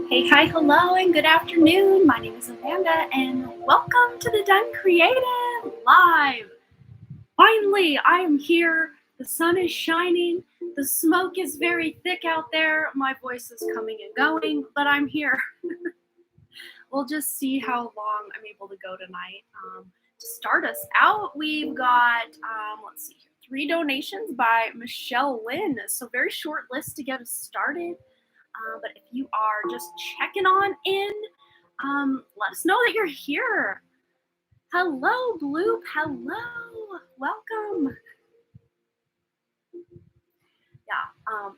Hey, hi, hello, and good afternoon. My name is Amanda, and welcome to the Done Creative Live. Finally, I am here. The sun is shining. The smoke is very thick out there. My voice is coming and going, but I'm here. We'll just see how long I'm able to go tonight. To start us out, we've got, let's see here, 3 donations by Michelle Lynn. So very short list to get us started. But if you are just checking on in, let us know that you're here. Hello, Bloop. Hello. Welcome. Yeah,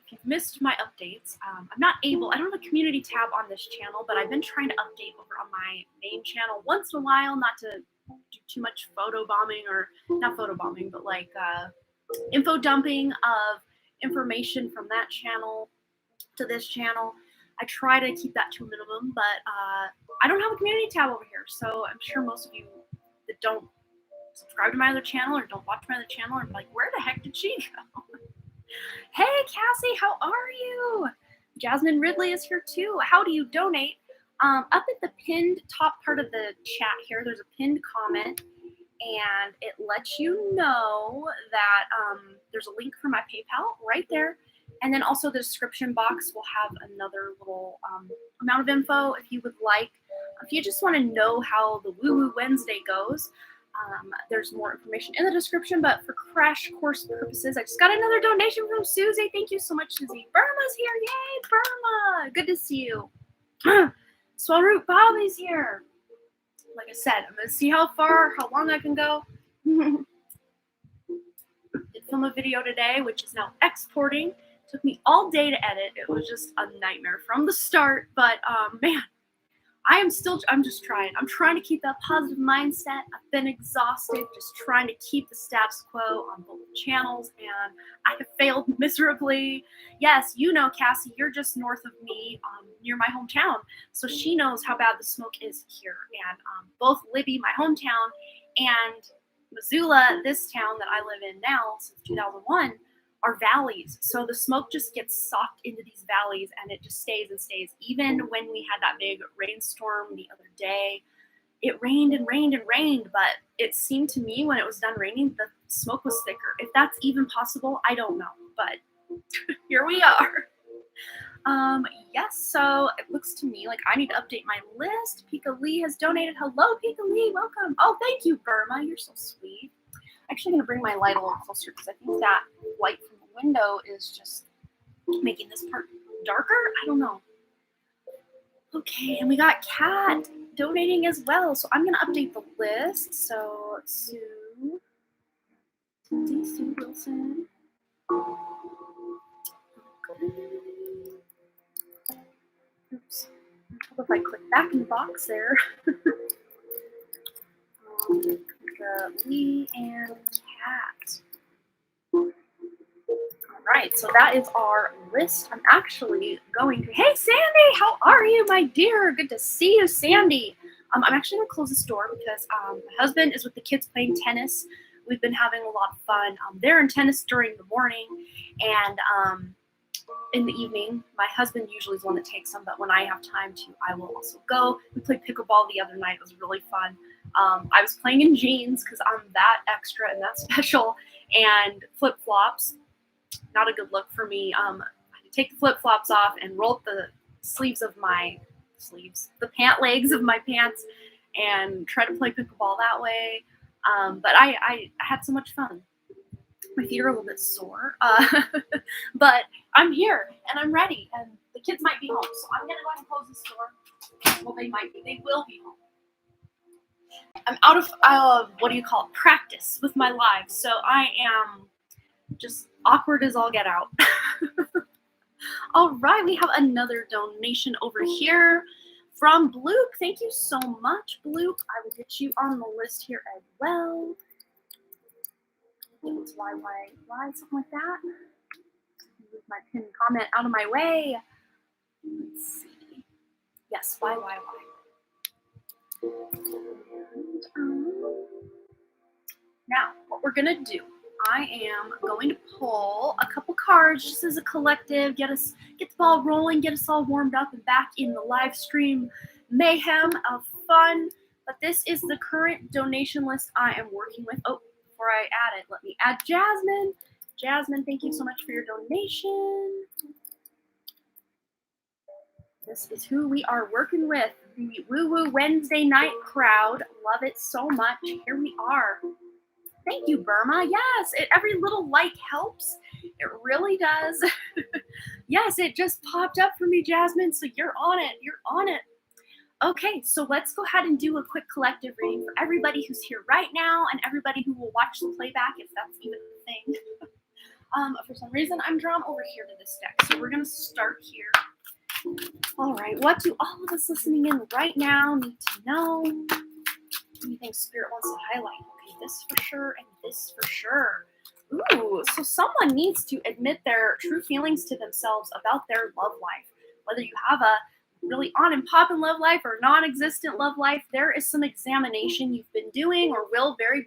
if you've missed my updates, I'm not able, I don't have a community tab on this channel, but I've been trying to update over on my main channel once in a while, not to do too much photo bombing, or not photo bombing, but like info dumping of information from that channel to this channel. I try to keep that to a minimum, but I don't have a community tab over here, so I'm sure most of you that don't subscribe to my other channel or don't watch my other channel are like, where the heck did she go? Hey, Cassie, how are you? Jasmine Ridley is here too. How do you donate? Up at the pinned top part of the chat here, there's a pinned comment, and it lets you know that there's a link for my PayPal right there. And then also the description box will have another little amount of info if you would like. If you just want to know how the Woo Woo Wednesday goes, there's more information in the description. But for crash course purposes, I just got another donation from Susie. Thank you so much, Susie. Burma's here. Yay, Burma. Good to see you. Swaroop Bobby's here. Like I said, I'm going to see how long I can go. Did film a video today, which is now exporting. Took me all day to edit. It was just a nightmare from the start, but man, I'm just trying. I'm trying to keep that positive mindset. I've been exhausted just trying to keep the status quo on both channels, and I have failed miserably. Yes, you know, Cassie, you're just north of me, near my hometown, so she knows how bad the smoke is here. And both Libby, my hometown, and Missoula, this town that I live in now since 2001, are valleys. So the smoke just gets socked into these valleys, and it just stays and stays. Even when we had that big rainstorm the other day, it rained and rained and rained, but it seemed to me when it was done raining, the smoke was thicker. If that's even possible, I don't know, but here we are. Yes, so it looks to me like I need to update my list. Pika Lee has donated. Hello, Pika Lee, welcome. Oh, thank you, Burma, you're so sweet. I'm actually going to bring my light a little closer because I think that light from the window is just making this part darker. I don't know. Okay, and we got Kat donating as well. So I'm going to update the list. So Sue Wilson. Oops. How if I click back in the box there? Lee and Kat. All right, so that is our list. I'm actually going to, hey Sandy, how are you, my dear? Good to see you, Sandy. I'm actually gonna close this door because my husband is with the kids playing tennis. We've been having a lot of fun. They're in tennis during the morning, and in the evening, my husband usually is the one that takes them, but when I have time to, I will also go. We played pickleball the other night. It was really fun. I was playing in jeans because I'm that extra and that special, and flip-flops. Not a good look for me. I had to take the flip-flops off and roll up the the pant legs of my pants and try to play pickleball that way. But I had so much fun. My feet are a little bit sore, but I'm here and I'm ready, and the kids might be home, so I'm gonna go ahead and close this door. Well, they will be home. I'm out of practice with my live, so I am just awkward as all get out. All right, we have another donation over here from Bloop. Thank you so much, Bloop. I will get you on the list here as well. I think it's why, something like that. Move my pinned comment out of my way. Let's see. Yes, why. And, now, what we're gonna do I am going to pull a couple cards just as a collective, get the ball rolling, get us all warmed up and back in the live stream mayhem of fun. But this is the current donation list I am working with. Oh, before I add it, let me add Jasmine. Jasmine, thank you so much for your donation. This is who we are working with. The Woo Woo Wednesday night crowd. Love it so much. Here we are. Thank you, Burma. Yes, every little like helps. It really does. Yes, it just popped up for me, Jasmine. So you're on it. You're on it. Okay, so let's go ahead and do a quick collective reading for everybody who's here right now and everybody who will watch the playback if that's even a thing. For some reason, I'm drawn over here to this deck. So we're going to start here. All right, what do all of us listening in right now need to know? Anything Spirit wants to highlight? Okay, this for sure and this for sure. Ooh, so someone needs to admit their true feelings to themselves about their love life. Whether you have a really on and poppin' love life or non-existent love life, there is some examination you've been doing or will very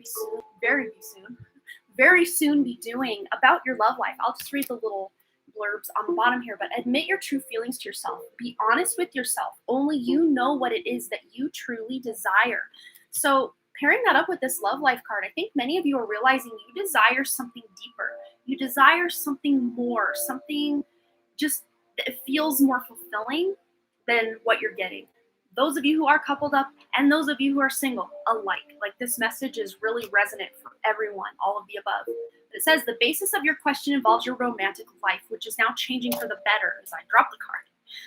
soon be doing about your love life. I'll just read the little blurbs on the bottom here, but admit your true feelings to yourself. Be honest with yourself. Only you know what it is that you truly desire. So pairing that up with this love life card, I think many of you are realizing you desire something deeper. You desire something more, something just that feels more fulfilling than what you're getting. Those of you who are coupled up and those of you who are single alike, like this message is really resonant for everyone, all of the above. It says the basis of your question involves your romantic life, which is now changing for the better as I drop the card.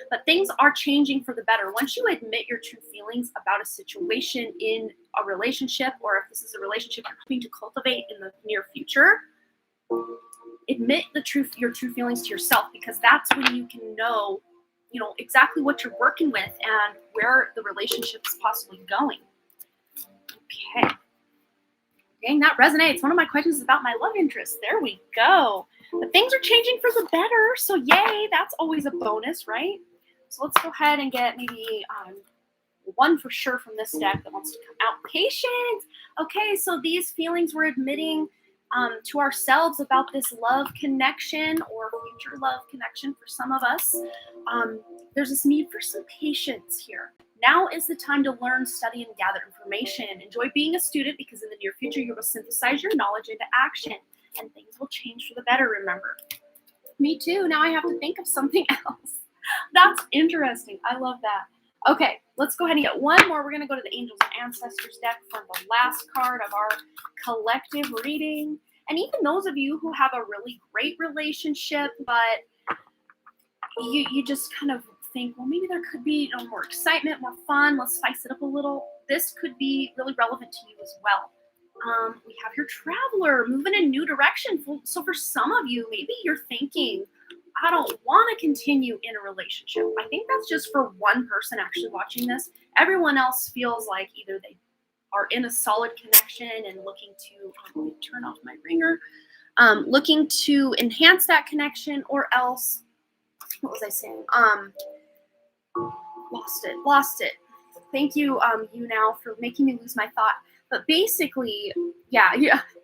But things are changing for the better. Once you admit your true feelings about a situation in a relationship, or if this is a relationship you're hoping to cultivate in the near future, admit your true feelings to yourself, because that's when you can know, exactly what you're working with and where the relationship is possibly going. Okay. Dang, that resonates. One of my questions is about my love interest. There we go. But things are changing for the better, so yay, that's always a bonus, right? So let's go ahead and get maybe one for sure from this deck that wants to come out. Patience. Okay, so these feelings we're admitting to ourselves about this love connection or future love connection for some of us. There's this need for some patience here. Now is the time to learn, study, and gather information. Enjoy being a student, because in the near future you will synthesize your knowledge into action and things will change for the better, remember. Me too. Now I have to think of something else. That's interesting. I love that. Okay, let's go ahead and get one more. We're going to go to the Angels and Ancestors deck for the last card of our collective reading. And even those of you who have a really great relationship, but you just kind of think, well, maybe there could be more excitement, more fun, let's spice it up a little. This could be really relevant to you as well. We have your Traveler moving in a new direction. So for some of you, maybe you're thinking, I don't want to continue in a relationship. I think that's just for one person actually watching this. Everyone else feels like either they are in a solid connection and looking to let me turn off my ringer, looking to enhance that connection, or else, what was I saying? Lost it. Thank you, you now, for making me lose my thought. But basically, yeah,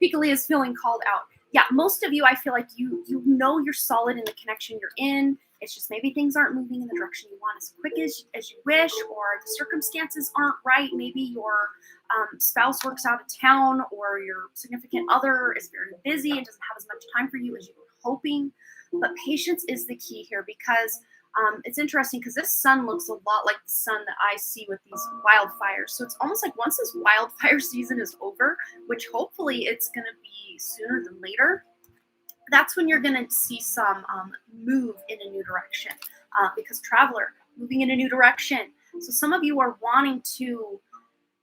Picali is feeling called out. Yeah, most of you, I feel like you know you're solid in the connection you're in. It's just maybe things aren't moving in the direction you want as quick as you wish, or the circumstances aren't right. Maybe your spouse works out of town, or your significant other is very busy and doesn't have as much time for you as you were hoping. But patience is the key here, because it's interesting because this sun looks a lot like the sun that I see with these wildfires. So it's almost like once this wildfire season is over, which hopefully it's going to be sooner than later, that's when you're going to see some move in a new direction, because Traveler, moving in a new direction. So some of you are wanting to,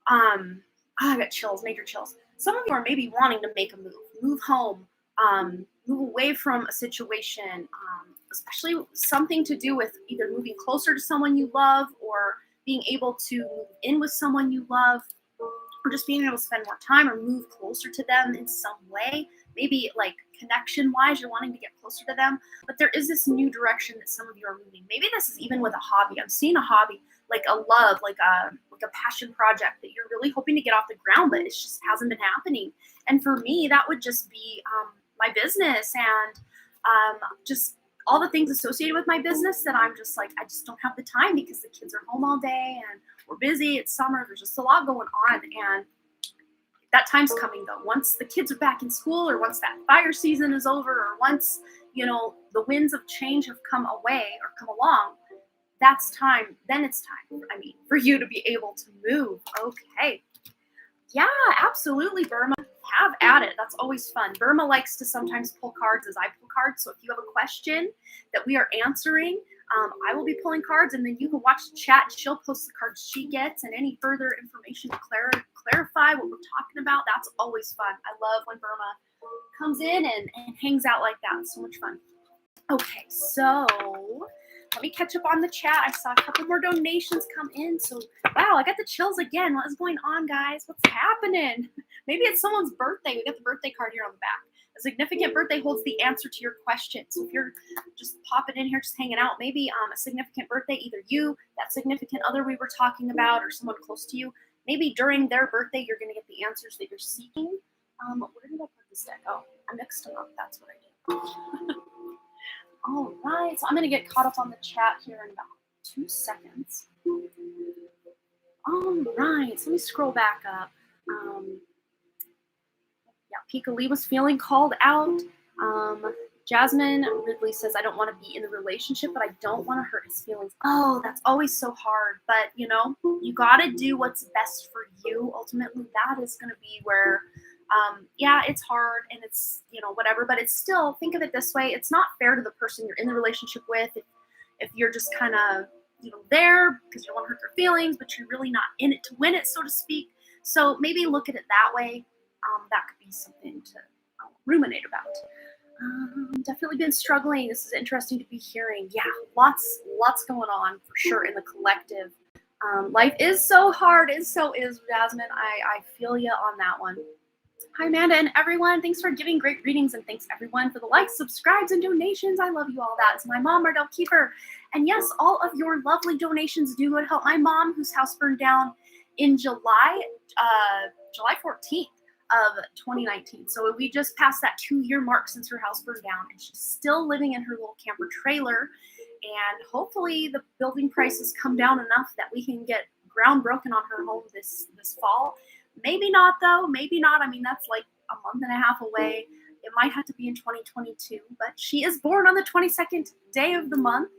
I got chills, major chills. Some of you are maybe wanting to make a move home, move away from a situation, especially something to do with either moving closer to someone you love, or being able to move in with someone you love, or just being able to spend more time or move closer to them in some way. Maybe like connection-wise, you're wanting to get closer to them. But there is this new direction that some of you are moving. Maybe this is even with a hobby. I'm seeing a hobby. like a love, like a passion project that you're really hoping to get off the ground, but it just hasn't been happening. And for me, that would just be my business and just all the things associated with my business that I'm just like, I just don't have the time because the kids are home all day and we're busy. It's summer. There's just a lot going on. And that time's coming though. Once the kids are back in school, or once that fire season is over, or once, the winds of change have come away or come along, that's time. Then it's time, for you to be able to move. Okay. Yeah, absolutely, Burma. Have at it. That's always fun. Burma likes to sometimes pull cards as I pull cards. So if you have a question that we are answering, I will be pulling cards, and then you can watch the chat. She'll post the cards she gets and any further information to clarify what we're talking about. That's always fun. I love when Burma comes in and hangs out like that. It's so much fun. Okay, so let me catch up on the chat. I saw a couple more donations come in. So, wow, I got the chills again. What is going on, guys? What's happening? Maybe it's someone's birthday. We got the birthday card here on the back. A significant birthday holds the answer to your question. So if you're just popping in here, just hanging out, maybe a significant birthday, either you, that significant other we were talking about, or someone close to you, maybe during their birthday, you're going to get the answers that you're seeking. Where did I put this deck? Oh, I mixed them up. That's what I did. All right, so I'm going to get caught up on the chat here in about 2 seconds. All right, so let me scroll back up. Pika Lee was feeling called out. Jasmine Ridley says, I don't want to be in the relationship, but I don't want to hurt his feelings. Oh, that's always so hard. But, you got to do what's best for you. Ultimately, that is going to be where, it's hard and it's, whatever. But it's still, think of it this way. It's not fair to the person you're in the relationship with if you're just kind of, there because you don't want to hurt their feelings, but you're really not in it to win it, so to speak. So maybe look at it that way. That could be something to ruminate about. Definitely been struggling. This is interesting to be hearing. Yeah, lots going on for sure in the collective. Life is so hard. So is Jasmine. I feel you on that one. Hi, Amanda and everyone. Thanks for giving great readings, and thanks everyone for the likes, subscribes, and donations. I love you all. That is my mom, Mardell Keeper. And yes, all of your lovely donations do go to help my mom, whose house burned down in July 14th. Of 2019. So we just passed that 2-year mark since her house burned down, and she's still living in her little camper trailer. And hopefully the building prices come down enough that we can get ground broken on her home this fall. Maybe not though. Maybe not. That's like a month and a half away. It might have to be in 2022. But she is born on the 22nd day of the month,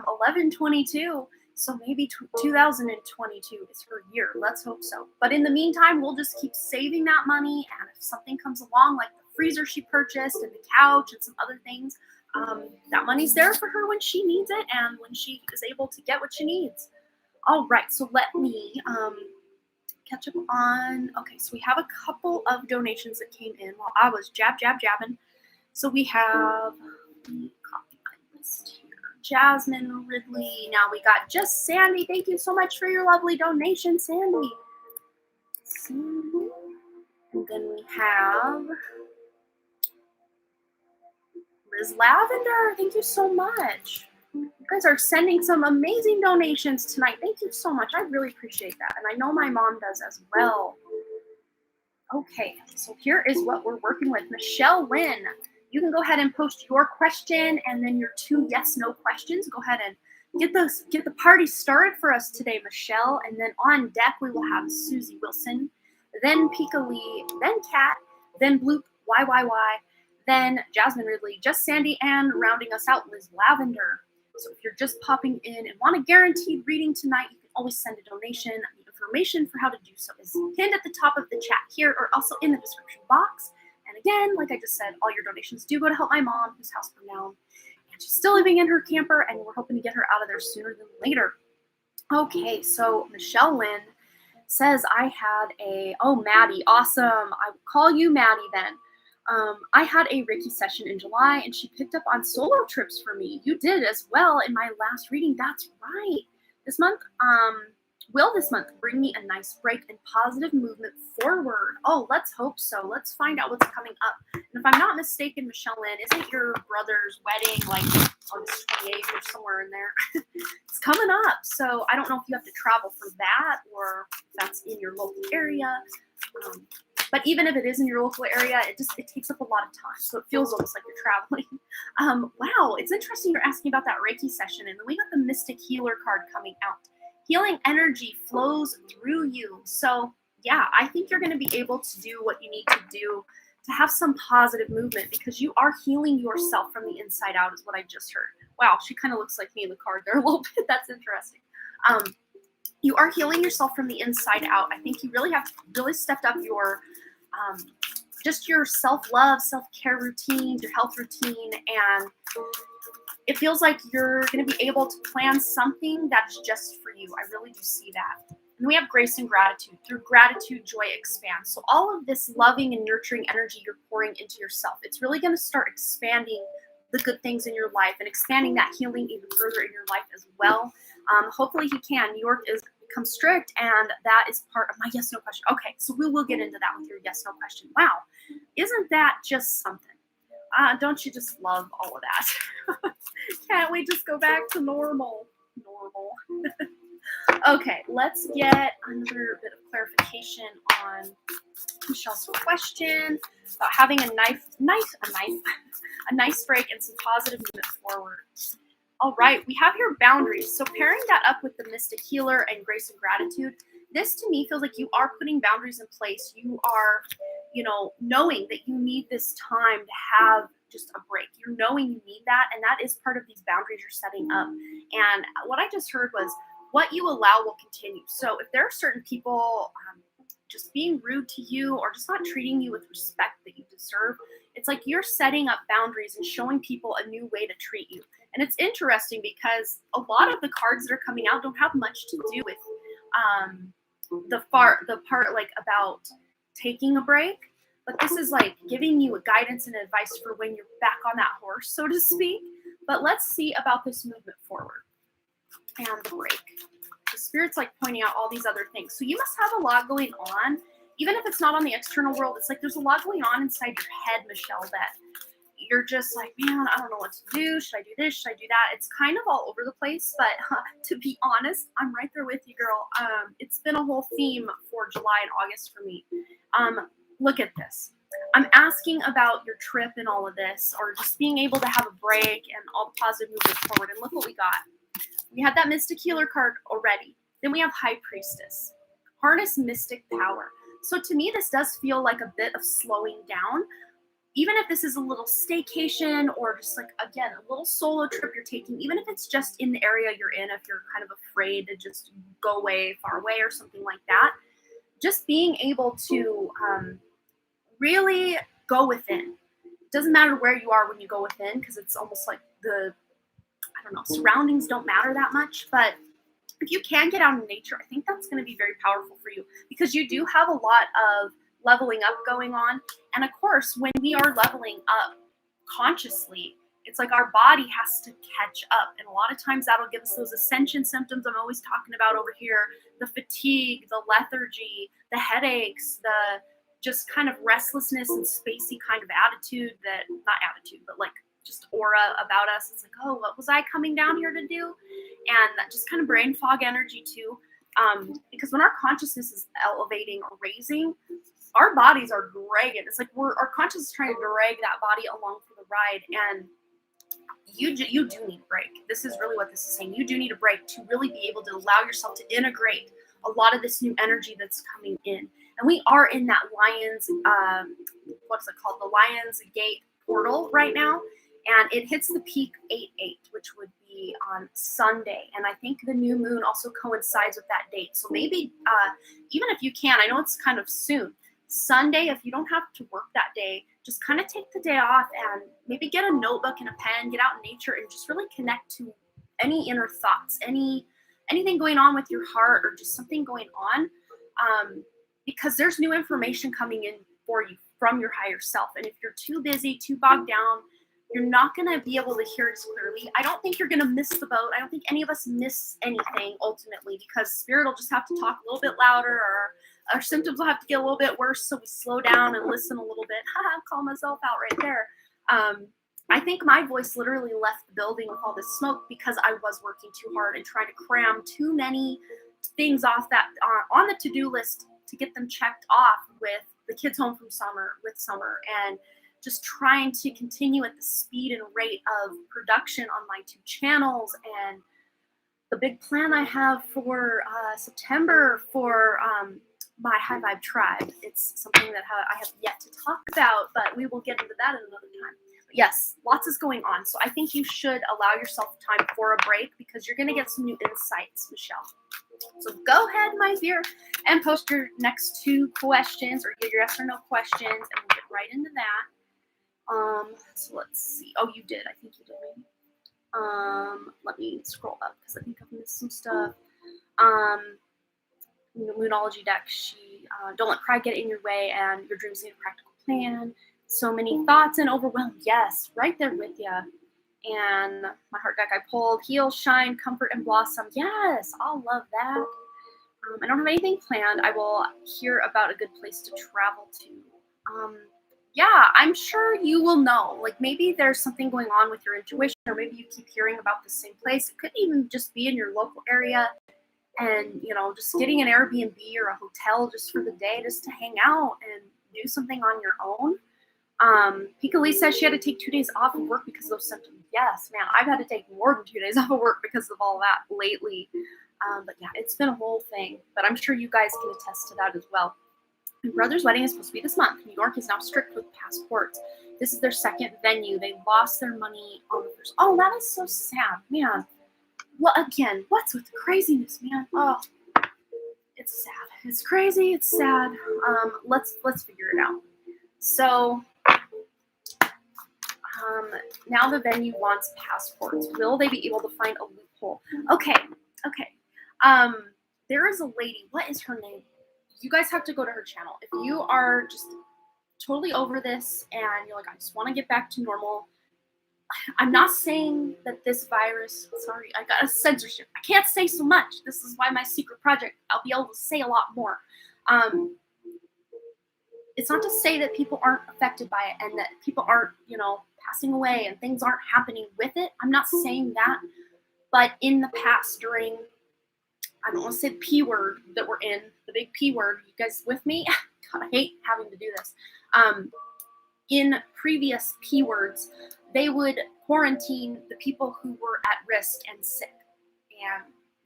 11/22. So maybe 2022 is her year. Let's hope so. But in the meantime, we'll just keep saving that money. And if something comes along, like the freezer she purchased and the couch and some other things, that money's there for her when she needs it and when she is able to get what she needs. All right, so let me catch up on. Okay, so we have a couple of donations that came in while I was jabbing. So we have, let me copy my list here. Jasmine Ridley. Now we got just Sandy. Thank you so much for your lovely donation, Sandy. And then we have Liz Lavender. Thank you so much. You guys are sending some amazing donations tonight. Thank you so much. I really appreciate that. And I know my mom does as well. Okay, so here is what we're working with. Michelle Lynn. You can go ahead and post your question and then your 2 yes/no questions. Go ahead and get the party started for us today, Michelle. And then on deck we will have Susie Wilson, then Pika Lee, then Kat, then Bloop YYY, then Jasmine Ridley, just Sandy, and rounding us out, Liz Lavender. So if you're just popping in and want a guaranteed reading tonight, you can always send a donation. The information for how to do so is pinned at the top of the chat here or also in the description box. And again, like I just said, all your donations do go to help my mom, whose house burned down. And she's still living in her camper, and we're hoping to get her out of there sooner than later. Okay, so Michelle Lynn says I had Maddie, awesome. I will call you Maddie then. I had a Reiki session in July, and she picked up on solo trips for me. You did as well in my last reading. That's right. This month bring me a nice break and positive movement forward. Oh, let's hope so. Let's find out what's coming up. And if I'm not mistaken, Michelle Lynn, isn't your brother's wedding like August 28th or somewhere in there? It's coming up. So I don't know if you have to travel for that or if that's in your local area. But even if it is in your local area, it takes up a lot of time. So it feels almost like you're traveling. Wow, it's interesting you're asking about that Reiki session. And then we got the Mystic Healer card coming out. Healing energy flows through you. So yeah, I think you're going to be able to do what you need to do to have some positive movement because you are healing yourself from the inside out is what I just heard. Wow, she kind of looks like me in the card there a little bit. That's interesting. You are healing yourself from the inside out. I think you really have stepped up your just your self-love, self-care routine, your health routine, and it feels like you're going to be able to plan something that's just for you. I really do see that. And we have grace and gratitude. Through gratitude, joy expands. So all of this loving and nurturing energy you're pouring into yourself, it's really going to start expanding the good things in your life and expanding that healing even further in your life as well. Hopefully he can. New York is become strict, and that is part of my yes no question. Okay, so we will get into that with your yes no question. Wow, isn't that just something? Don't you just love all of that? Can't we just go back to normal? Okay, let's get another bit of clarification on Michelle's question about having a nice break and some positive movement forward. All right, we have your boundaries. So pairing that up with the Mystic Healer and grace and gratitude, this to me feels like you are putting boundaries in place. You are, knowing that you need this time to have just a break. You're knowing you need that, and that is part of these boundaries you're setting up. And what I just heard was what you allow will continue. So if there are certain people just being rude to you or just not treating you with respect that you deserve, it's like you're setting up boundaries and showing people a new way to treat you. And it's interesting because a lot of the cards that are coming out don't have much to do with the part like about taking a break, but this is like giving you a guidance and advice for when you're back on that horse, so to speak. But let's see about this movement forward and the break. The Spirit's like pointing out all these other things. So you must have a lot going on. Even if it's not on the external world, it's like there's a lot going on inside your head, Michelle, that you're just like, man, I don't know what to do. Should I do this? Should I do that? It's kind of all over the place. But to be honest, I'm right there with you, girl. It's been a whole theme for July and August for me. Look at this. I'm asking about your trip and all of this, or just being able to have a break and all the positive movement forward. And look what we got. We had that Mystic Healer card already. Then we have High Priestess. Harness mystic power. So to me, this does feel like a bit of slowing down. Even if this is a little staycation or just like, again, a little solo trip you're taking, even if it's just in the area you're in, if you're kind of afraid to just go away, far away or something like that, just being able to really go within. It doesn't matter where you are when you go within, because it's almost like surroundings don't matter that much. But if you can get out in nature, I think that's going to be very powerful for you, because you do have a lot of leveling up going on. And of course, when we are leveling up consciously, it's like our body has to catch up. And a lot of times that'll give us those ascension symptoms I'm always talking about over here, the fatigue, the lethargy, the headaches, the just kind of restlessness and spacey kind of attitude but like just aura about us. It's like, oh, what was I coming down here to do? And that just kind of brain fog energy too. Because when our consciousness is elevating or raising, our bodies are dragging. It's like our consciousness is trying to drag that body along for the ride. And you do need a break. This is really what this is saying. You do need a break to really be able to allow yourself to integrate a lot of this new energy that's coming in. And we are in that Lions, what's it called? The Lions Gate portal right now. And it hits the peak 8/8, which would be on Sunday. And I think the new moon also coincides with that date. So maybe even if you can, I know it's kind of soon, Sunday, if you don't have to work that day, just kind of take the day off and maybe get a notebook and a pen, get out in nature and just really connect to any inner thoughts, anything going on with your heart or just something going on. Because there's new information coming in for you from your higher self. And if you're too busy, too bogged down, you're not going to be able to hear it as clearly. I don't think you're going to miss the boat. I don't think any of us miss anything ultimately, because spirit will just have to talk a little bit louder, or our symptoms will have to get a little bit worse. So we slow down and listen a little bit. Call myself out right there. I think my voice literally left the building with all this smoke because I was working too hard and trying to cram too many things off that on the to-do list to get them checked off with the kids home from summer, and just trying to continue at the speed and rate of production on my 2 channels, and the big plan I have for September for my High Vibe Tribe. It's something that I have yet to talk about, but we will get into that another time. But yes, lots is going on. So I think you should allow yourself time for a break because you're going to get some new insights, Michelle. So go ahead, my dear, and post your next 2 questions or get your yes or no questions, and we'll get right into that. So let's see. Oh, you did. I think you did, maybe. Let me scroll up because I think I've missed some stuff. The Moonology deck, she don't let pride get in your way, and your dreams need a practical plan. So many thoughts and overwhelmed. Yes, right there with you. And my heart deck I pulled, heal, shine, comfort, and blossom. Yes, I'll love that. I don't have anything planned. I will hear about a good place to travel to. Yeah, I'm sure you will know. Like maybe there's something going on with your intuition, or maybe you keep hearing about the same place. It could even just be in your local area, and just getting an Airbnb or a hotel just for the day, just to hang out and do something on your own. Pika Lee says she had to take 2 days off of work because of those symptoms. Yes, man, I've had to take more than 2 days off of work because of all that lately. But yeah, it's been a whole thing. But I'm sure you guys can attest to that as well. My brother's wedding is supposed to be this month. New York is now strict with passports. This is their second venue. They lost their money on the first. Oh, that is so sad, man. Well, again, what's with the craziness, man? Oh, it's sad. It's crazy. It's sad. Let's figure it out. So, now the venue wants passports. Will they be able to find a loophole? Okay. There is a lady. What is her name? You guys have to go to her channel. If you are just totally over this and you're like, I just want to get back to normal. I'm not saying that this virus, sorry, I got a censorship. I can't say so much. This is why my secret project, I'll be able to say a lot more. It's not to say that people aren't affected by it and that people aren't, passing away and things aren't happening with it. I'm not saying that. But in the past, during, I don't want to say the P word that we're in, the big P word, you guys with me? God, I hate having to do this. In previous P words, they would quarantine the people who were at risk and sick,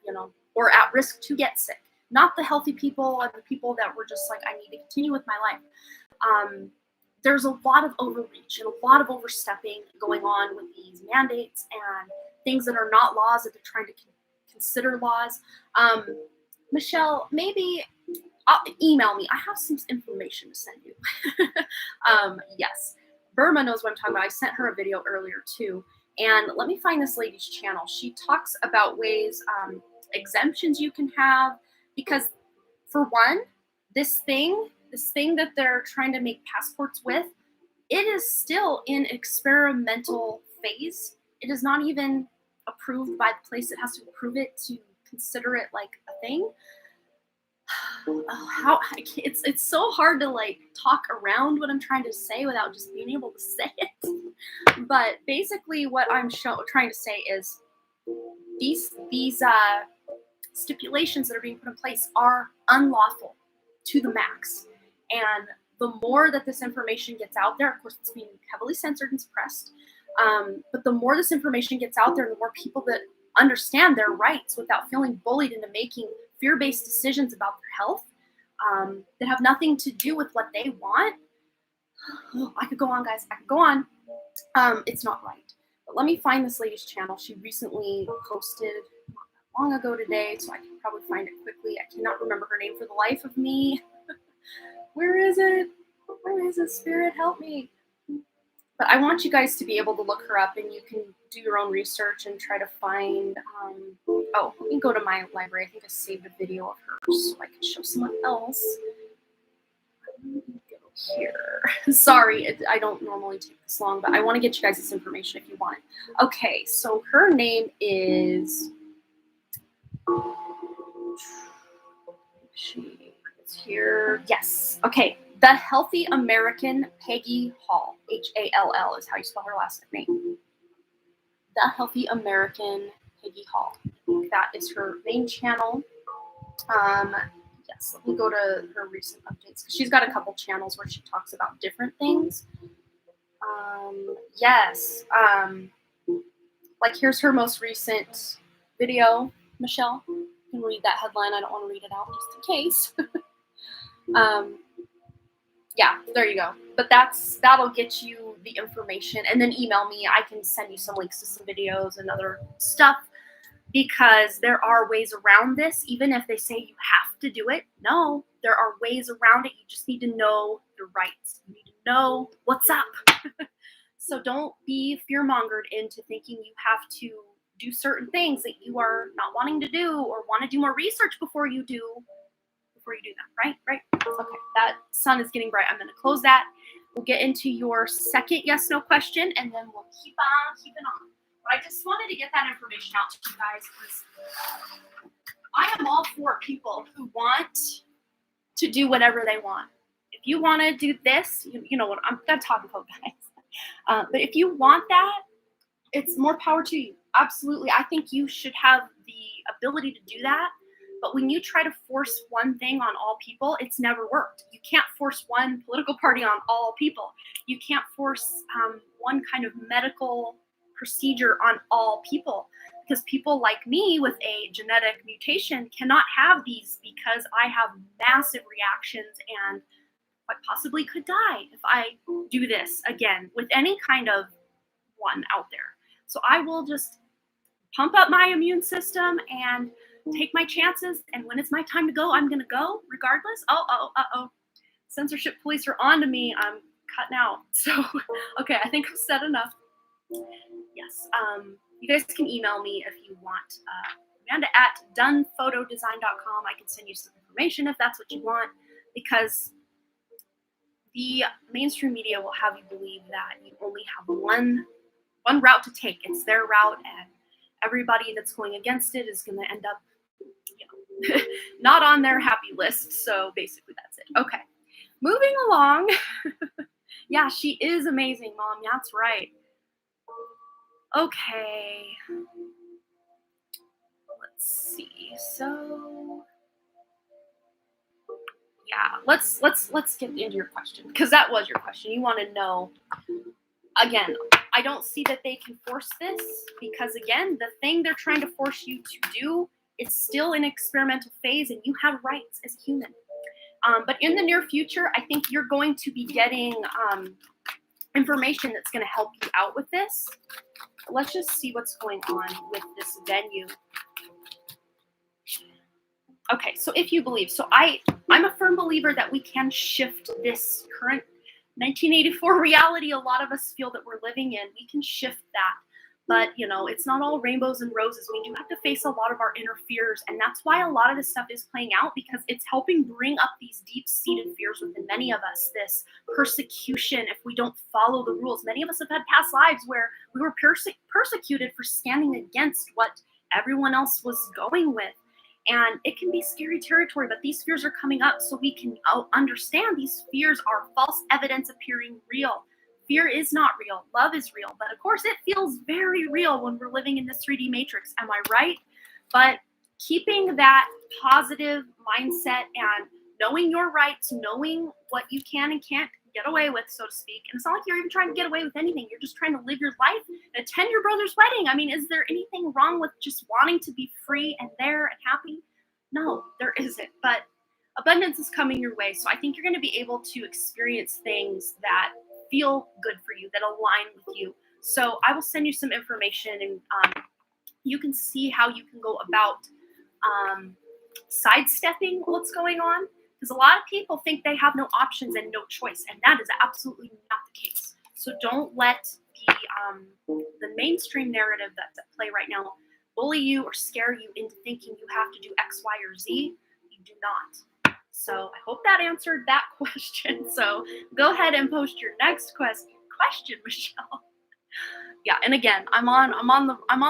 and or at risk to get sick, not the healthy people and the people that were just like, I need to continue with my life. There's a lot of overreach and a lot of overstepping going on with these mandates and things that are not laws that they're trying to consider laws. Michelle, maybe email me. I have some information to send you. Yes. Burma knows what I'm talking about. I sent her a video earlier too. And let me find this lady's channel. She talks about ways, exemptions you can have, because for one, this thing that they're trying to make passports with, it is still in experimental phase. It is not even approved by the place that has to approve it to consider it like a thing. It's so hard to like talk around what I'm trying to say without just being able to say it. But basically, what I'm trying to say is these stipulations that are being put in place are unlawful to the max. And the more that this information gets out there, of course, it's being heavily censored and suppressed. But the more this information gets out there, the more people that understand their rights without feeling bullied into making fear-based decisions about their health that have nothing to do with what they want. Oh, I could go on, guys. I could go on. It's not right. But let me find this lady's channel. She recently posted not that long ago today, so I can probably find it quickly. I cannot remember her name for the life of me. Where is it? Where is it, Spirit? Help me. But I want you guys to be able to look her up, and you can do your own research and try to find, oh, let me go to my library. I think I saved a video of hers so I can show someone else. Let me go here. Sorry, I don't normally take this long, but I want to get you guys this information if you want it. Okay, so her name is, she is here. Yes. Okay, The Healthy American Peggy Hall. Hall is how you spell her last name. The Healthy American Peggy Hall. I think that is her main channel. Yes, let me go to her recent updates. She's got a couple channels where she talks about different things. Yes. Like here's her most recent video, Michelle. You can read that headline. I don't want to read it out just in case. Yeah, there you go. But that'll get you the information, and then email me. I can send you some links to some videos and other stuff, because there are ways around this. Even if they say you have to do it, no, there are ways around it. You just need to know your rights. You need to know what's up. So don't be fear-mongered into thinking you have to do certain things that you are not wanting to do, or want to do more research before you do that, right? Okay, that sun is getting bright. I'm going to close that. We'll get into your second yes/no question, and then we'll keep on keeping on. But I just wanted to get that information out to you guys, because I am all for people who want to do whatever they want. If you want to do this, you know what I'm talking about, guys. But if you want that, it's more power to you. Absolutely. I think you should have the ability to do that. But when you try to force one thing on all people, it's never worked. You can't force one political party on all people. You can't force one kind of medical procedure on all people, because people like me with a genetic mutation cannot have these, because I have massive reactions and I possibly could die if I do this again with any kind of one out there. So I will just pump up my immune system and take my chances, and when it's my time to go, I'm gonna go regardless. Censorship police are on to me. I'm cutting out. So okay, I think I've said enough. Yes, you guys can email me if you want. Amanda at donephotodesign.com. I can send you some information if that's what you want, because the mainstream media will have you believe that you only have one route to take. It's their route, and everybody that's going against it is going to end up, not on their happy list. So basically that's it. Okay, moving along. Yeah, she is amazing, Mom. That's right. Okay, let's see. So yeah, let's get into your question, because that was your question. You want to know. Again, I don't see that they can force this, because again, the thing they're trying to force you to do, it's still in experimental phase, and you have rights as a human. But in the near future, I think you're going to be getting information that's going to help you out with this. Let's just see what's going on with this venue. Okay, so if you believe, so I'm a firm believer that we can shift this current 1984 reality a lot of us feel that we're living in. We can shift that. But, it's not all rainbows and roses. We do have to face a lot of our inner fears. And that's why a lot of this stuff is playing out, because it's helping bring up these deep-seated fears within many of us. This persecution if we don't follow the rules. Many of us have had past lives where we were persecuted for standing against what everyone else was going with. And it can be scary territory, but these fears are coming up so we can understand these fears are false evidence appearing real. Fear is not real. Love is real. But of course, it feels very real when we're living in this 3D matrix. Am I right? But keeping that positive mindset and knowing your rights, knowing what you can and can't get away with, so to speak. And it's not like you're even trying to get away with anything. You're just trying to live your life and attend your brother's wedding. I mean, is there anything wrong with just wanting to be free and there and happy? No, there isn't. But abundance is coming your way. So I think you're going to be able to experience things that feel good for you, that align with you. So I will send you some information, and you can see how you can go about sidestepping what's going on. Because a lot of people think they have no options and no choice, and that is absolutely not the case. So don't let the mainstream narrative that's at play right now bully you or scare you into thinking you have to do X, Y, or Z. You do not. So I hope that answered that question. So go ahead and post your next question, Michelle. Yeah, and again, I'm on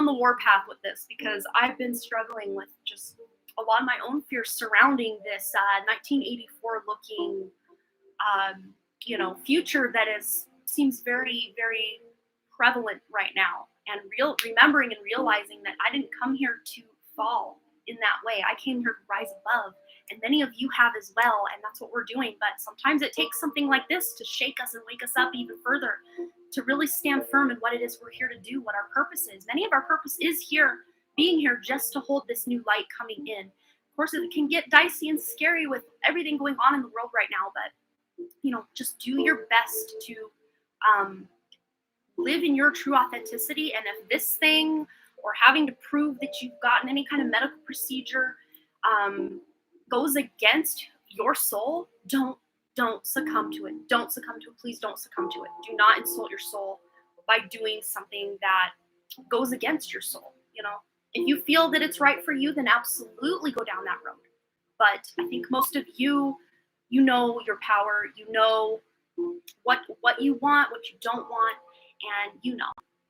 the war path with this, because I've been struggling with just a lot of my own fears surrounding this 1984 looking future that seems very, very prevalent right now. And remembering and realizing that I didn't come here to fall in that way. I came here to rise above, and many of you have as well, and that's what we're doing. But sometimes it takes something like this to shake us and wake us up even further, to really stand firm in what it is we're here to do, what our purpose is. Many of our purpose is being here just to hold this new light coming in. Of course, it can get dicey and scary with everything going on in the world right now, but just do your best to live in your true authenticity. And if this thing, or having to prove that you've gotten any kind of medical procedure, goes against your soul, don't succumb to it. Don't succumb to it. Please don't succumb to it. Do not insult your soul by doing something that goes against your soul. If you feel that it's right for you, then absolutely go down that road. But I think most of you know your power, you know what you want, what you don't want, and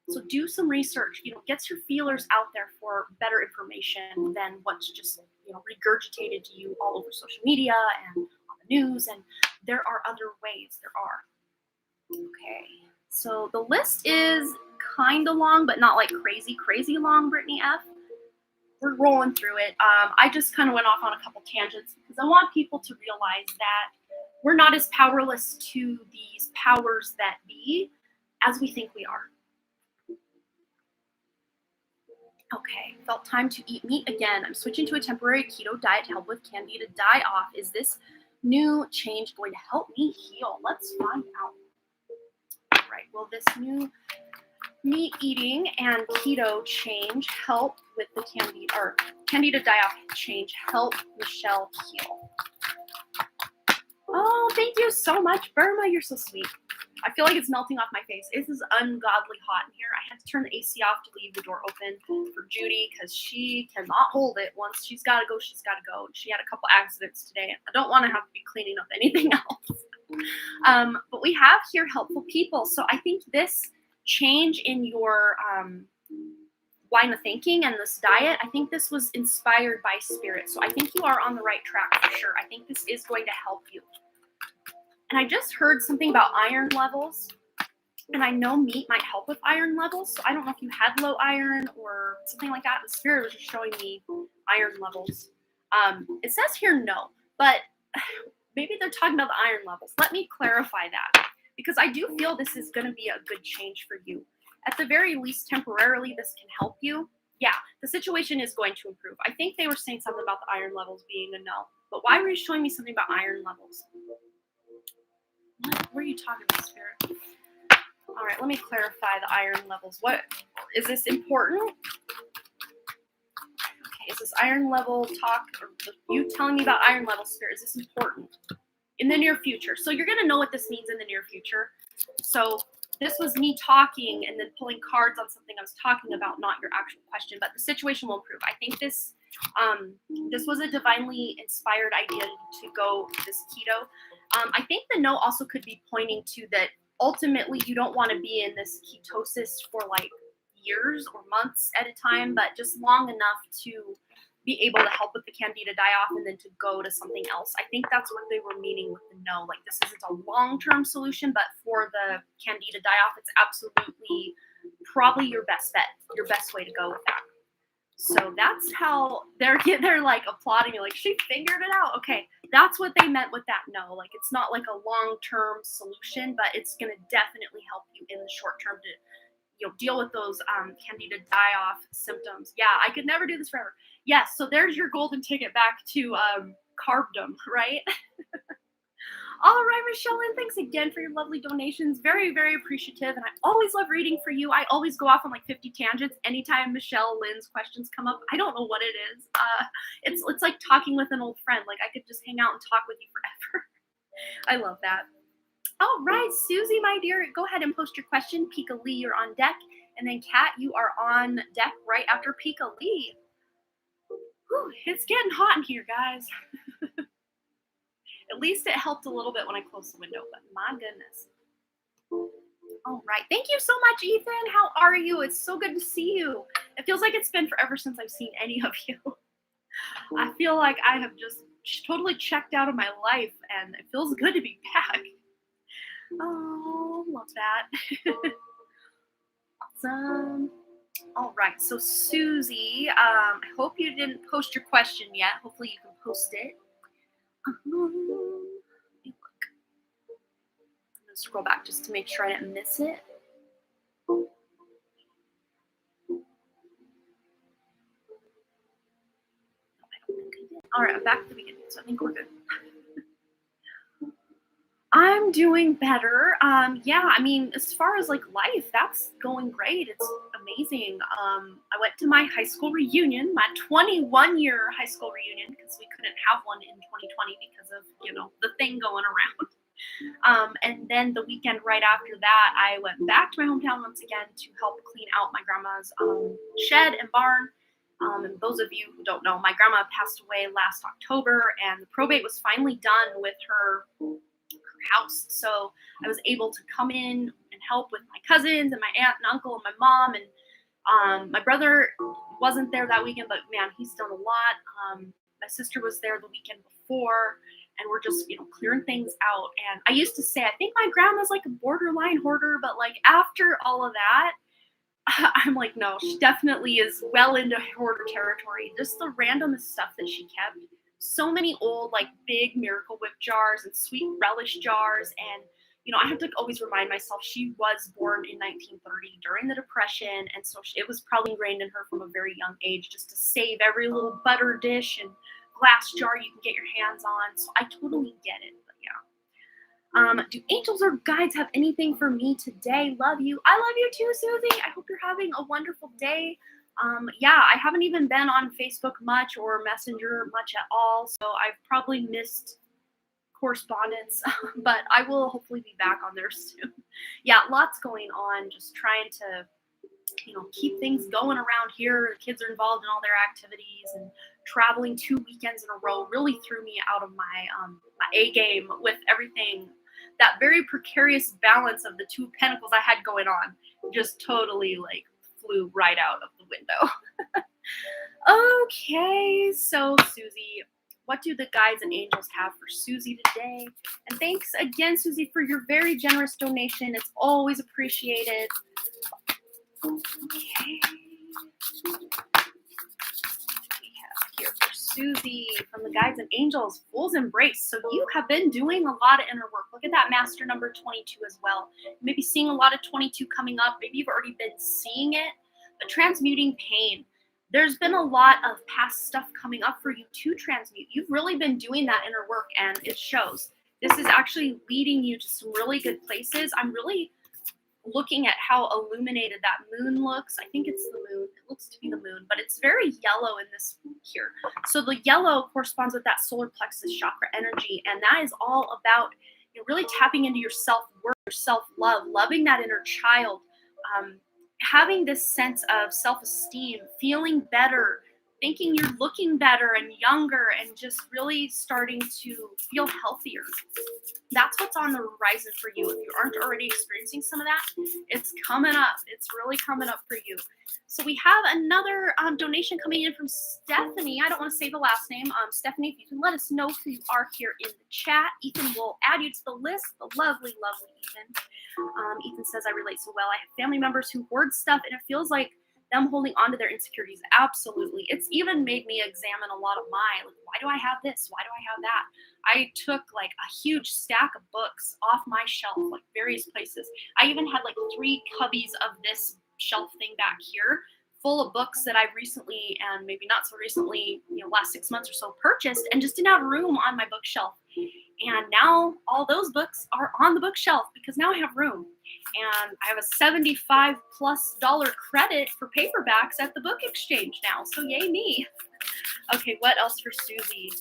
So do some research, get your feelers out there for better information than what's just, regurgitated to you all over social media and on the news. And there are other ways. There are. Okay. So the list is kind of long, but not like crazy, crazy long, Brittany F. We're rolling through it. I just kind of went off on a couple tangents because I want people to realize that we're not as powerless to these powers that be as we think we are. Okay, felt time to eat meat again. I'm switching to a temporary keto diet to help with candida die off. Is this new change going to help me heal? Let's find out. All right, will this new meat eating and keto change help with the candida die off change help Michelle heal? Oh, thank you so much, Burma. You're so sweet. I feel like it's melting off my face. This is ungodly hot in here. I had to turn the AC off to leave the door open for Judy because she cannot hold it. Once she's got to go, she's got to go. She had a couple accidents today. I don't want to have to be cleaning up anything else. But we have here helpful people. So I think this change in your line of thinking and this diet, I think this was inspired by spirit. So I think you are on the right track for sure. I think this is going to help you. And I just heard something about iron levels, and I know meat might help with iron levels. So I don't know if you had low iron or something like that. The spirit was just showing me iron levels. It says here no, but maybe they're talking about the iron levels. Let me clarify that, because I do feel this is going to be a good change for you. At the very least, temporarily, this can help you. Yeah, the situation is going to improve. I think they were saying something about the iron levels being a no, but why were you showing me something about iron levels? What were you talking about, Spirit? All right, let me clarify the iron levels. What is this important? Okay, is this iron level talk, or you telling me about iron level, Spirit? Is this important in the near future? So you're going to know what this means in the near future. So this was me talking and then pulling cards on something I was talking about, not your actual question, but the situation will improve. I think this was a divinely inspired idea to go this keto. I think the no also could be pointing to that ultimately you don't want to be in this ketosis for like years or months at a time, but just long enough to be able to help with the candida die off and then to go to something else. I think that's what they were meaning with the no. Like, this isn't a long-term solution, but for the candida die off, it's absolutely probably your best bet, your best way to go with that. So that's how they're like applauding you, like, she figured it out. Okay, that's what they meant with that no. Like, it's not like a long-term solution, but it's going to definitely help you in the short term to deal with those candida die-off symptoms. Yeah, I could never do this forever. Yes, so there's your golden ticket back to carbdom, right? All right, Michelle, and thanks again for your lovely donations. Very, very appreciative, and I always love reading for you. I always go off on like 50 tangents anytime Michelle Lynn's questions come up. I don't know what it is. It's like talking with an old friend. Like, I could just hang out and talk with you forever. I love that. All right, Susie, my dear, go ahead and post your question. Pika Lee, you're on deck. And then Kat, you are on deck right after Pika Lee. Whew, it's getting hot in here, guys. At least it helped a little bit when I closed the window, but my goodness. All right, thank you so much, Ethan. How are you? It's so good to see you. It feels like it's been forever since I've seen any of you. I feel like I have just totally checked out of my life, and it feels good to be back. Oh, love that. Awesome. All right, so Susie, I hope you didn't post your question yet. Hopefully, you can post it. Let me look. I'm gonna scroll back just to make sure I didn't miss it. I don't think I did. All right, I'm back at the beginning, so I think we're good. I'm doing better. Yeah, I mean, as far as like life, that's going great. It's amazing. I went to my high school reunion, my 21-year high school reunion, because we couldn't have one in 2020 because of, the thing going around. And then the weekend right after that, I went back to my hometown once again to help clean out my grandma's shed and barn. And those of you who don't know, my grandma passed away last October, and the probate was finally done with her house. So I was able to come in and help with my cousins and my aunt and uncle and my mom. And my brother wasn't there that weekend, but man, he's done a lot. My sister was there the weekend before, and we're just, clearing things out. And I used to say, I think my grandma's like a borderline hoarder, but like after all of that, I'm like, no, she definitely is well into hoarder territory. Just the randomest stuff that she kept. So many old, like big Miracle Whip jars and sweet relish jars. And, I have to always remind myself she was born in 1930 during the Depression. And so it was probably ingrained in her from a very young age just to save every little butter dish and glass jar you can get your hands on. So I totally get it. But yeah. Do angels or guides have anything for me today? Love you. I love you too, Susie. I hope you're having a wonderful day. Yeah, I haven't even been on Facebook much or Messenger much at all, so I've probably missed correspondence, but I will hopefully be back on there soon. Yeah, lots going on, just trying to, keep things going around here. The kids are involved in all their activities, and traveling 2 weekends in a row really threw me out of my my A game with everything. That very precarious balance of the 2 of pentacles I had going on just totally like flew right out of the window. Okay, so Susie, what do the guides and angels have for Susie today? And thanks again, Susie, for your very generous donation. It's always appreciated. Okay. We have here for Susie from the guides and angels, Fool's Embrace. So you have been doing a lot of inner work. Look at that master number 22 as well. Maybe seeing a lot of 22 coming up. Maybe you've already been seeing it, but transmuting pain. There's been a lot of past stuff coming up for you to transmute. You've really been doing that inner work, and it shows. This is actually leading you to some really good places. I'm really looking at how illuminated that moon looks. I think it's the moon. It looks to be the moon, but it's very yellow in this here. So the yellow corresponds with that solar plexus chakra energy, and that is all about really tapping into your self-worth, your self-love, loving that inner child, having this sense of self-esteem, feeling better, thinking you're looking better and younger, and just really starting to feel healthier. That's what's on the horizon for you. If you aren't already experiencing some of that, it's coming up. It's really coming up for you. So we have another donation coming in from Stephanie. I don't want to say the last name. Stephanie, if you can let us know who you are here in the chat, Ethan will add you to the list. The lovely, lovely Ethan. Ethan says, I relate so well. I have family members who hoard stuff, and it feels like them holding on to their insecurities. Absolutely. It's even made me examine a lot of like, why do I have this? Why do I have that? I took like a huge stack of books off my shelf, like various places. I even had like 3 cubbies of this shelf thing back here full of books that I recently, and maybe not so recently, last 6 months or so, purchased, and just didn't have room on my bookshelf. And now all those books are on the bookshelf because now I have room. And I have a $75+ credit for paperbacks at the book exchange now. So yay me. Okay, what else for Susie?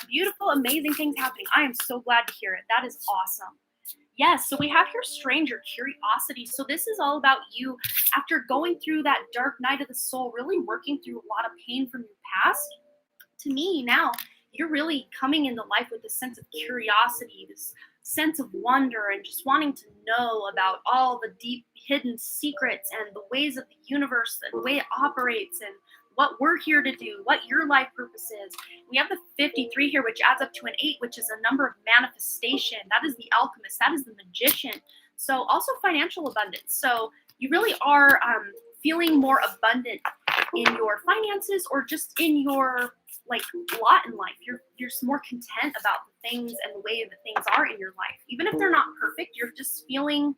Beautiful, amazing things happening. I am so glad to hear it. That is awesome. Yes, so we have here Stranger Curiosity. So this is all about you after going through that dark night of the soul, really working through a lot of pain from your past. To me now, you're really coming into life with this sense of curiosity, this sense of wonder, and just wanting to know about all the deep hidden secrets and the ways of the universe and the way it operates, and what we're here to do, what your life purpose is. We have the 53 here, which adds up to an 8, which is a number of manifestation. That is the alchemist. That is the magician. So also financial abundance. So you really are feeling more abundant in your finances, or just in your like lot in life. You're just more content about the things and the way that things are in your life. Even if they're not perfect, you're just feeling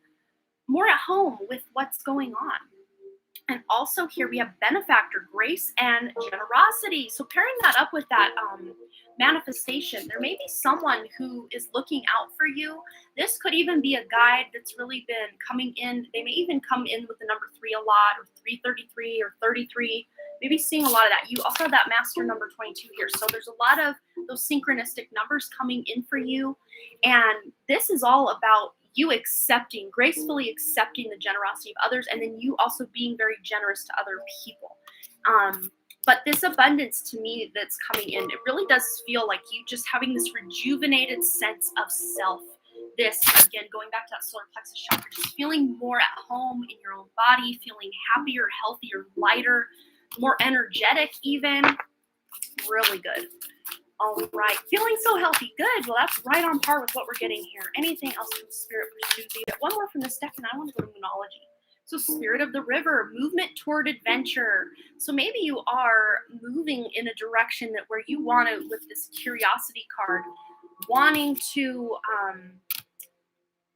more at home with what's going on. And also here we have benefactor, grace, and generosity. So pairing that up with that manifestation, there may be someone who is looking out for you. This could even be a guide that's really been coming in. They may even come in with the number 3 a lot, or 333 or 33. Maybe seeing a lot of that. You also have that master number 22 here. So there's a lot of those synchronistic numbers coming in for you. And this is all about you accepting, gracefully accepting the generosity of others, and then you also being very generous to other people. But this abundance to me that's coming in, it really does feel like you just having this rejuvenated sense of self. This, again, going back to that solar plexus chakra, just feeling more at home in your own body, feeling happier, healthier, lighter, more energetic even. Really good. All right, feeling so healthy. Good. Well, that's right on par with what we're getting here. Anything else from Spirit for Susie? One more from this deck, and I want to go to Moonology. So Spirit of the River, movement toward adventure. So maybe you are moving in a direction that where you want to, with this curiosity card, wanting to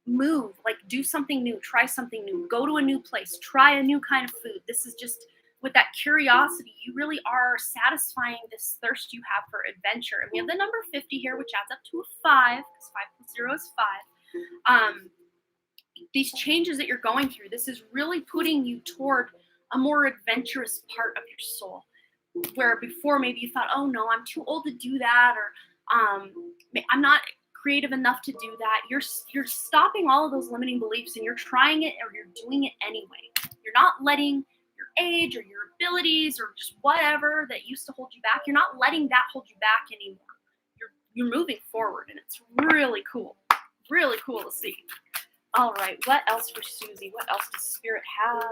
move, like do something new, try something new, go to a new place, try a new kind of food. This is just, with that curiosity, you really are satisfying this thirst you have for adventure. And we have the number 50 here, which adds up to a 5, because 5 plus 0 is 5. These changes that you're going through, this is really putting you toward a more adventurous part of your soul. Where before maybe you thought, oh no, I'm too old to do that, or I'm not creative enough to do that. You're stopping all of those limiting beliefs, and you're trying it, or you're doing it anyway. You're not letting age or your abilities or just whatever that used to hold you back, you're not letting that hold you back anymore. You're moving forward, and it's really cool to see. All right, what else for Susie? What else does Spirit have?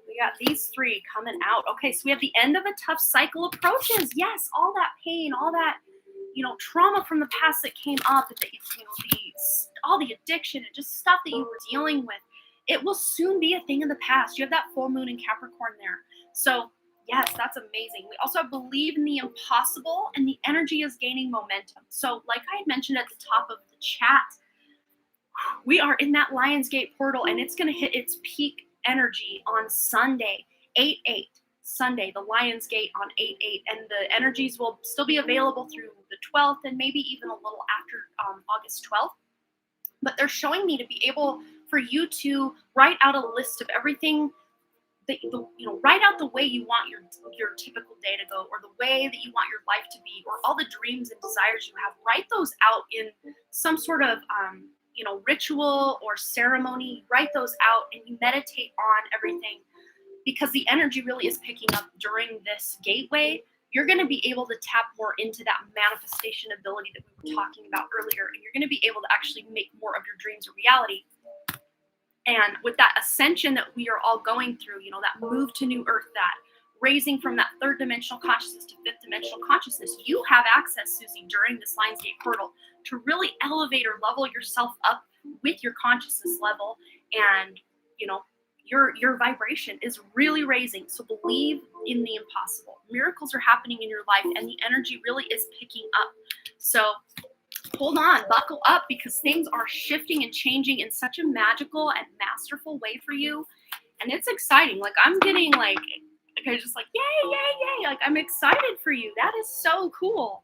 We got these 3 coming out. Okay, so we have the end of a tough cycle approaches. Yes, all that pain, all that trauma from the past that came up, that all the addiction and just stuff that you were dealing with. It will soon be a thing in the past. You have that full moon in Capricorn there. So yes, that's amazing. We also believe in the impossible, and the energy is gaining momentum. So like I had mentioned at the top of the chat, we are in that Lionsgate portal, and it's going to hit its peak energy on Sunday, 8/8. Sunday, the Lionsgate on 8/8, and the energies will still be available through the 12th, and maybe even a little after August 12th. But they're showing me to be able for you to write out a list of everything that write out the way you want your typical day to go, or the way that you want your life to be, or all the dreams and desires you have. Write those out in some sort of ritual or ceremony. Write those out, and you meditate on everything, because the energy really is picking up during this gateway. You're going to be able to tap more into that manifestation ability that we were talking about earlier, and you're going to be able to actually make more of your dreams a reality. And with that ascension that we are all going through, that move to New Earth, that raising from that 3rd dimensional consciousness to 5th dimensional consciousness, you have access, Susie, during this Lionsgate portal to really elevate or level yourself up with your consciousness level. And, your vibration is really raising. So believe in the impossible. Miracles are happening in your life, and the energy really is picking up. So hold on, buckle up, because things are shifting and changing in such a magical and masterful way for you. And it's exciting. Like, I'm getting just like, yay, yay, yay. Like, I'm excited for you. That is so cool.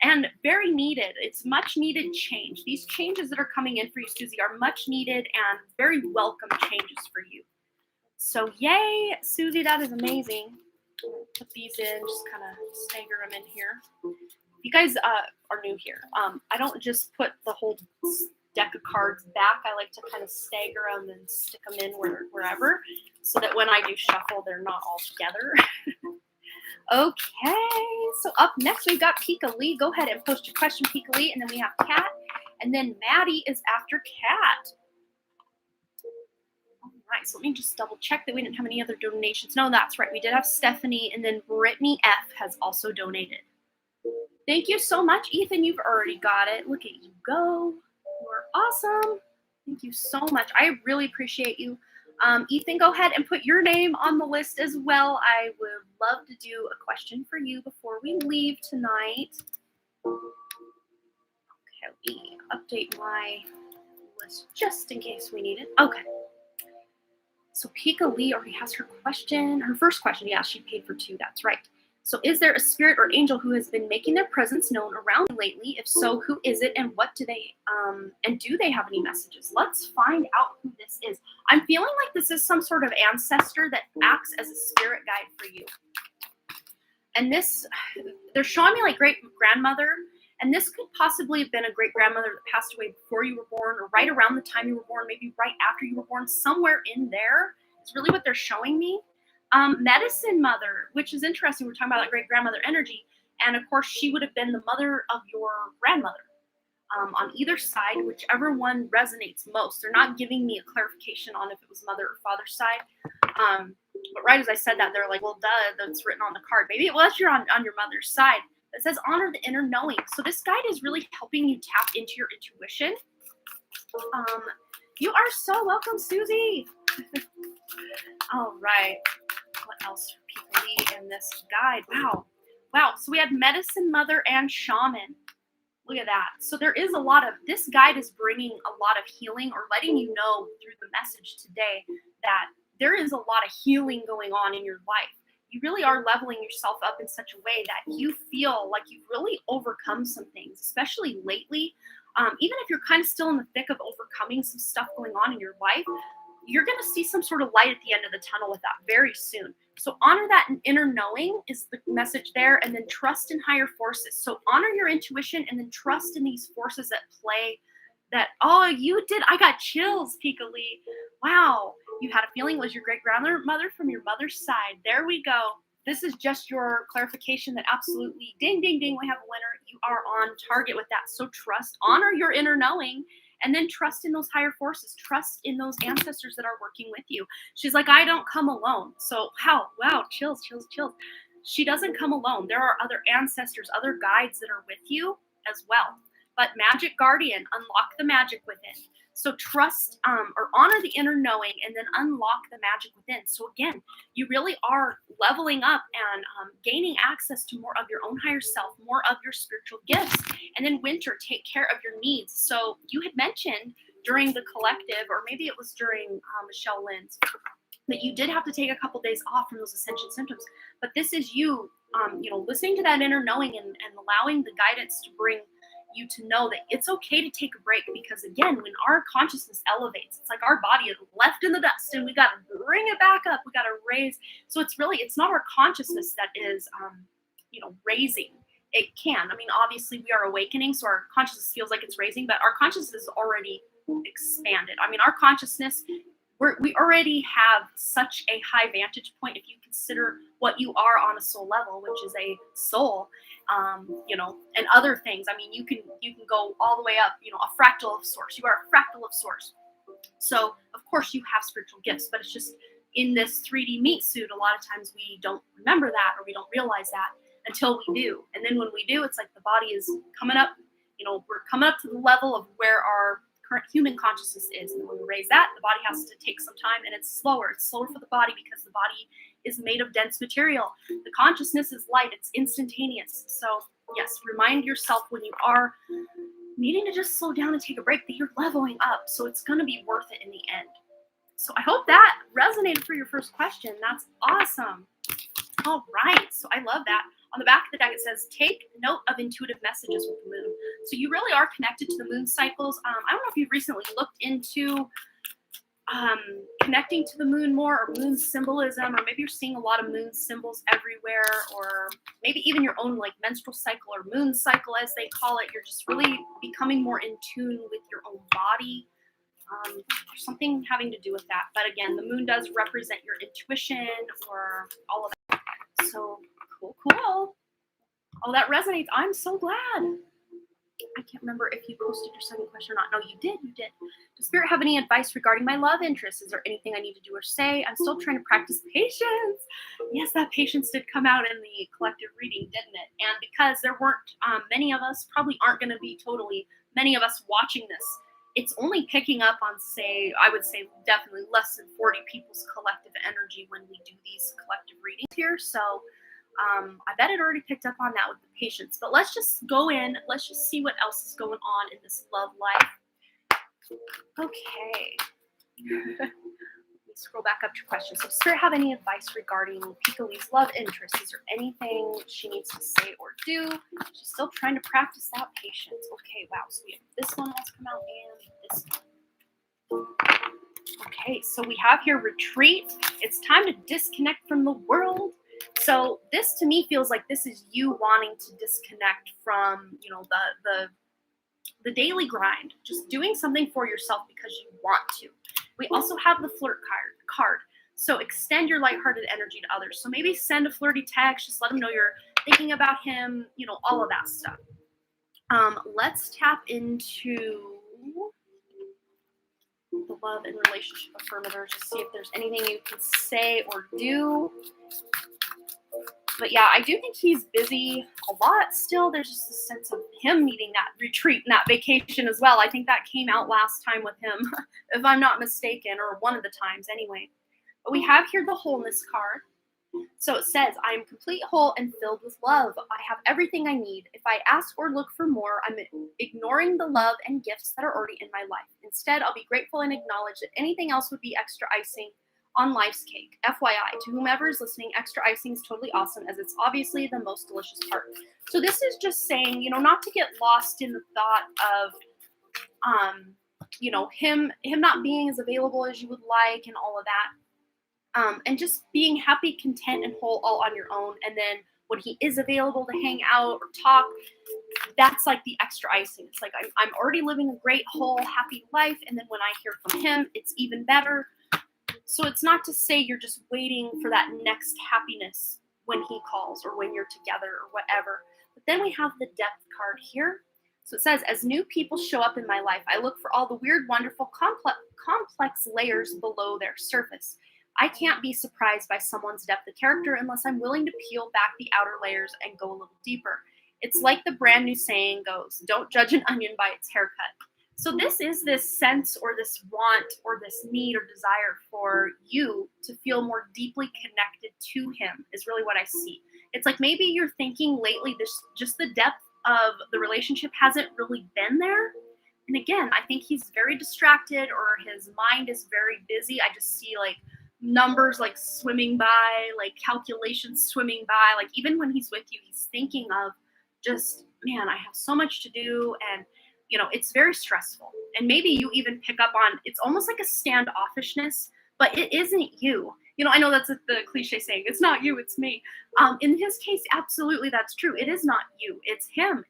And very needed. It's much needed change. These changes that are coming in for you, Susie, are much needed and very welcome changes for you. So yay, Susie, that is amazing. Put these in, just kind of stagger them in here. You guys are new here. I don't just put the whole deck of cards back. I like to kind of stagger them and stick them in wherever, so that when I do shuffle, they're not all together. Okay, so up next we've got Pika Lee. Go ahead and post your question, Pika Lee, and then we have Kat, and then Maddie is after Kat. All right, right, so let me just double check that we didn't have any other donations. No, that's right. We did have Stephanie, and then Brittany F has also donated. Thank you so much, Ethan. You've already got it. Look at you go. You're awesome. Thank you so much. I really appreciate you. Ethan, go ahead and put your name on the list as well. I would love to do a question for you before we leave tonight. Okay, let me update my list just in case we need it. Okay. So Pika Lee already has her question. Her first question, yeah, she paid for 2. That's right. So is there a spirit or angel who has been making their presence known around me lately? If so, who is it and what do they, and do they have any messages? Let's find out who this is. I'm feeling like this is some sort of ancestor that acts as a spirit guide for you. And this, they're showing me like great grandmother, and this could possibly have been a great grandmother that passed away before you were born or right around the time you were born, maybe right after you were born, somewhere in there. It's really what they're showing me. Medicine mother, which is interesting. We're talking about that great grandmother energy. And of course, she would have been the mother of your grandmother. On either side, whichever one resonates most. They're not giving me a clarification on if it was mother or father's side. But right as I said that, they're like, well, duh, that's written on the card. Maybe it was on your mother's side. It says honor the inner knowing. So this guide is really helping you tap into your intuition. You are so welcome, Susie. All right. What else for people in this guide? Wow. So we had medicine mother and shaman. Look at that. So there is a lot of, this guide is bringing a lot of healing or letting you know through the message today that there is a lot of healing going on in your life. You really are leveling yourself up in such a way that you feel like you've really overcome some things, especially lately. Even if you're kind of still in the thick of overcoming some stuff going on in your life, you're going to see some sort of light at the end of the tunnel with that very soon. So honor that inner knowing is the message there, and then trust in higher forces. So honor your intuition and then trust in these forces at play that, oh, you did. I got chills, Pika Lee. Wow. You had a feeling it was your great grandmother from your mother's side. There we go. This is just your clarification that absolutely, ding, ding, ding, we have a winner. You are on target with that. So trust, honor your inner knowing, and then trust in those higher forces. Trust in those ancestors that are working with you. She's like, I don't come alone. So wow, chills. She doesn't come alone. There are other ancestors, other guides that are with you as well. But magic guardian, unlock the magic within. So trust or honor the inner knowing and then unlock the magic within. So again, you really are leveling up and gaining access to more of your own higher self, more of your spiritual gifts. And then winter, take care of your needs. So you had mentioned during the collective, or maybe it was during Michelle Lynn's, that you did have to take a couple days off from those ascension symptoms. But this is you, listening to that inner knowing and allowing the guidance to bring you to know that it's okay to take a break, because again, when our consciousness elevates, it's like our body is left in the dust and we got to bring it back up. We got to raise. So it's not our consciousness that is, raising. It can. I mean, obviously we are awakening, so our consciousness feels like it's raising, but our consciousness is already expanded. I mean, our consciousness, we already have such a high vantage point if you consider what you are on a soul level, which is a soul, and other things. I mean, you can go all the way up, a fractal of source. You are a fractal of source. So of course you have spiritual gifts, but it's just in this 3D meat suit, a lot of times we don't remember that, or we don't realize that until we do. And then when we do, it's like the body is coming up, we're coming up to the level of where our current human consciousness is. And when we raise that, the body has to take some time, and it's slower. It's slower for the body because the body is made of dense material. The consciousness is light. It's instantaneous. So yes, remind yourself when you are needing to just slow down and take a break that you're leveling up. So it's going to be worth it in the end. So I hope that resonated for your first question. That's awesome. All right. So I love that. On the back of the deck, it says, take note of intuitive messages with the moon. So you really are connected to the moon cycles. I don't know if you've recently looked into connecting to the moon more, or moon symbolism, or maybe you're seeing a lot of moon symbols everywhere, or maybe even your own like menstrual cycle or moon cycle, as they call it. You're just really becoming more in tune with your own body. There's something having to do with that. But again, the moon does represent your intuition or all of that. So cool. Oh, that resonates. I'm so glad. I can't remember if you posted your second question or not. No, you did. You did. Does Spirit have any advice regarding my love interest? Is there anything I need to do or say? I'm still trying to practice patience. Yes, that patience did come out in the collective reading, didn't it? And because there weren't many of us, probably aren't going to be totally many of us watching this. It's only picking up on, say, I would say definitely less than 40 people's collective energy when we do these collective readings here. So I bet it already picked up on that with the patience. But let's just go in. Let's just see what else is going on in this love life. Okay. Let me scroll back up to your question. So does Spirit have any advice regarding Pikali's love interest? Is there anything she needs to say or do? She's still trying to practice that patience. Okay, wow. So we have this one that's come out and this one. Okay, so we have here retreat. It's time to disconnect from the world. So this to me feels like this is you wanting to disconnect from, you know, the daily grind, just doing something for yourself because you want to. We also have the flirt card. So extend your lighthearted energy to others. So maybe send a flirty text, just let him know you're thinking about him, you know, all of that stuff. Let's tap into the love and relationship affirmators to see if there's anything you can say or do. But yeah, I do think he's busy a lot still. There's just a sense of him needing that retreat and that vacation as well. I think that came out last time with him, if I'm not mistaken, or one of the times anyway. But we have here the wholeness card. So it says, I am complete, whole, and filled with love. I have everything I need. If I ask or look for more, I'm ignoring the love and gifts that are already in my life. Instead, I'll be grateful and acknowledge that anything else would be extra icing on life's cake. FYI, to whomever is listening, extra icing is totally awesome as it's obviously the most delicious part. So this is just saying, you know, not to get lost in the thought of, you know, him not being as available as you would like and all of that. And just being happy, content, and whole all on your own. And then when he is available to hang out or talk, that's like the extra icing. It's like I'm already living a great, whole, happy life. And then when I hear from him, it's even better. So it's not to say you're just waiting for that next happiness when he calls or when you're together or whatever. But then we have the depth card here. So it says, as new people show up in my life, I look for all the weird, wonderful, complex layers below their surface. I can't be surprised by someone's depth of character unless I'm willing to peel back the outer layers and go a little deeper. It's like the brand new saying goes, don't judge an onion by its haircut. So this is this sense or this want or this need or desire for you to feel more deeply connected to him is really what I see. It's like maybe you're thinking lately this just the depth of the relationship hasn't really been there. And again, I think he's very distracted or his mind is very busy. I just see like numbers like swimming by, like calculations swimming by. Like even when he's with you, he's thinking of just, man, I have so much to do. And, you know, it's very stressful. And maybe you even pick up on, it's almost like a standoffishness, but it isn't you. You know, I know that's the cliche saying, it's not you, it's me. In his case, absolutely that's true. It is not you, it's him.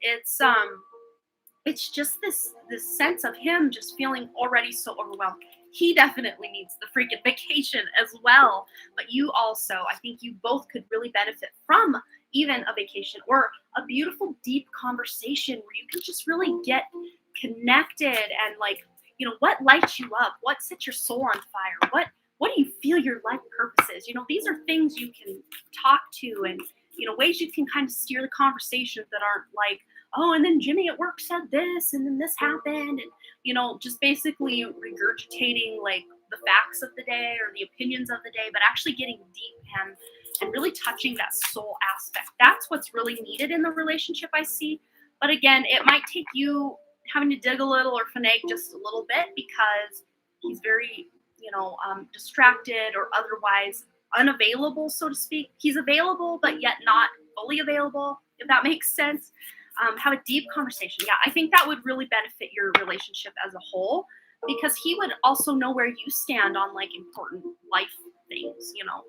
It's just this sense of him just feeling already so overwhelmed. He definitely needs the freaking vacation as well. But you also, I think you both could really benefit from even a vacation or a beautiful, deep conversation where you can just really get connected and like, you know, what lights you up? What sets your soul on fire? What do you feel your life purpose is? You know, these are things you can talk to and, you know, ways you can kind of steer the conversations that aren't like, oh, and then Jimmy at work said this, and then this happened, and, you know, just basically regurgitating, like, the facts of the day or the opinions of the day, but actually getting deep and really touching that soul aspect. That's what's really needed in the relationship, I see. But again, it might take you having to dig a little or finagle just a little bit because he's very, you know, distracted or otherwise unavailable, so to speak. He's available, but yet not fully available, if that makes sense. Have a deep conversation. Yeah, I think that would really benefit your relationship as a whole because he would also know where you stand on like important life things, you know.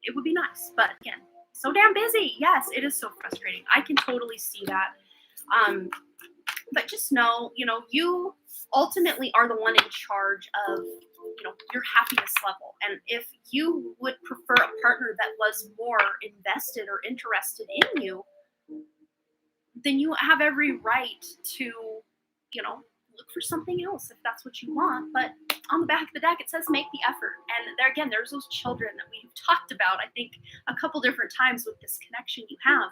It would be nice. But again, so damn busy. Yes, it is so frustrating. I can totally see that. But just know, you know, you ultimately are the one in charge of, you know, your happiness level. And if you would prefer a partner that was more invested or interested in you, then you have every right to, look for something else if that's what you want. But on the back of the deck, it says make the effort. And there again, there's those children that we've talked about, I think, a couple different times with this connection you have.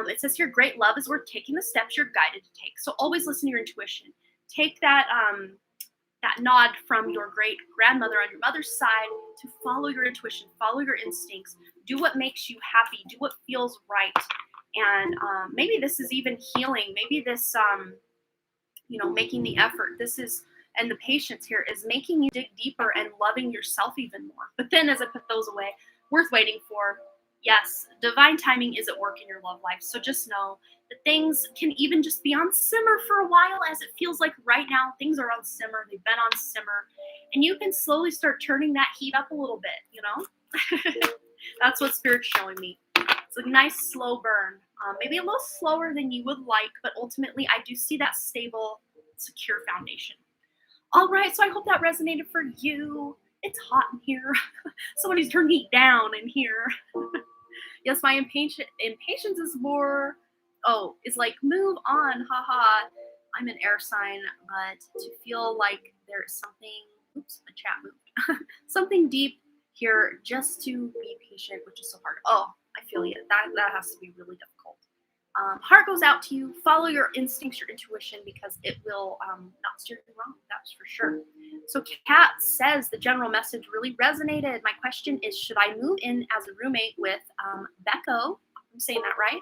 It says here, great love is worth taking the steps you're guided to take. So always listen to your intuition. Take that nod from your great grandmother on your mother's side to follow your intuition, follow your instincts, do what makes you happy, do what feels right. And maybe this is even healing. Maybe this, making the effort. This is, and the patience here is making you dig deeper and loving yourself even more. But then as I put those away, worth waiting for. Yes, divine timing is at work in your love life. So just know that things can even just be on simmer for a while, as it feels like right now things are on simmer. They've been on simmer. And you can slowly start turning that heat up a little bit, That's what Spirit's showing me. It's a nice slow burn. Maybe a little slower than you would like, but ultimately I do see that stable, secure foundation. All right, so I hope that resonated for you. It's hot in here. Somebody's turned heat down in here. Yes, my impatience is more, is like, move on, haha. I'm an air sign, but to feel like there is something, oops, my chat moved, something deep here just to be patient, which is so hard. Oh, I feel you. That has to be really difficult. Heart goes out to you. Follow your instincts, your intuition, because it will not steer you wrong. That's for sure. So Kat says the general message really resonated. My question is, should I move in as a roommate with Becco? I'm saying that right.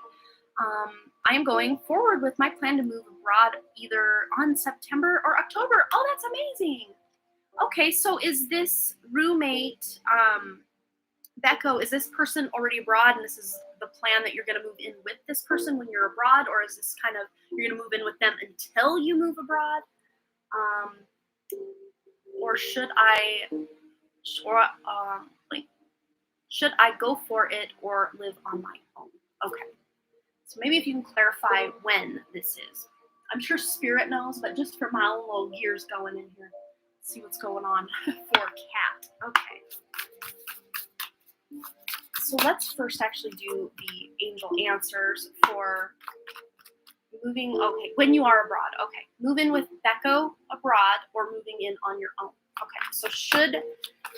I am going forward with my plan to move abroad either on September or October. Oh, that's amazing. Okay, so is this roommate, Becco, is this person already abroad and this is the plan that you're going to move in with this person when you're abroad? Or is this kind of, you're going to move in with them until you move abroad? Or should I go for it or live on my own? Okay. So maybe if you can clarify when this is. I'm sure Spirit knows, but just for my own little gears going in here, see what's going on for Kat. Okay. So let's first actually do the angel answers for moving. Okay, when you are abroad. Okay, move in with Becco abroad or moving in on your own. Okay, so should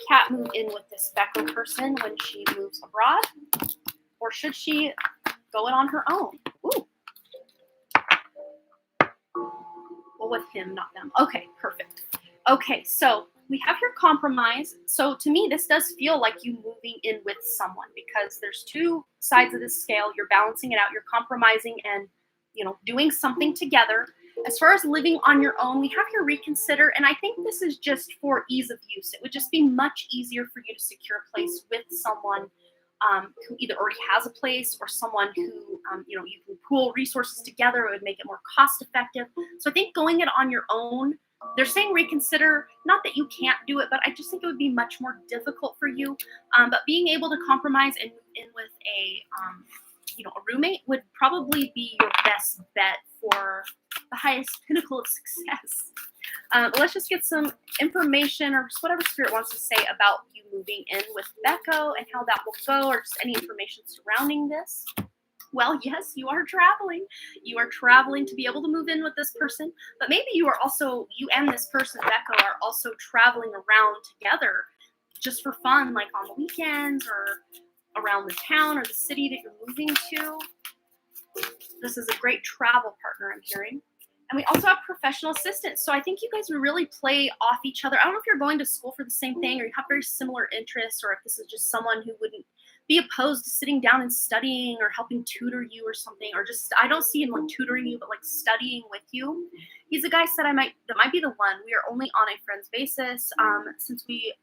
Kat move in with this Becco person when she moves abroad, or should she go it on her own? Ooh. Well, with him, not them. Okay, perfect. Okay, so we have your compromise. So to me, this does feel like you moving in with someone, because there's two sides of this scale. You're balancing it out. You're compromising and, doing something together. As far as living on your own, we have your reconsider. And I think this is just for ease of use. It would just be much easier for you to secure a place with someone who either already has a place or someone who, you can pool resources together. It would make it more cost effective. So I think going it on your own, they're saying reconsider, not that you can't do it, but I just think it would be much more difficult for you. But being able to compromise and move in with a roommate would probably be your best bet for the highest pinnacle of success. Let's just get some information or just whatever Spirit wants to say about you moving in with Becco and how that will go, or just any information surrounding this. Well, yes, you are traveling. You are traveling to be able to move in with this person, but maybe you and this person, Becco, are also traveling around together just for fun, like on the weekends or around the town or the city that you're moving to. This is a great travel partner, I'm hearing. And we also have professional assistants. So I think you guys would really play off each other. I don't know if you're going to school for the same thing or you have very similar interests, or if this is just someone who wouldn't be opposed to sitting down and studying or helping tutor you or something, or just, I don't see him like tutoring you, but like studying with you. He's a guy said that might be the one. We are only on a friend's basis since we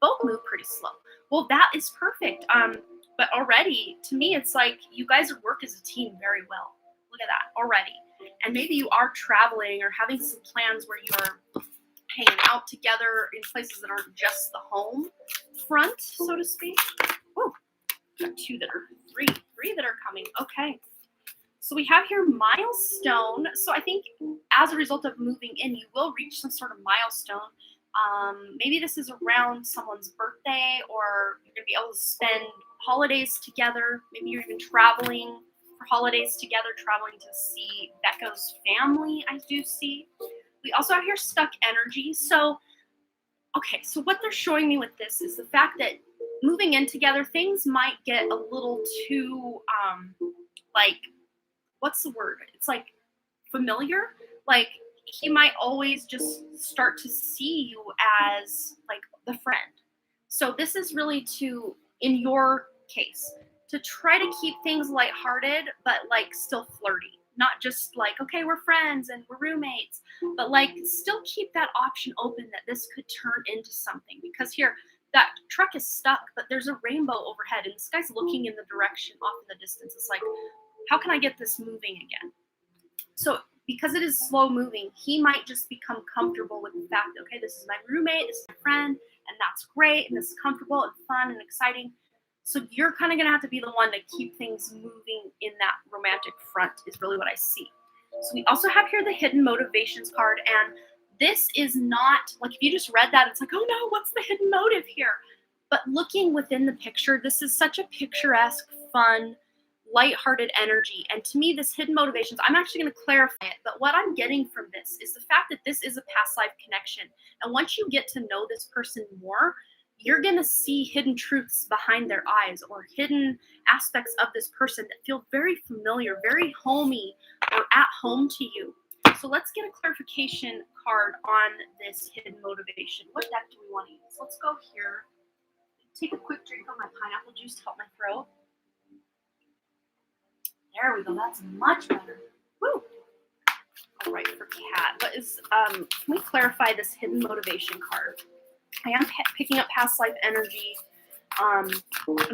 both move pretty slow. Well, that is perfect. But already, to me, it's like you guys would work as a team very well. Look at that already. And maybe you are traveling or having some plans where you're hanging out together in places that aren't just the home front, so to speak. Oh, got three that are coming. Okay. So we have here milestone. So I think as a result of moving in, you will reach some sort of milestone. Maybe this is around someone's birthday, or you're going to be able to spend holidays together. Maybe you're even traveling for holidays together, traveling to see Becca's family, I do see. We also have here stuck energy. So, okay, so what they're showing me with this is the fact that moving in together, things might get a little too, like, what's the word? It's like familiar. Like, he might always just start to see you as like the friend. So this is really to, in your case, to try to keep things lighthearted, but like still flirty. Not just like, okay, we're friends and we're roommates, but like still keep that option open that this could turn into something. Because here, that truck is stuck, but there's a rainbow overhead, and this guy's looking in the direction off in the distance. It's like, how can I get this moving again? So because it is slow moving, he might just become comfortable with the fact that, okay, this is my roommate, this is my friend, and that's great, and this is comfortable and fun and exciting. So you're kind of going to have to be the one to keep things moving in that romantic front is really what I see. So we also have here the hidden motivations card, and this is not, like, if you just read that, it's like, oh no, what's the hidden motive here? But looking within the picture, this is such a picturesque, fun, lighthearted energy. And to me, this hidden motivations, I'm actually going to clarify it. But what I'm getting from this is the fact that this is a past life connection. And once you get to know this person more, you're going to see hidden truths behind their eyes or hidden aspects of this person that feel very familiar, very homey or at home to you. So let's get a clarification card on this hidden motivation. What deck do we want to use? Let's go here. Take a quick drink of my pineapple juice to help my throat. There we go. That's much better. Woo! All right, for Kat, what is? Can we clarify this hidden motivation card? I am picking up past life energy. I'm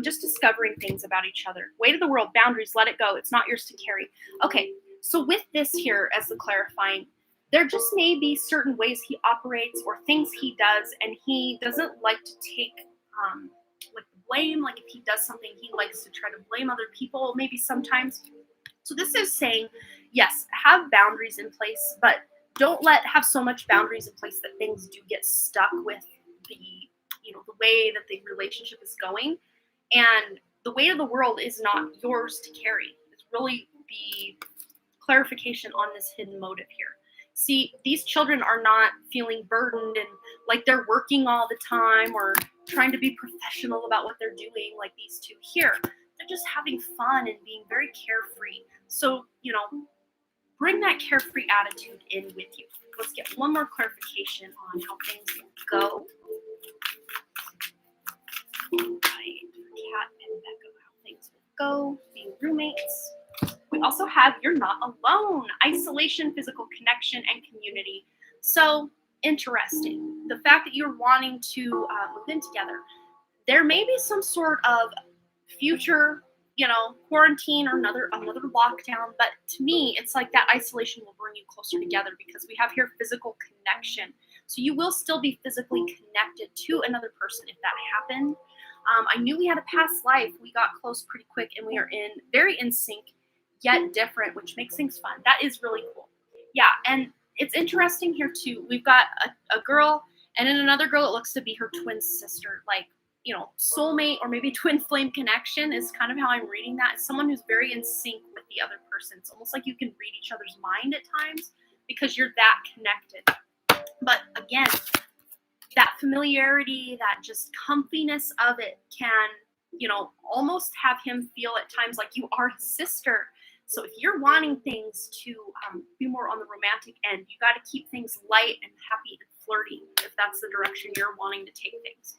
just discovering things about each other. Weight of the world, boundaries, let it go. It's not yours to carry. Okay, so with this here as the clarifying, there just may be certain ways he operates or things he does, and he doesn't like to take like the blame. Like if he does something, he likes to try to blame other people, maybe sometimes. So this is saying, yes, have boundaries in place, but don't have so much boundaries in place that things do get stuck with the way that the relationship is going. And the weight of the world is not yours to carry. It's really the clarification on this hidden motive here. See, these children are not feeling burdened and like they're working all the time or trying to be professional about what they're doing like these two here. They're just having fun and being very carefree. So, bring that carefree attitude in with you. Let's get one more clarification on how things will go. Right, Kat and Becca, how things will go, being roommates. We also have you're not alone, isolation, physical connection, and community. So interesting. The fact that you're wanting to move in together. There may be some sort of future, quarantine or another lockdown. But to me, it's like that isolation will bring you closer together because we have here physical connection. So you will still be physically connected to another person if that happened. I knew we had a past life. We got close pretty quick, and we are very in sync, yet different, which makes things fun. That is really cool. Yeah, and it's interesting here too. We've got a girl, and then another girl that looks to be her twin sister, like, soulmate or maybe twin flame connection is kind of how I'm reading that. It's someone who's very in sync with the other person. It's almost like you can read each other's mind at times because you're that connected. But again, that familiarity, that just comfiness of it can, almost have him feel at times like you are his sister. So if you're wanting things to be more on the romantic end, you got to keep things light and happy and flirty if that's the direction you're wanting to take things.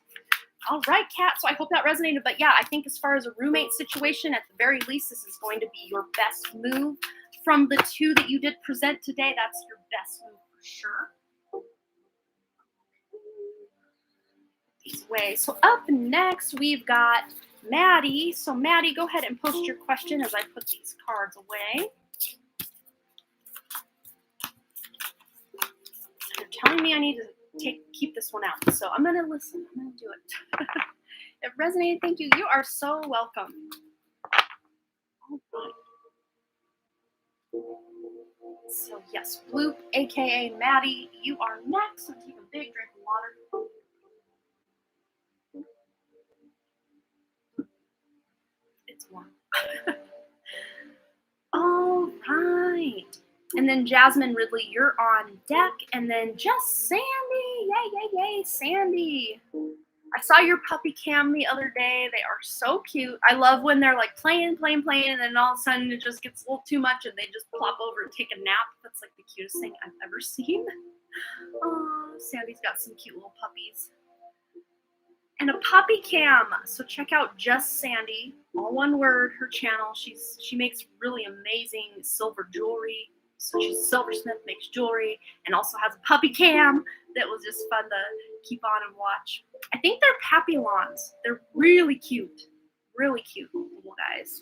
All right, Kat. So I hope that resonated. But yeah, I think as far as a roommate situation, at the very least, this is going to be your best move. From the two that you did present today, that's your best move for sure. These ways. So up next, we've got Maddie. So Maddie, go ahead and post your question as I put these cards away. They're telling me I need to keep this one out. So I'm going to listen. I'm going to do it. It resonated. Thank you. You are so welcome. All right. So yes, Bloop, aka Maddie, you are next. I'm going to take a big drink of water. It's warm. And then Jasmine Ridley, you're on deck. And then just Sandy. Yay, yay, yay, Sandy. I saw your puppy cam the other day. They are so cute. I love when they're like playing, and then all of a sudden it just gets a little too much and they just plop over and take a nap. That's like the cutest thing I've ever seen. Oh, Sandy's got some cute little puppies. And a puppy cam. So check out Just Sandy, all one word, her channel. She makes really amazing silver jewelry. So she's a silversmith, makes jewelry, and also has a puppy cam that was just fun to keep on and watch. I think they're papillons. They're really cute little guys.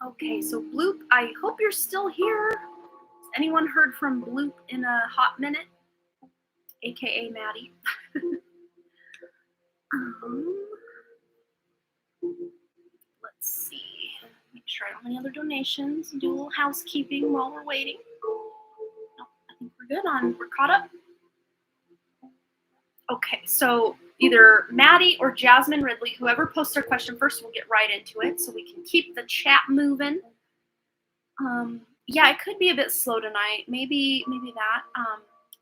Okay, so Bloop, I hope you're still here. Has anyone heard from Bloop in a hot minute? AKA Maddie. Let's see. Make sure I don't have any other donations. Do a little housekeeping while we're waiting. Nope, I think we're good. We're caught up. Okay, so either Maddie or Jasmine Ridley, whoever posts their question first, will get right into it so we can keep the chat moving. Yeah, it could be a bit slow tonight. Maybe that.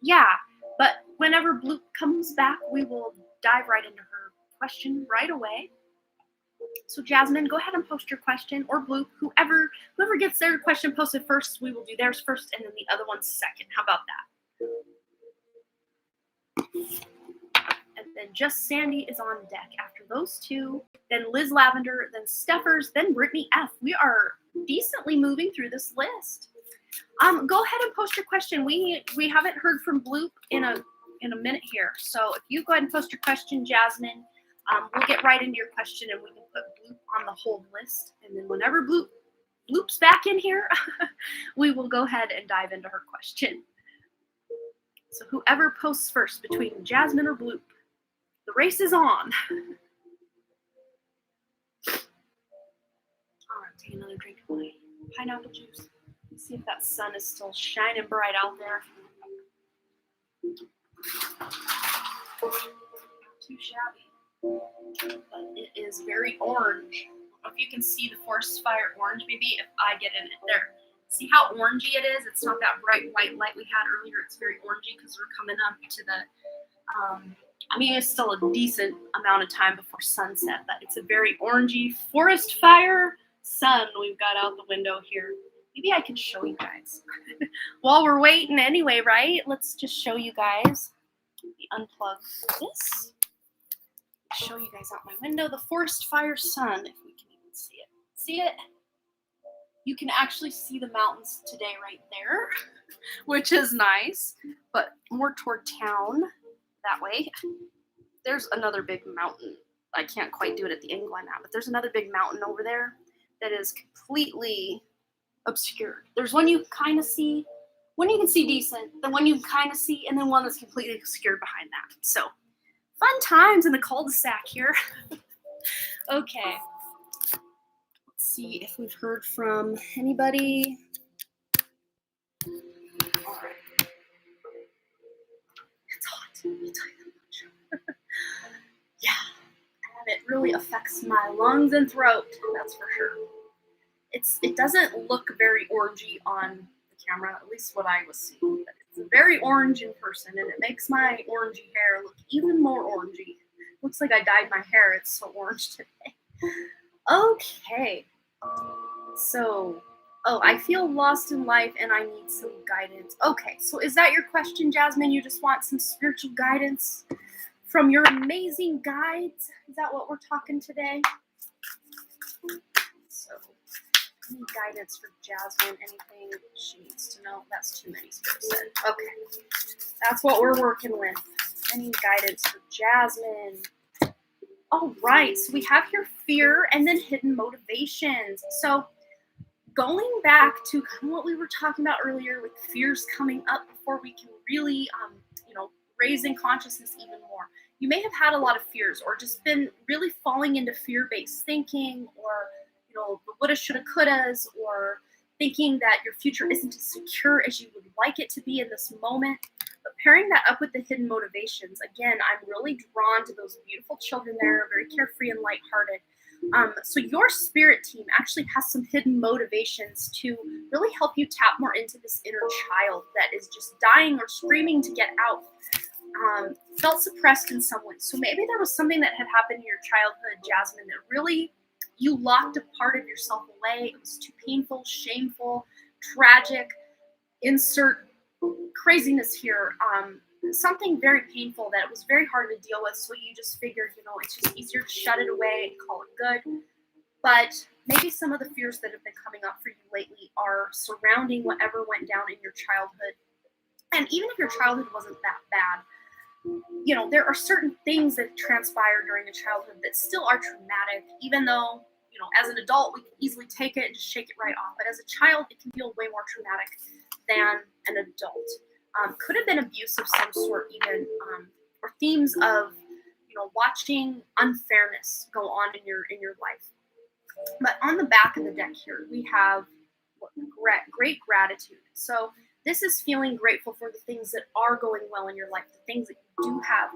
Yeah, but whenever Bloop comes back, we will dive right into her question right away. So Jasmine, go ahead and post your question, or Bloop, whoever gets their question posted first, we will do theirs first, and then the other one second. How about that? And then Just Sandy is on deck after those two. Then Liz Lavender, then Steffers, then Brittany F. We are decently moving through this list. Go ahead and post your question. We haven't heard from Bloop in a minute here. So if you go ahead and post your question, Jasmine, we'll get right into your question and we can put Bloop on the hold list. And then whenever Bloop's back in here, we will go ahead and dive into her question. So whoever posts first between Jasmine or Bloop, the race is on. All right, take another drink of my pineapple juice. Let's see if that sun is still shining bright out there. Not too shabby, but it is very orange. I don't know if you can see the forest fire orange. Maybe if I get in it there. See how orangey it is? It's not that bright white light we had earlier. It's very orangey because we're coming up to the I mean, it's still a decent amount of time before sunset, but it's a very orangey forest fire sun we've got out the window here. Maybe I can show you guys. While we're waiting anyway, right? Let's just show you guys. Let me unplug this. Show you guys out my window. The forest fire sun, if we can even see it. See it? You can actually see the mountains today right there, which is nice, but more toward town. That way. There's another big mountain. I can't quite do it at the angle I'm at, but there's another big mountain over there that is completely obscured. There's one you kind of see, one you can see decent, the one you kind of see, and then one that's completely obscured behind that. So, fun times in the cul-de-sac here. Okay. Let's see if we've heard from anybody. All right. It's hot. I'll tell you that much. Yeah, and it really affects my lungs and throat. That's for sure. It doesn't look very orangey on the camera, at least what I was seeing. But it's very orange in person, and it makes my orangey hair look even more orangey. Looks like I dyed my hair. It's so orange today. Okay. So. Oh, I feel lost in life and I need some guidance. Okay, so is that your question, Jasmine? You just want some spiritual guidance from your amazing guides? Is that what we're talking today? So, any guidance for Jasmine? Anything she needs to know? That's too many, Spirit said. Okay, that's what we're working with. Any guidance for Jasmine? All right, so we have here fear and then hidden motivations. So, going back to kind of what we were talking about earlier with fears coming up before we can really, raise in consciousness even more. You may have had a lot of fears or just been really falling into fear-based thinking or, the woulda, shoulda, couldas, or thinking that your future isn't as secure as you would like it to be in this moment. But pairing that up with the hidden motivations, again, I'm really drawn to those beautiful children there, very carefree and lighthearted, So your spirit team actually has some hidden motivations to really help you tap more into this inner child that is just dying or screaming to get out. Felt suppressed in some way. So maybe there was something that had happened in your childhood, Jasmine, that really you locked a part of yourself away. It was too painful, shameful, tragic. Insert craziness here. Something very painful that it was very hard to deal with. So you just figured, it's just easier to shut it away and call it good. But maybe some of the fears that have been coming up for you lately are surrounding whatever went down in your childhood. And even if your childhood wasn't that bad, there are certain things that transpire during a childhood that still are traumatic, even though, as an adult, we can easily take it and just shake it right off. But as a child, it can feel way more traumatic than an adult. Could have been abuse of some sort, even, or themes of, watching unfairness go on in your life. But on the back of the deck here, we have great gratitude. So this is feeling grateful for the things that are going well in your life, the things that you do have.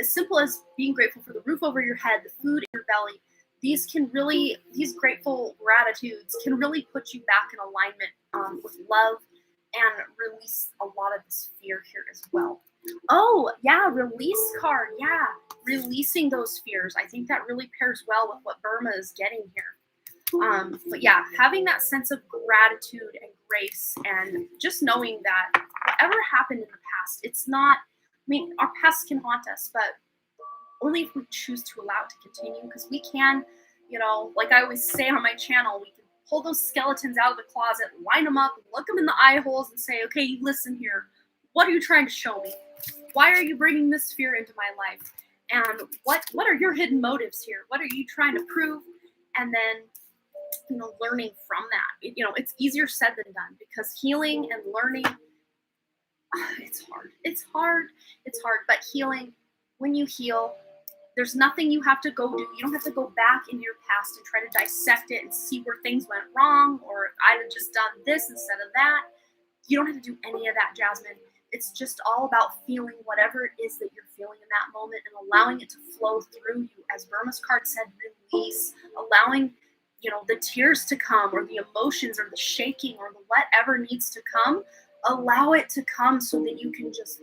As simple as being grateful for the roof over your head, the food in your belly. These grateful gratitudes can really put you back in alignment with love and release a lot of this fear here as well. Oh, yeah, release card. Yeah, releasing those fears. I think that really pairs well with what Burma is getting here. But yeah, having that sense of gratitude and grace and just knowing that whatever happened in the past, it's not, our past can haunt us, but only if we choose to allow it to continue, because we can, like I always say on my channel, we can pull those skeletons out of the closet, line them up, look them in the eye holes and say, okay, listen here. What are you trying to show me? Why are you bringing this fear into my life? And what are your hidden motives here? What are you trying to prove? And then, learning from that. It's easier said than done, because healing and learning, it's hard. It's hard. But healing, when you heal, there's nothing you have to go do. You don't have to go back into your past and try to dissect it and see where things went wrong, or if I'd have just done this instead of that. You don't have to do any of that, Jasmine. It's just all about feeling whatever it is that you're feeling in that moment and allowing it to flow through you. As Burma's card said, release, allowing, the tears to come, or the emotions, or the shaking, or the whatever needs to come. Allow it to come so that you can just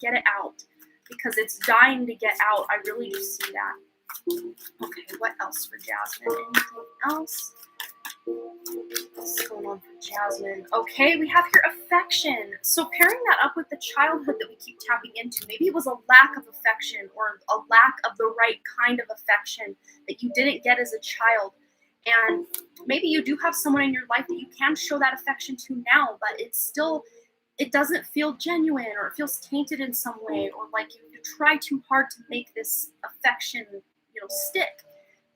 get it out, because it's dying to get out. I really do see that. Okay, what else for Jasmine? Anything else? What's going on for Jasmine? Okay, we have here affection. So pairing that up with the childhood that we keep tapping into, maybe it was a lack of affection, or a lack of the right kind of affection that you didn't get as a child. And maybe you do have someone in your life that you can show that affection to now, but it doesn't feel genuine, or it feels tainted in some way, or like you try too hard to make this affection, stick.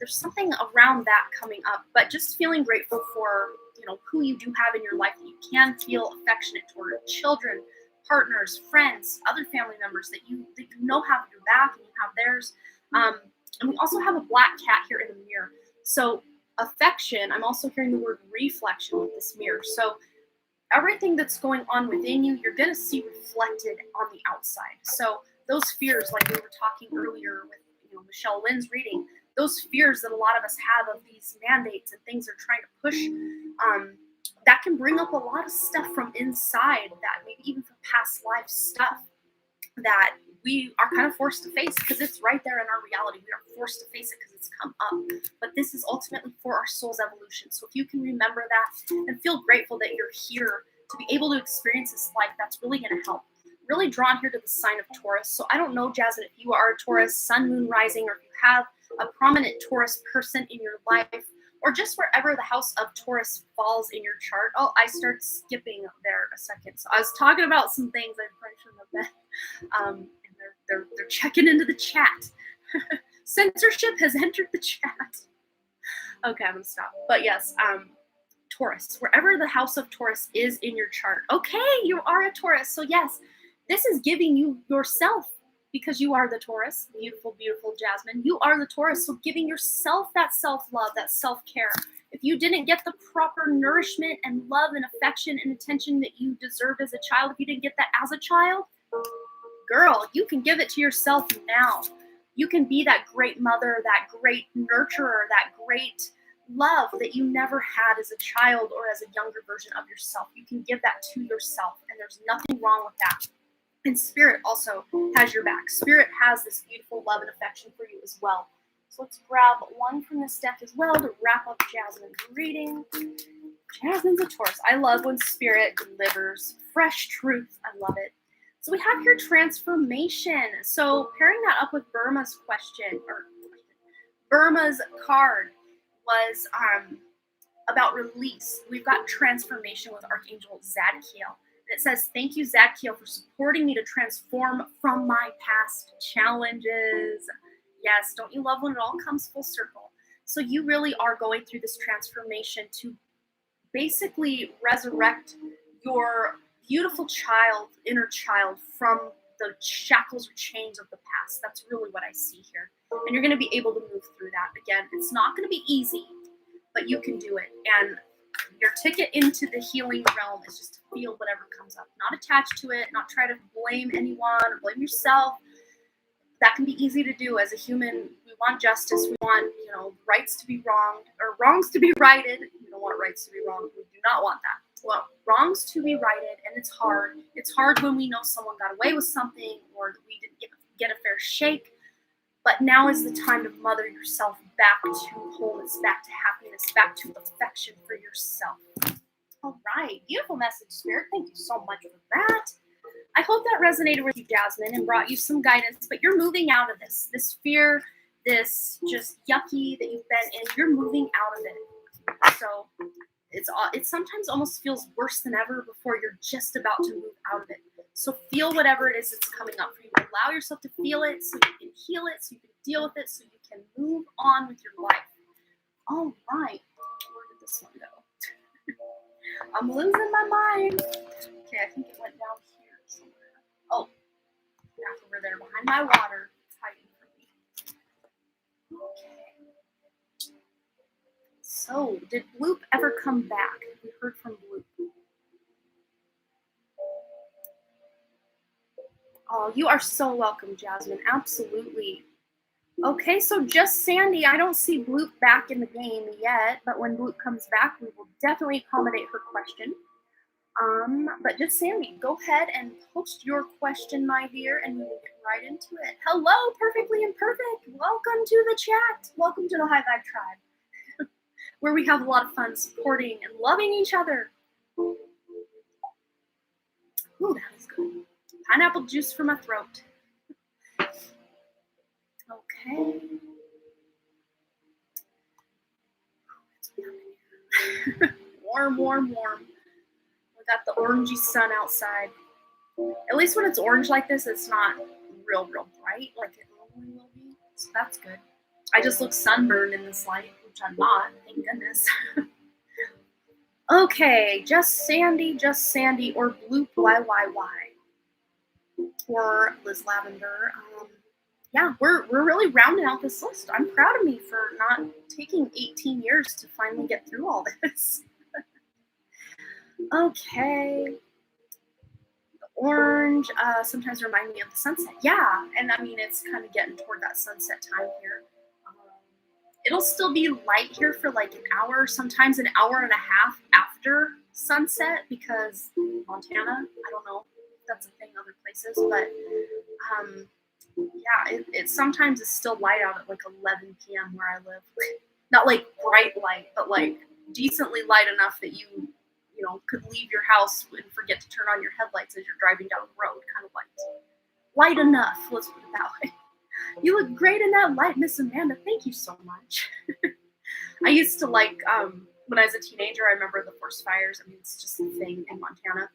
There's something around that coming up, but just feeling grateful for, who you do have in your life that you can feel affectionate toward: children, partners, friends, other family members that you have your back and you have theirs. And we also have a black cat here in the mirror. So affection, I'm also hearing the word reflection with this mirror. So everything that's going on within you, you're going to see reflected on the outside. So those fears, like we were talking earlier with Michelle Lynn's reading, those fears that a lot of us have of these mandates and things they're trying to push, that can bring up a lot of stuff from inside, that maybe even from past life stuff that we are kind of forced to face, because it's right there in our reality. We are forced to face it because it's come up. But this is ultimately for our soul's evolution. So if you can remember that and feel grateful that you're here to be able to experience this life, that's really going to help. Really drawn here to the sign of Taurus. So I don't know, Jasmine, if you are a Taurus, sun, moon, rising, or if you have a prominent Taurus person in your life, or just wherever the house of Taurus falls in your chart. Oh, I started skipping there a second. So I was talking about some things I probably shouldn't have been. And they're checking into the chat. Censorship has entered the chat. Okay, I'm gonna stop. But yes, Taurus, wherever the house of Taurus is in your chart. Okay, you are a Taurus. So yes, this is giving you yourself, because you are the Taurus. Beautiful, beautiful Jasmine. You are the Taurus. So giving yourself that self-love, that self-care. If you didn't get the proper nourishment and love and affection and attention that you deserved as a child, if you didn't get that as a child, girl, you can give it to yourself now. You can be that great mother, that great nurturer, that great love that you never had as a child or as a younger version of yourself. You can give that to yourself, and there's nothing wrong with that. And Spirit also has your back. Spirit has this beautiful love and affection for you as well. So let's grab one from this deck as well to wrap up Jasmine's reading. Jasmine's a Taurus. I love when Spirit delivers fresh truth. I love it. So we have here transformation. So pairing that up with Burma's question, or Burma's card was about release. We've got transformation with Archangel Zadkiel. It says, thank you, Zadkiel, for supporting me to transform from my past challenges. Yes, don't you love when it all comes full circle? So you really are going through this transformation to basically resurrect your beautiful child, inner child, from the shackles or chains of the past. That's really what I see here. And you're going to be able to move through that. Again, it's not going to be easy, but you can do it. And your ticket into the healing realm is just to feel whatever comes up, not attached to it, not try to blame anyone or blame yourself. That can be easy to do as a human. We want justice. We want, rights to be wronged or wrongs to be righted. We don't want rights to be wronged. We do not want that. We want wrongs to be righted, and it's hard. It's hard when we know someone got away with something or that we didn't get a fair shake. But now is the time to mother yourself back to wholeness, back to happiness, back to affection for yourself. All right. Beautiful message, Spirit. Thank you so much for that. I hope that resonated with you, Jasmine, and brought you some guidance. But you're moving out of this fear, this just yucky that you've been in. You're moving out of it. So it sometimes almost feels worse than ever before you're just about to move out of it. So feel whatever it is that's coming up for you. Allow yourself to feel it so you can heal it, so you can deal with it, so you can move on with your life. All right. Where did this one go? I'm losing my mind. Okay, I think it went down here somewhere. Oh, back over there behind my water. It's hiding from me. Okay. So, did Bloop ever come back? We heard from Bloop. Oh, you are so welcome, Jasmine. Absolutely. Okay, so just Sandy. I don't see Bloop back in the game yet, but when Bloop comes back, we will definitely accommodate her question. But just Sandy, go ahead and post your question, my dear, and we will get right into it. Hello, Perfectly Imperfect. Welcome to the chat. Welcome to the High Vibe Tribe, where we have a lot of fun supporting and loving each other. Ooh, that is good. Pineapple juice for my throat. Okay. It's warm, warm, warm. We got the orangey sun outside. At least when it's orange like this, it's not real bright like it normally will be. So that's good. I just look sunburned in this light, which I'm not, thank goodness. Okay, just Sandy, or Bloop YYY. Or Liz Lavender. Yeah, we're really rounding out this list. I'm proud of me for not taking 18 years to finally get through all this. Okay. The orange sometimes remind me of the sunset. Yeah, and I mean, it's kind of getting toward that sunset time here. It'll still be light here for like an hour, sometimes an hour and a half after sunset, because Montana, I don't know if that's a thing other places, but yeah, it sometimes is still light out at like 11 p.m. where I live. Not like bright light, but like decently light enough that you could leave your house and forget to turn on your headlights as you're driving down the road, kind of light enough, let's put it that way. You look great in that light, Miss Amanda. Thank you so much. I used to when I was a teenager, I remember the forest fires. I mean, it's just a thing in Montana.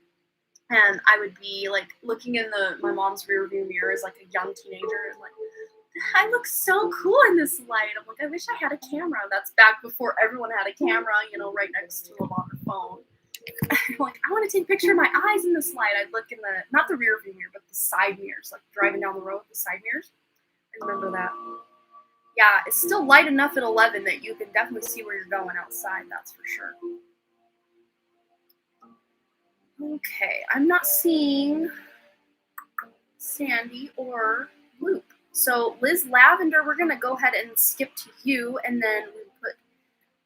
And I would be like looking in my mom's rearview mirror as like a young teenager and like, I look so cool in this light. I'm like, I wish I had a camera. That's back before everyone had a camera, right next to them on their phone. I'm like, I want to take a picture of my eyes in this light. I'd look in not the rearview mirror, but the side mirrors, like driving down the road, the side mirrors. I remember that. Yeah, it's still light enough at 11 that you can definitely see where you're going outside, that's for sure. Okay, I'm not seeing Sandy or Bloop. So Liz Lavender, we're going to go ahead and skip to you, and then we put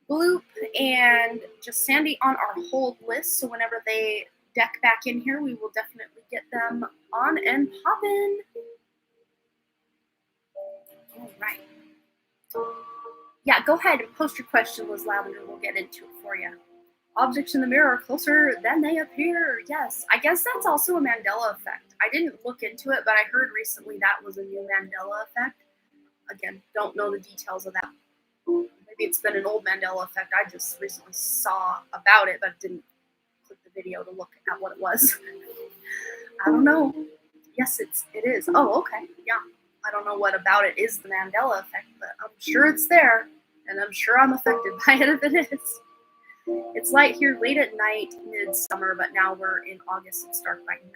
Bloop and just Sandy on our hold list. So whenever they deck back in here, we will definitely get them on and poppin'. All right. Yeah, go ahead and post your question, Liz Lavender. We'll get into it for you. Objects in the mirror are closer than they appear. Yes, I guess that's also a Mandela effect. I didn't look into it, but I heard recently that was a new Mandela effect. Again, don't know the details of that. Maybe it's been an old Mandela effect. I just recently saw about it, but didn't click the video to look at what it was. I don't know. Yes, it is. Oh, okay. Yeah. I don't know what about it is the Mandela effect, but I'm sure it's there, and I'm sure I'm affected by it if it is. It's light here late at night, midsummer, but now we're in August. It's dark by 9.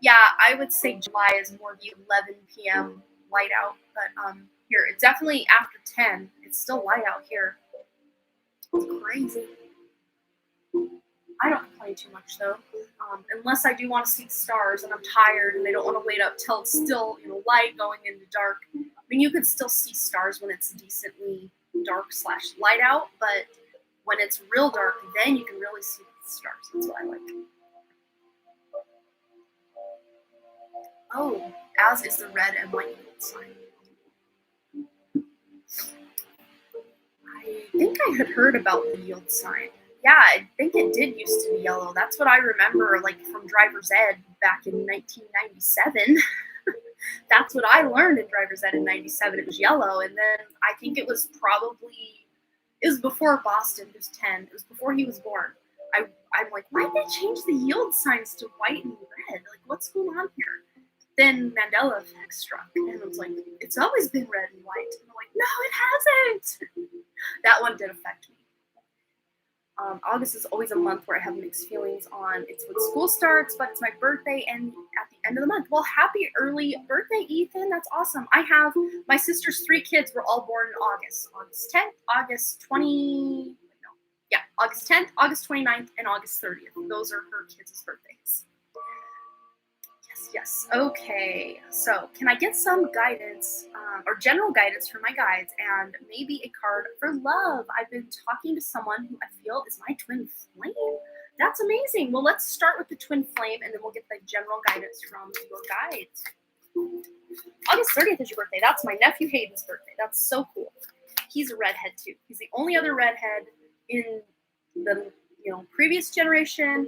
Yeah, I would say July is more the 11 p.m. light out, but here it's definitely after 10. It's still light out here. It's crazy. I don't complain too much though, unless I do want to see the stars and I'm tired and I don't want to wait up till it's still light going into dark. I mean, you could still see stars when it's decently dark / light out, but when it's real dark, then you can really see the stars. That's what I like. Oh, as is the red and white sign. I think I had heard about the yield sign. Yeah, I think it did used to be yellow. That's what I remember, like from driver's ed back in 1997. That's what I learned in driver's ed in 97. It was yellow, and then I think it was before Boston was 10. It was before he was born. I'm like, why did they change the yield signs to white and red? Like, what's going on here? Then Mandela effect struck, and I was like, it's always been red and white. And I'm like, no, it hasn't. That one did affect me. August is always a month where I have mixed feelings on. It's when school starts, but it's my birthday and at the end of the month. Well, happy early birthday, Ethan. That's awesome. I have my sister's 3 kids were all born in August. August 10th, August 10th, August 29th, and August 30th. Those are her kids' birthdays. Yes. Okay. So can I get some guidance or general guidance for my guides and maybe a card for love? I've been talking to someone who I feel is my twin flame. That's amazing. Well, let's start with the twin flame and then we'll get the general guidance from your guides. August 30th is your birthday. That's my nephew Hayden's birthday. That's so cool. He's a redhead too. He's the only other redhead in the previous generation.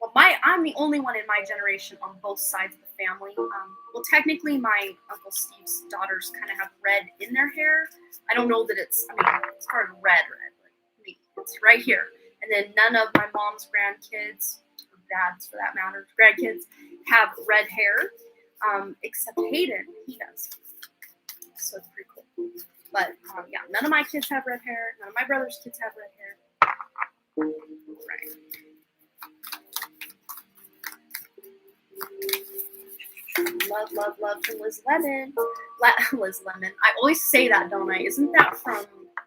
Well, I'm the only one in my generation on both sides of the family. Well, technically, my Uncle Steve's daughters kind of have red in their hair. I don't know that it's part of red, but it's right here. And then none of my mom's grandkids, or dad's for that matter, grandkids, have red hair, except Hayden. He does. So it's pretty cool. But yeah, none of my kids have red hair. None of my brother's kids have red hair. Right. Love from Liz Lemon. Liz Lemon. I always say that, don't I? Isn't that from,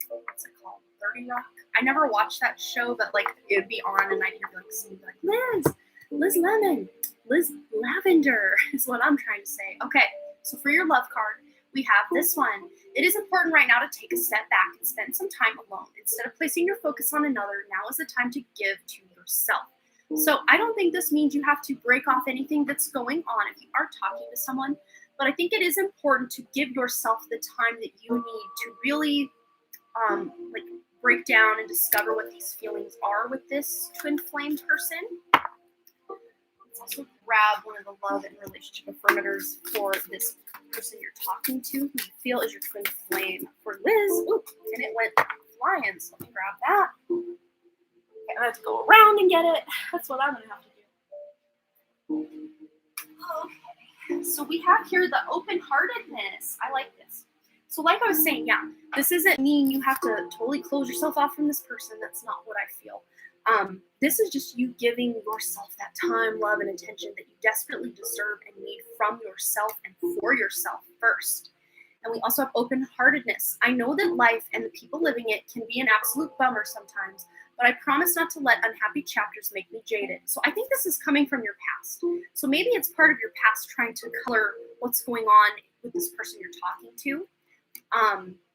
what's it called? 30 Rock? I never watched that show, but like it would be on and I'd hear like somebody like, Liz Lemon, Liz Lavender is what I'm trying to say. Okay, so for your love card, we have this one. It is important right now to take a step back and spend some time alone. Instead of placing your focus on another, now is the time to give to yourself. So I don't think this means you have to break off anything that's going on if you are talking to someone, but I think it is important to give yourself the time that you need to really break down and discover what these feelings are with this twin flame person. Let's also grab one of the love and relationship affirmators for this person you're talking to, who you feel is your twin flame. For Liz, and it went flying, so let me grab that. Okay, I have to go around and get it. That's what I'm going to have to do. Okay, so we have here the open-heartedness. I like this. So like I was saying, yeah, this doesn't mean you have to totally close yourself off from this person. That's not what I feel. This is just you giving yourself that time, love, and attention that you desperately deserve and need from yourself and for yourself first. And we also have open-heartedness. I know that life and the people living it can be an absolute bummer sometimes, but I promise not to let unhappy chapters make me jaded. So I think this is coming from your past. So maybe it's part of your past trying to color what's going on with this person you're talking to.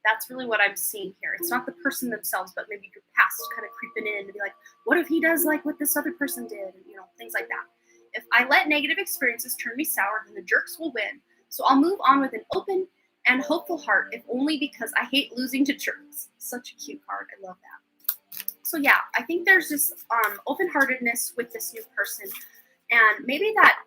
That's really what I'm seeing here. It's not the person themselves, but maybe your past kind of creeping in to be like, what if he does like what this other person did? And, things like that. If I let negative experiences turn me sour, then the jerks will win. So I'll move on with an open and hopeful heart, if only because I hate losing to jerks. Such a cute card. I love that. So yeah, I think there's this open-heartedness with this new person. And maybe that,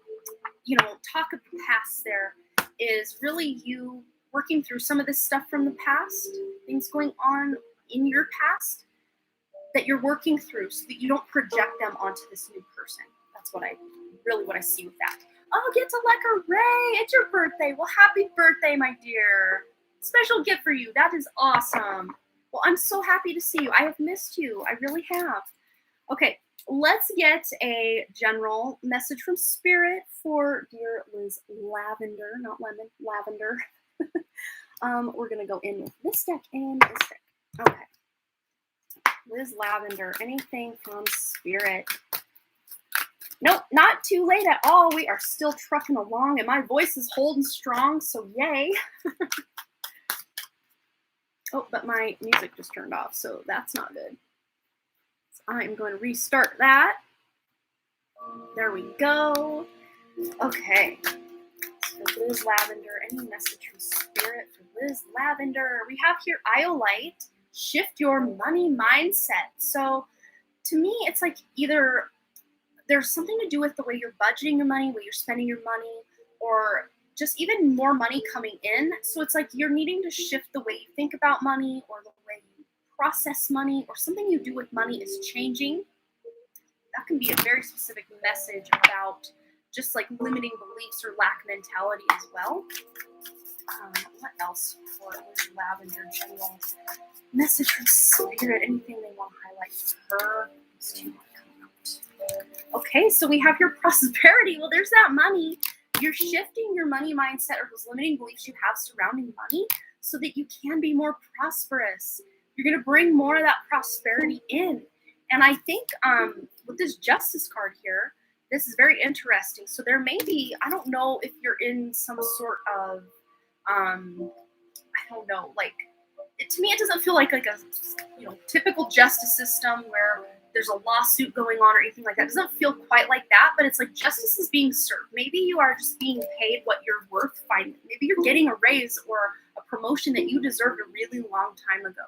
talk of the past there is really you working through some of this stuff from the past, things going on in your past that you're working through so that you don't project them onto this new person. That's what I see with that. Oh, get to Lecker Ray. It's your birthday. Well, happy birthday, my dear. Special gift for you. That is awesome. Well, I'm so happy to see you. I have missed you. I really have. Okay, let's get a general message from Spirit for dear Liz Lavender, not Lemon, Lavender. We're going to go in with this deck and this deck. Okay. Liz Lavender, anything from Spirit? Nope, not too late at all. We are still trucking along, and my voice is holding strong, so yay. Oh, but my music just turned off, so that's not good. So I'm going to restart that. There we go. Okay. So Liz Lavender, any message from Spirit for Liz Lavender? We have here Iolite, shift your money mindset. So to me, it's like either there's something to do with the way you're budgeting your money, way you're spending your money, or just even more money coming in. So it's like you're needing to shift the way you think about money or the way you process money, or something you do with money is changing. That can be a very specific message about just like limiting beliefs or lack mentality as well. What else for Liz Lavender general message from Spirit? Anything they want to highlight for her? These two want to come out. Okay, so we have your prosperity. Well, there's that money. You're shifting your money mindset or those limiting beliefs you have surrounding money so that you can be more prosperous. You're going to bring more of that prosperity in. And I think with this Justice card here, this is very interesting. So there may be, I don't know if you're in some sort of, I don't know, like, to me it doesn't feel like a typical justice system where there's a lawsuit going on or anything like that. It doesn't feel quite like that, but it's like justice is being served. Maybe you are just being paid what you're worth finally. Maybe you're getting a raise or a promotion that you deserved a really long time ago.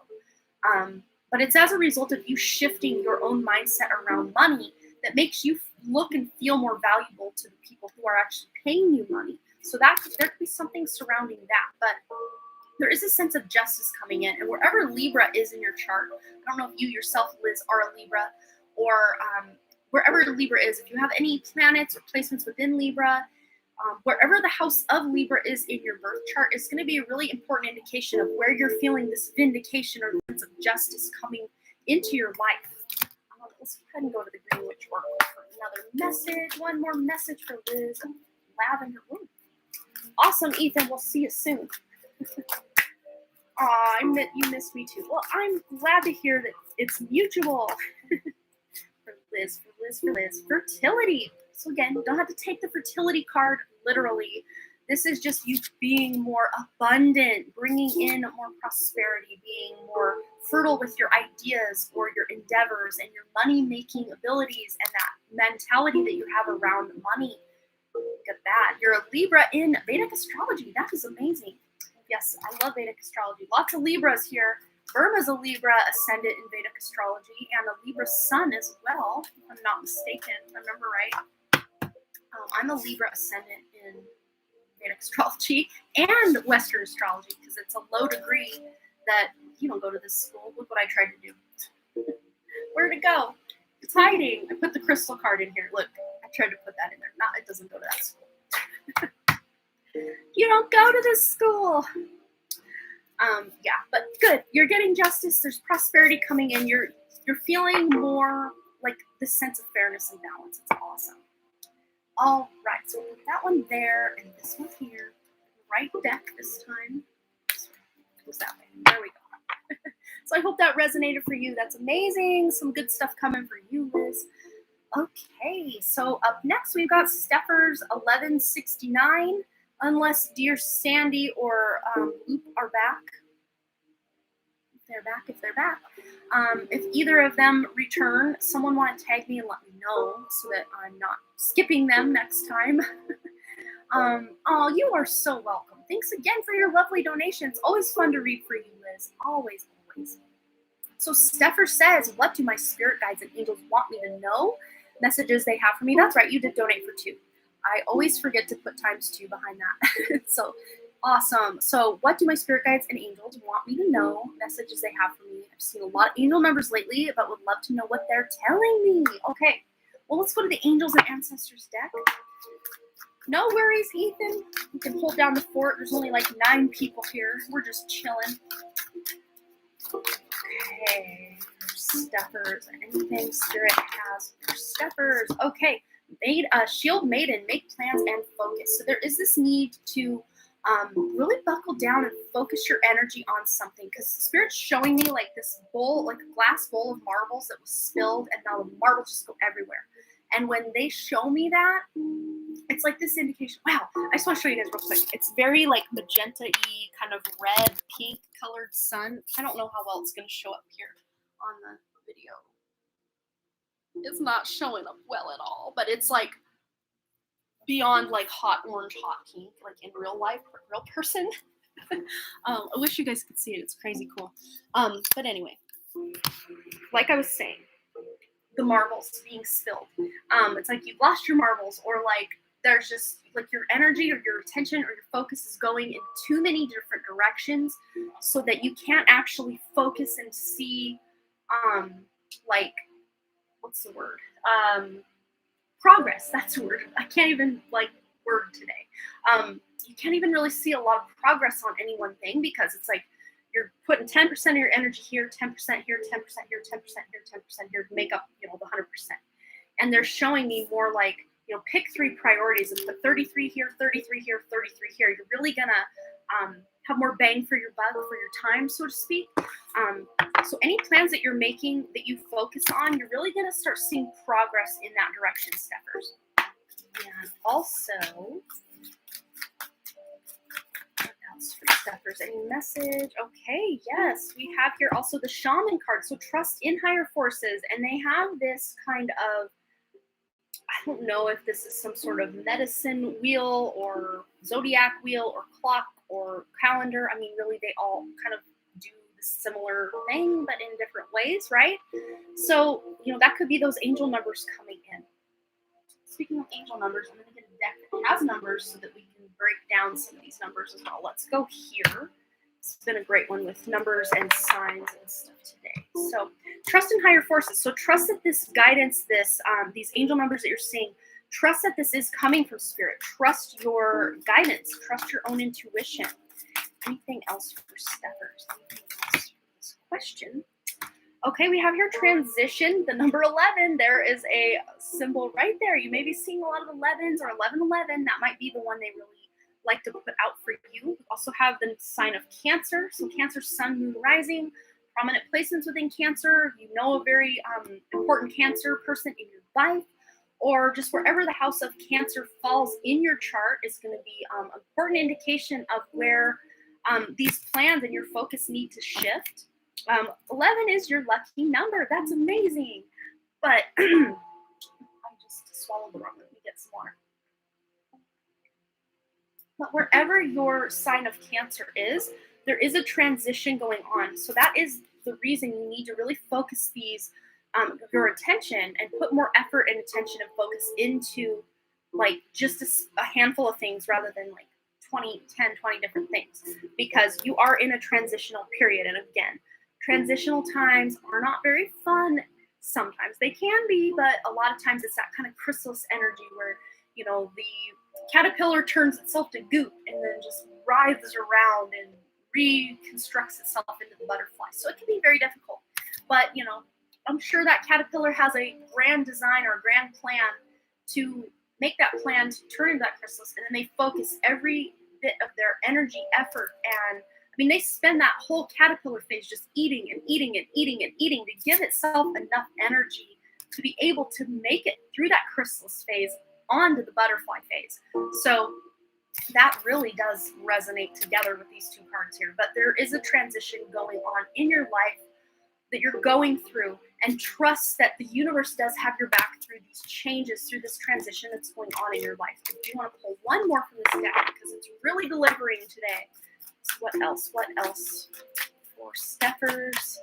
But it's as a result of you shifting your own mindset around money that makes you look and feel more valuable to the people who are actually paying you money. So there could be something surrounding that. But there is a sense of justice coming in. And wherever Libra is in your chart, I don't know if you yourself, Liz, are a Libra, or wherever Libra is, if you have any planets or placements within Libra, wherever the house of Libra is in your birth chart, is going to be a really important indication of where you're feeling this vindication or sense of justice coming into your life. Let's go ahead and go to the Green Witch Oracle for another message. One more message for Liz Lavender. Ooh. Awesome, Ethan. We'll see you soon. Aw, you missed me too. Well, I'm glad to hear that it's mutual. For Liz. Fertility. So again, you don't have to take the fertility card literally. This is just you being more abundant, bringing in more prosperity, being more fertile with your ideas or your endeavors and your money-making abilities and that mentality that you have around money. Look at that. You're a Libra in Vedic astrology. That is amazing. Yes, I love Vedic astrology. Lots of Libras here. Burma's a Libra ascendant in Vedic astrology and a Libra sun as well, if I'm not mistaken, if I remember right. I'm a Libra ascendant in Vedic astrology and Western astrology because it's a low degree that you don't go to this school. Look what I tried to do. Where'd it go? It's hiding. I put the crystal card in here. Look, I tried to put that in there. No, it doesn't go to that school. You don't go to this school. Yeah, but good. You're getting justice. There's prosperity coming in. You're feeling more like this sense of fairness and balance. It's awesome. All right, so we'll put that one there and this one here. Right deck this time. Goes that way. There we go. So I hope that resonated for you. That's amazing. Some good stuff coming for you, Liz. Okay, so up next we've got Steffers 1169. unless dear Sandy or Loop are back. If they're back. If either of them return, someone want to tag me and let me know so that I'm not skipping them next time. Oh, you are so welcome. Thanks again for your lovely donations. Always fun to read for you, Liz. Always, always. So Steffer says, what do my spirit guides and angels want me to know? Messages they have for me. That's right, you did donate for 2. I always forget to put ×2 behind that. So awesome. So what do my spirit guides and angels want me to know? Messages they have for me. I've seen a lot of angel numbers lately, but would love to know what they're telling me. Okay, well, let's go to the angels and ancestors deck. No worries, Ethan. You can hold down the fort. There's only like 9 people here. We're just chilling. Okay, Steffers. Anything Spirit has for Steffers. Okay, Shield Maiden, make plans and focus. So there is this need to really buckle down and focus your energy on something, because Spirit's showing me like this bowl, like a glass bowl of marbles that was spilled, and now the marbles just go everywhere. And when they show me that, it's like this indication. Wow, I just want to show you guys real quick. It's very like magenta-y, kind of red, pink colored sun. I don't know how well it's going to show up here on the video. It's not showing up well at all, but it's like beyond like hot orange, hot pink, like in real life, real person. I wish you guys could see it. It's crazy cool. But anyway, like I was saying, the marbles being spilled. It's like you've lost your marbles, or like there's just like your energy or your attention or your focus is going in too many different directions, so that you can't actually focus and see, like, what's the word? Progress. That's the word. I can't even like word today. You can't even really see a lot of progress on any one thing, because it's like you're putting 10% of your energy here, 10% here, 10% here, 10% here, 10% here to make up, the 100%. And they're showing me more like, pick 3 priorities and put 33 here, 33 here, 33 here. You're really gonna have more bang for your buck, for your time, so to speak. So any plans that you're making that you focus on, you're really gonna start seeing progress in that direction, Steffers. And also, for Steffers, any message? Okay, yes, we have here also the Shaman card. So trust in higher forces, and they have this kind of, I don't know if this is some sort of medicine wheel or zodiac wheel or clock or calendar. I mean, really, they all kind of do the similar thing, but in different ways, right? So, that could be those angel numbers coming in. Speaking of angel numbers, I'm going to get a deck that has numbers so that we can break down some of these numbers as well. Let's go here. It's been a great one with numbers and signs and stuff today. So trust in higher forces. So trust that this guidance, these angel numbers that you're seeing, trust that this is coming from Spirit. Trust your guidance. Trust your own intuition. Anything else for Steffers? Anything else for this question? Okay, we have here transition, the number 11. There is a symbol right there. You may be seeing a lot of 11s or 1111. That might be the one they really like to put out for you. We also have the sign of Cancer. So Cancer, Sun, Moon, Rising. Prominent placements within Cancer. A very important Cancer person in your life. Or just wherever the house of Cancer falls in your chart is going to be an important indication of where these plans and your focus need to shift. 11 is your lucky number. That's amazing. But I just swallowed the wrong one. Let me get some water. But wherever your sign of Cancer is, there is a transition going on. So that is the reason you need to really focus your attention and put more effort and attention and focus into like just a handful of things rather than like 20 different things, because you are in a transitional period. And again, transitional times are not very fun. Sometimes they can be, but a lot of times it's that kind of chrysalis energy where, the caterpillar turns itself to goop and then just writhes around and reconstructs itself into the butterfly. So it can be very difficult. But, I'm sure that caterpillar has a grand design or a grand plan to make that plan to turn into that chrysalis, and then they focus every bit of their energy, effort, and they spend that whole caterpillar phase just eating and eating and eating and eating to give itself enough energy to be able to make it through that chrysalis phase onto the butterfly phase. So that really does resonate together with these two cards here. But there is a transition going on in your life that you're going through, and trust that the universe does have your back through these changes, through this transition that's going on in your life. I do want to pull one more from this deck because it's really delivering today. So what else? What else for Steffers?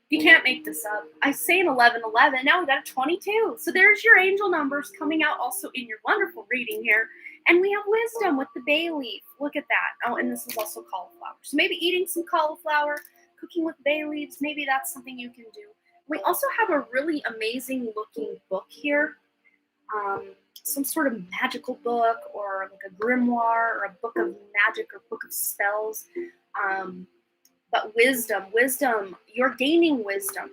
You can't make this up. I say an 1111. Now we got a 22. So there's your angel numbers coming out also in your wonderful reading here. And we have wisdom with the bay leaf. Look at that. Oh, and this is also cauliflower. So maybe eating some cauliflower, cooking with bay leaves, maybe that's something you can do. We also have a really amazing looking book here. Some sort of magical book, or like a grimoire, or a book of magic, or book of spells. But wisdom, you're gaining wisdom.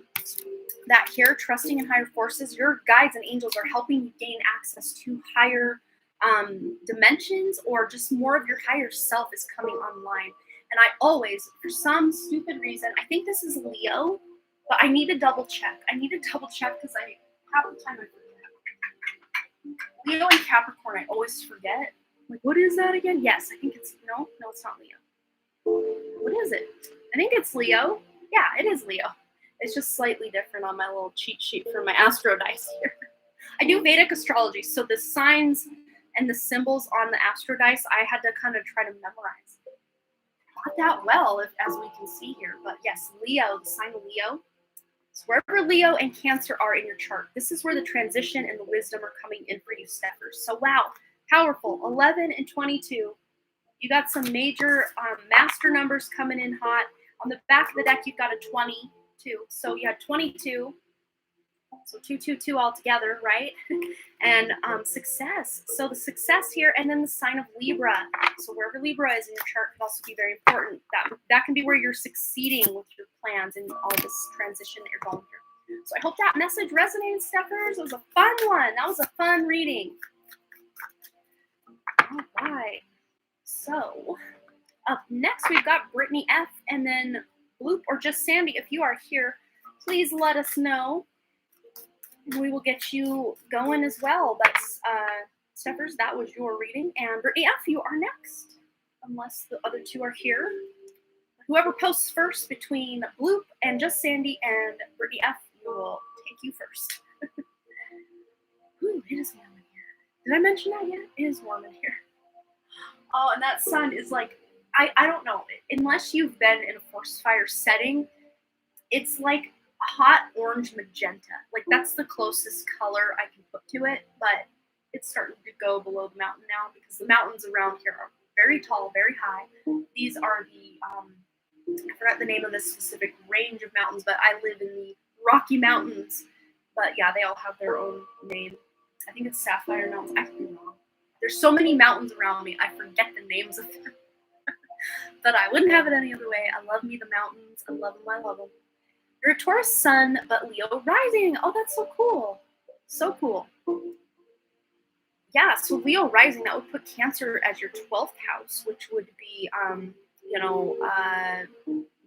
That here, trusting in higher forces, your guides and angels are helping you gain access to higher dimensions, or just more of your higher self is coming online. And I always, for some stupid reason, I think this is Leo, but I need to double check. Because I half the time I forget. Leo and Capricorn, I always forget. Like, what is that again? Yes, I think it's, no, it's not Leo. What is it? I think it's Leo. Yeah, it is Leo. It's just slightly different on my little cheat sheet for my astro dice here. I do Vedic astrology, so the signs and the symbols on the astro dice, I had to kind of try to memorize. Not that well, as we can see here, but yes, Leo, the sign of Leo. So wherever Leo and Cancer are in your chart, this is where the transition and the wisdom are coming in for you, Steffers. So wow, powerful. 11 and 22. You got some major master numbers coming in hot. On the back of the deck, you've got a 22. So you had 22. So 222 all together, right? And success. So the success here, and then the sign of Libra. So wherever Libra is in your chart could also be very important. That can be where you're succeeding with your plans and all this transition that you're going through. So I hope that message resonated, Steffers. It was a fun one. That was a fun reading. All right. So up next, we've got Brittany F. and then Bloop, or just Sandy. If you are here, please let us know. And we will get you going as well. But Steffers, that was your reading. And Brittany F., you are next. Unless the other two are here. Whoever posts first between Bloop and just Sandy and Brittany F., you will take you first. Ooh, it is warm in here. Did I mention that yet? It is warm in here. Oh, and that sun is like, I don't know. Unless you've been in a forest fire setting, it's like hot orange magenta. Like, that's the closest color I can put to it, but it's starting to go below the mountain now because the mountains around here are very tall, very high. These are the, I forgot the name of this specific range of mountains, but I live in the Rocky Mountains. But yeah, they all have their own name. I think it's Sapphire Mountains. I could be wrong. There's so many mountains around me, I forget the names of them. But I wouldn't have it any other way. I love me the mountains. I love them. I love them. You're a Taurus sun, but Leo rising. Oh, that's so cool. So cool. Yeah, so Leo rising, that would put Cancer as your 12th house, which would be,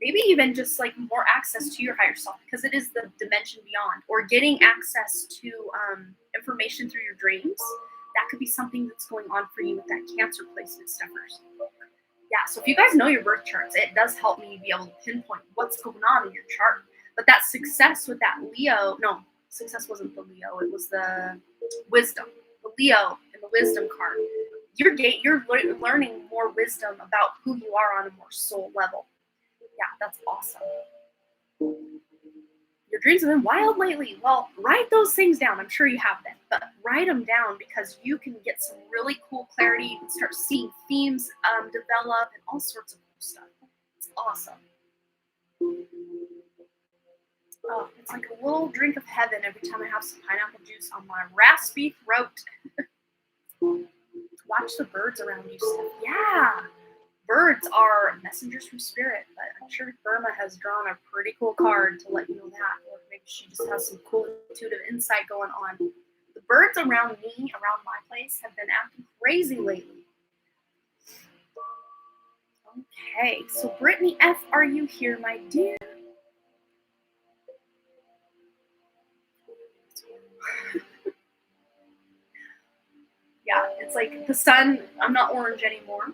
maybe even just like more access to your higher self, because it is the dimension beyond, or getting access to information through your dreams. That could be something that's going on for you with that Cancer placement, Steffers. Yeah, so if you guys know your birth charts, it does help me be able to pinpoint what's going on in your chart. But that success with that Leo, no, success wasn't the Leo, it was the wisdom. The Leo and the wisdom card. You're learning more wisdom about who you are on a more soul level. Yeah, that's awesome. Your dreams have been wild lately. Well, write those things down. I'm sure you have been, but write them down because you can get some really cool clarity. You can start seeing themes develop and all sorts of cool stuff. It's awesome. Oh, it's like a little drink of heaven every time I have some pineapple juice on my raspy throat. Watch the birds around you, Steph. Yeah. Birds are messengers from spirit, but I'm sure Burma has drawn a pretty cool card to let you know that, or maybe she just has some cool intuitive insight going on. The birds around me, around my place, have been acting crazy lately. Okay, so Brittany F., are you here, my dear? Yeah, It's like the sun, I'm not orange anymore.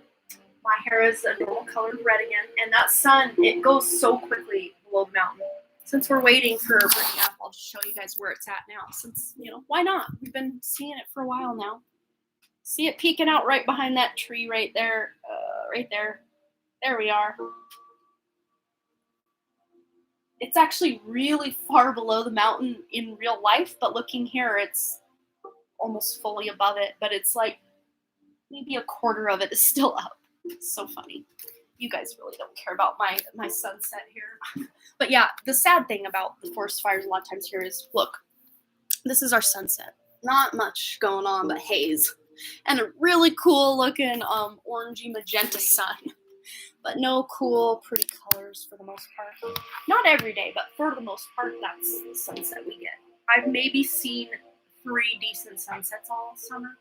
My hair is a normal colored red again. And that sun, it goes so quickly below the mountain. Since we're waiting for Brittany up, I'll just show you guys where it's at now. Since, why not? We've been seeing it for a while now. See it peeking out right behind that tree right there. Right there. There we are. It's actually really far below the mountain in real life, but looking here, it's almost fully above it. But it's like maybe a quarter of it is still up. It's so funny. You guys really don't care about my sunset here. But yeah, the sad thing about the forest fires a lot of times here is, look, this is our sunset. Not much going on but haze. And a really cool looking orangey magenta sun. But no cool, pretty colors for the most part. Not every day, but for the most part, that's the sunset we get. I've maybe seen 3 decent sunsets all summer.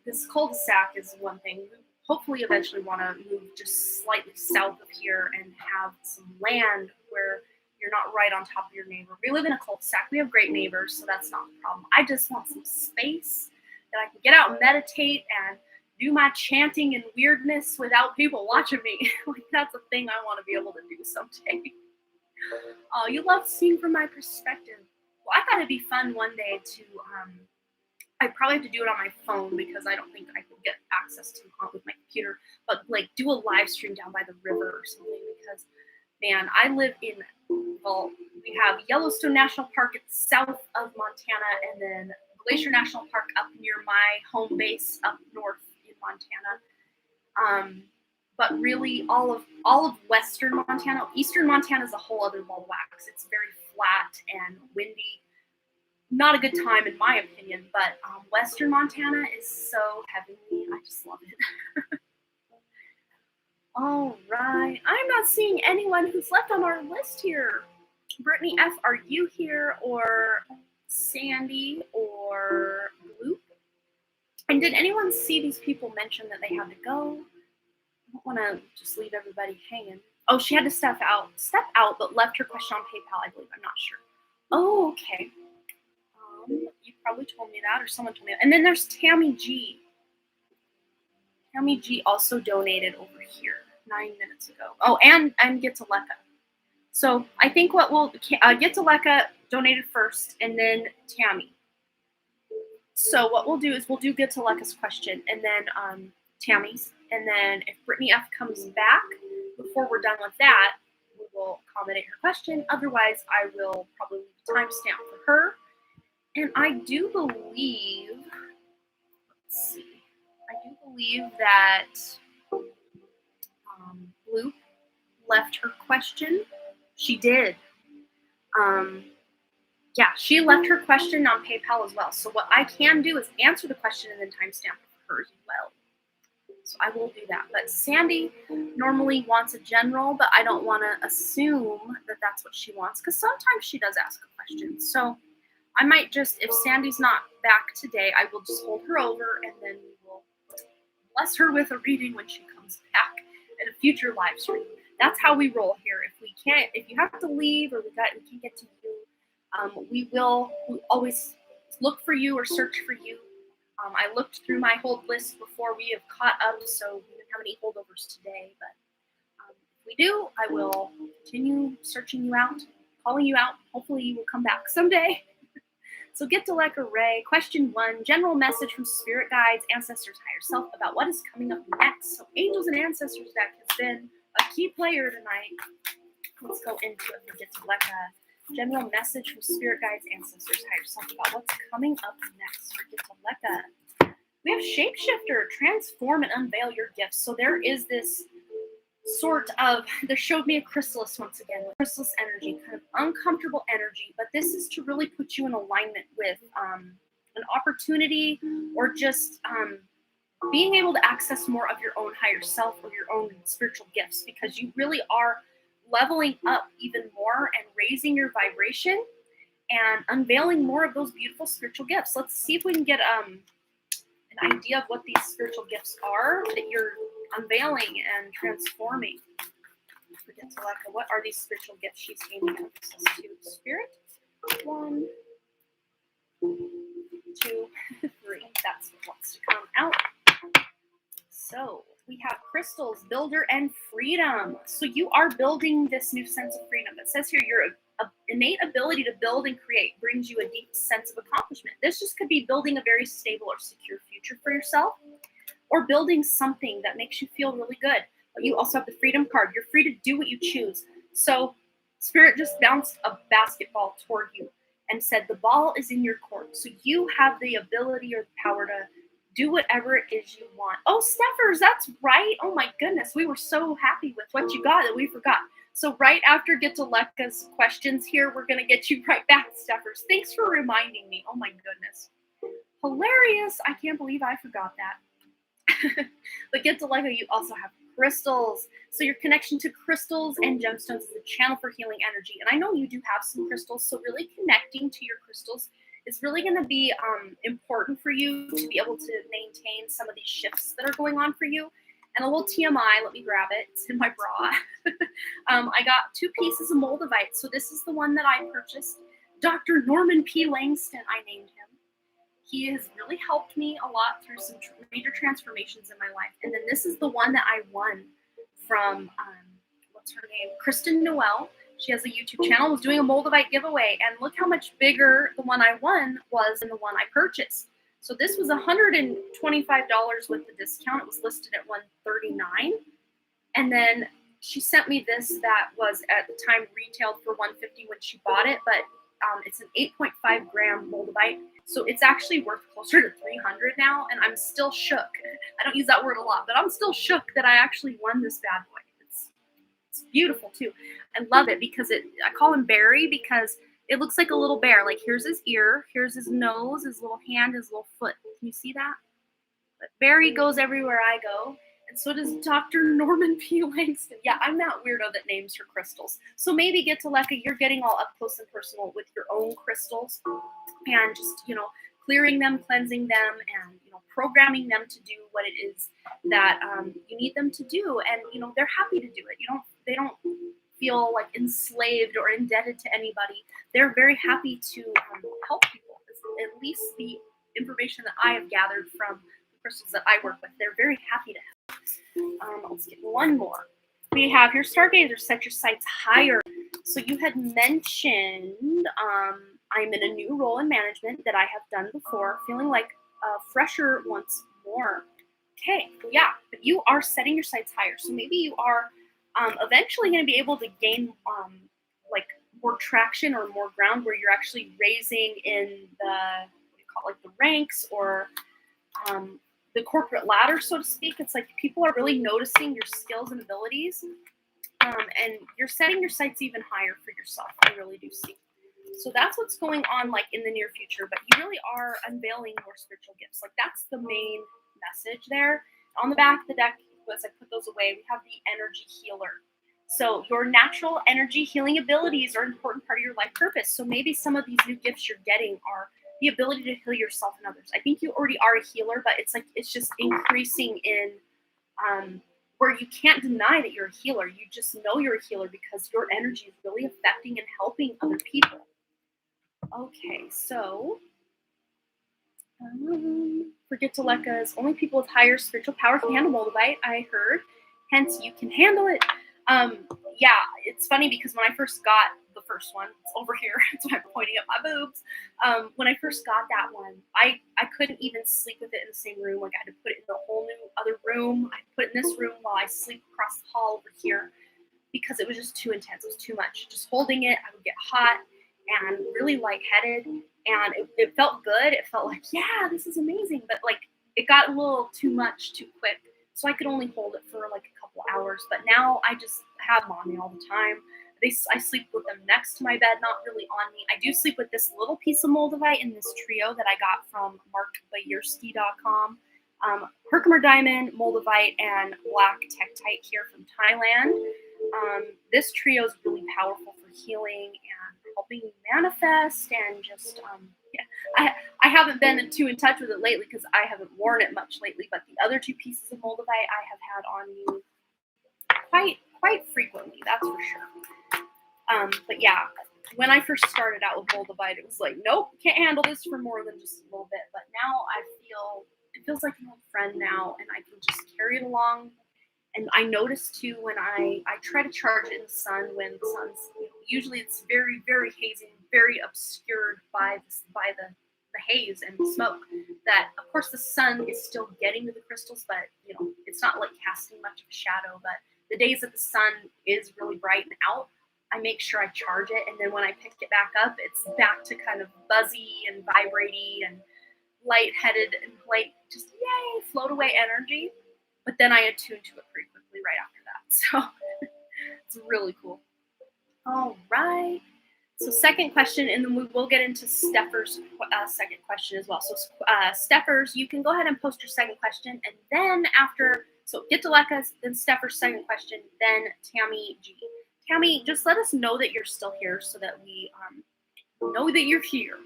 This cul-de-sac is one thing. We hopefully eventually want to move just slightly south of here and have some land where you're not right on top of your neighbor. We live in a cul-de-sac. We have great neighbors, so that's not the problem. I just want some space that I can get out and meditate and do my chanting and weirdness without people watching me. Like, that's a thing I want to be able to do someday. Oh, you love seeing from my perspective. Well, I thought it'd be fun one day to, I'd probably have to do it on my phone because I don't think I could get access to it with my computer, but like do a live stream down by the river or something because, man, I live in, well, we have Yellowstone National Park at the south of Montana and then Glacier National Park up near my home base up north in Montana. But really all of western Montana, eastern Montana is a whole other ball of wax. It's very flat and windy. Not a good time in my opinion, but western Montana is so heavenly. I just love it. All right. I'm not seeing anyone who's left on our list here. Brittany F., are you here? Or Sandy or Bloop? And did anyone see these people mention that they had to go? I don't want to just leave everybody hanging. Oh, she had to step out, but left her question on PayPal, I believe. I'm not sure. Oh, okay. You probably told me that, or someone told me that. And then there's Tammy G. Tammy G also donated over here 9 minutes ago. Oh, and Gitaleka. So I think what we'll Gitaleka donated first, and then Tammy. So what we'll do is we'll do Gitaleka's question, and then Tammy's, and then if Brittany F comes back before we're done with that, we will accommodate her question. Otherwise, I will probably leave a timestamp for her. And I do believe, let's see, I do believe that Blue left her question. She did. Yeah, she left her question on PayPal as well. So what I can do is answer the question and then timestamp for her as well. So I will do that. But Sandy normally wants a general, but I don't want to assume that that's what she wants because sometimes she does ask a question. So I might just, if Sandy's not back today, I will just hold her over and then we will bless her with a reading when she comes back in a future live stream. That's how we roll here. If you have to leave or we can't get to you, we always look for you or search for you. I looked through my hold list before we have caught up, so we didn't have any holdovers today. But if we do, I will continue searching you out, calling you out. Hopefully you will come back someday. So get to like a Ray. Question 1, general message from spirit guides, ancestors, higher self about what is coming up next. So angels and ancestors deck has been a key player tonight. Let's go into it for Get to like a general message from spirit guides, ancestors, higher self about what's coming up next for Get to Leka. We have shapeshifter, transform and unveil your gifts. So there is this sort of, there showed me a chrysalis once again, with chrysalis energy, kind of uncomfortable energy, but this is to really put you in alignment with an opportunity or just being able to access more of your own higher self or your own spiritual gifts because you really are leveling up even more and raising your vibration and unveiling more of those beautiful spiritual gifts. Let's see if we can get an idea of what these spiritual gifts are that you're unveiling and transforming. Forget to like, what are these spiritual gifts she's gaining access to? Spirit? 1, 2, 3. That's what wants to come out. So we have crystals, builder, and freedom. So you are building this new sense of freedom. It says here your innate ability to build and create brings you a deep sense of accomplishment. This just could be building a very stable or secure future for yourself, or building something that makes you feel really good. But you also have the freedom card. You're free to do what you choose. So Spirit just bounced a basketball toward you and said the ball is in your court. So you have the ability or the power to do whatever it is you want. Oh, Steffers, that's right. Oh my goodness. We were so happy with what you got that we forgot. So right after Get to Lekka's questions here, we're going to get you right back, Steffers. Thanks for reminding me. Oh my goodness. Hilarious. I can't believe I forgot that. But Get to Lekka, you also have crystals. So your connection to crystals and gemstones is a channel for healing energy. And I know you do have some crystals, so really connecting to your crystals is really going to be important for you to be able to maintain some of these shifts that are going on for you. And a little TMI, let me grab it. It's in my bra. I got 2 pieces of moldavite. So this is the one that I purchased. Dr. Norman P. Langston, I named him. He has really helped me a lot through some major transformations in my life. And then this is the one that I won from, what's her name? Kristen Noel. She has a YouTube channel, was doing a moldavite giveaway. And look how much bigger the one I won was than the one I purchased. So this was $125 with the discount. It was listed at $139. And then she sent me this that was at the time retailed for $150 when she bought it, but it's an 8.5 gram moldavite. So it's actually worth closer to $300 now, and I'm still shook. I don't use that word a lot, but I'm still shook that I actually won this bad boy. It's beautiful too. I love it because I call him Barry because it looks like a little bear. Like here's his ear, here's his nose, his little hand, his little foot. Can you see that? But Barry goes everywhere I go. And so does Dr. Norman P. Langston. Yeah, I'm that weirdo that names her crystals. So maybe Get to Lekka, you're getting all up close and personal with your own crystals and just, clearing them, cleansing them, and, programming them to do what it is that you need them to do. And, they're happy to do it. They don't feel like enslaved or indebted to anybody. They're very happy to help people. At least the information that I have gathered from the crystals that I work with, they're very happy to help. Let's get one more. We have your Stargazer, set your sights higher. So you had mentioned I'm in a new role in management that I have done before, feeling like fresher once more. Okay, yeah, but you are setting your sights higher. So maybe you are eventually going to be able to gain like more traction or more ground where you're actually raising in the ranks or the corporate ladder, so to speak. It's like people are really noticing your skills and abilities, and you're setting your sights even higher for yourself. I really do see. So that's what's going on like in the near future, but you really are unveiling your spiritual gifts. Like that's the main message there. On the back of the deck, as I put those away, we have the energy healer. So your natural energy healing abilities are an important part of your life purpose. So maybe some of these new gifts you're getting are the ability to heal yourself and others. I think you already are a healer, but it's just increasing in where you can't deny that you're a healer. You just know you're a healer because your energy is really affecting and helping other people. Okay, so for Get to Lekka's, only people with higher spiritual power can handle moldavite, I heard. Hence, you can handle it. Yeah, it's funny because when I first got the first one, it's over here, that's why I'm pointing at my boobs. When I first got that one, I couldn't even sleep with it in the same room. Like I had to put it in a whole new other room. I put it in this room while I sleep across the hall over here because it was just too intense. It was too much. Just holding it, I would get hot and really lightheaded, and it felt good. It felt like, yeah, this is amazing, but like it got a little too much too quick, so I could only hold it for like a couple hours. But now I just have them on me all the time. I sleep with them next to my bed, not really on me. I do sleep with this little piece of moldavite in this trio that I got from markbayerski.com. Herkimer diamond, moldavite, and black tektite here from Thailand. This trio is really powerful for healing and helping you manifest and just I haven't been too in touch with it lately because I haven't worn it much lately, but the other 2 pieces of moldavite I have had on me quite frequently, that's for sure. But yeah, when I first started out with Moldavite, it was like, nope, can't handle this for more than just a little bit. But now it feels like an old friend now, and I can just carry it along. And I notice too when I try to charge it in the sun when the sun's, usually it's very, very hazy, very obscured by the haze and the smoke, that of course the sun is still getting to the crystals, but it's not like casting much of a shadow. But the days that the sun is really bright and out, I make sure I charge it, and then when I pick it back up, it's back to kind of buzzy and vibraty and lightheaded and just yay, float away energy. But then I attune to it pretty quickly right after that. So it's really cool. All right. So second question, and then we will get into Stepher's second question as well. So Stepher's, you can go ahead and post your second question, and then after, so get to Lekka's, then Stepher's second question, then Tammy G. Tammy, just let us know that you're still here so that we know that you're here.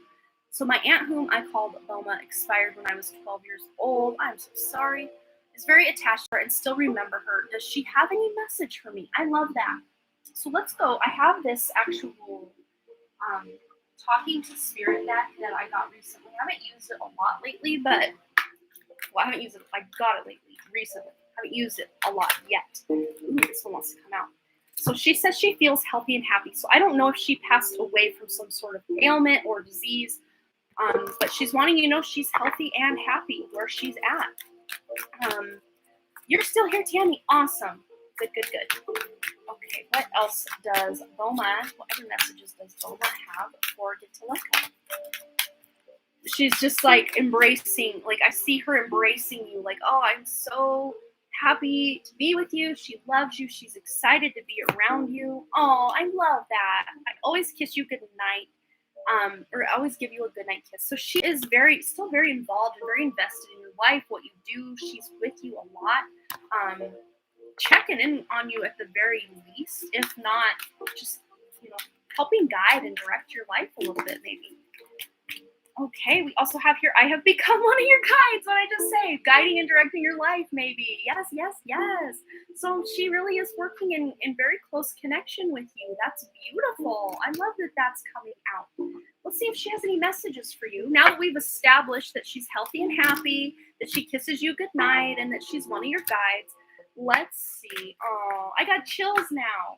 So my aunt, whom I called Boma, expired when I was 12 years old. I'm so sorry. Is very attached to her and still remember her. Does she have any message for me? I love that. So let's go. I have this actual talking to spirit deck that I got recently. I haven't used it a lot lately, but I haven't used it. I got it recently. I haven't used it a lot yet. Ooh, this one wants to come out. So she says she feels healthy and happy. So I don't know if she passed away from some sort of ailment or disease, but she's wanting you to know she's healthy and happy where she's at. You're still here, Tammy. Awesome. Good. Okay, what else does Boma, what other messages does Boma have for Get to Lekka? She's just like embracing, like I see her embracing you, like, oh, I'm so happy to be with you. She loves you. She's excited to be around you. Oh, I love that. I always kiss you good night. Or I always give you a good night kiss. So she is still very involved and very invested in your life, what you do. She's with you a lot. Checking in on you at the very least, if not just, helping guide and direct your life a little bit, maybe. Okay, we also have here, I have become one of your guides. What I just say, guiding and directing your life, maybe. Yes. So she really is working in very close connection with you. That's beautiful. I love that that's coming out. Let's see if she has any messages for you. Now that we've established that she's healthy and happy, that she kisses you goodnight, and that she's one of your guides, let's see. Oh, I got chills now.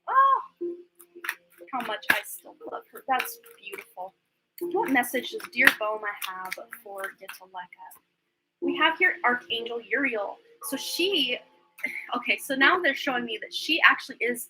Oh, how much I still love her. That's beautiful. What message does dear Boma have for Get to Lekka? We have here Archangel Uriel. So so now they're showing me that she actually is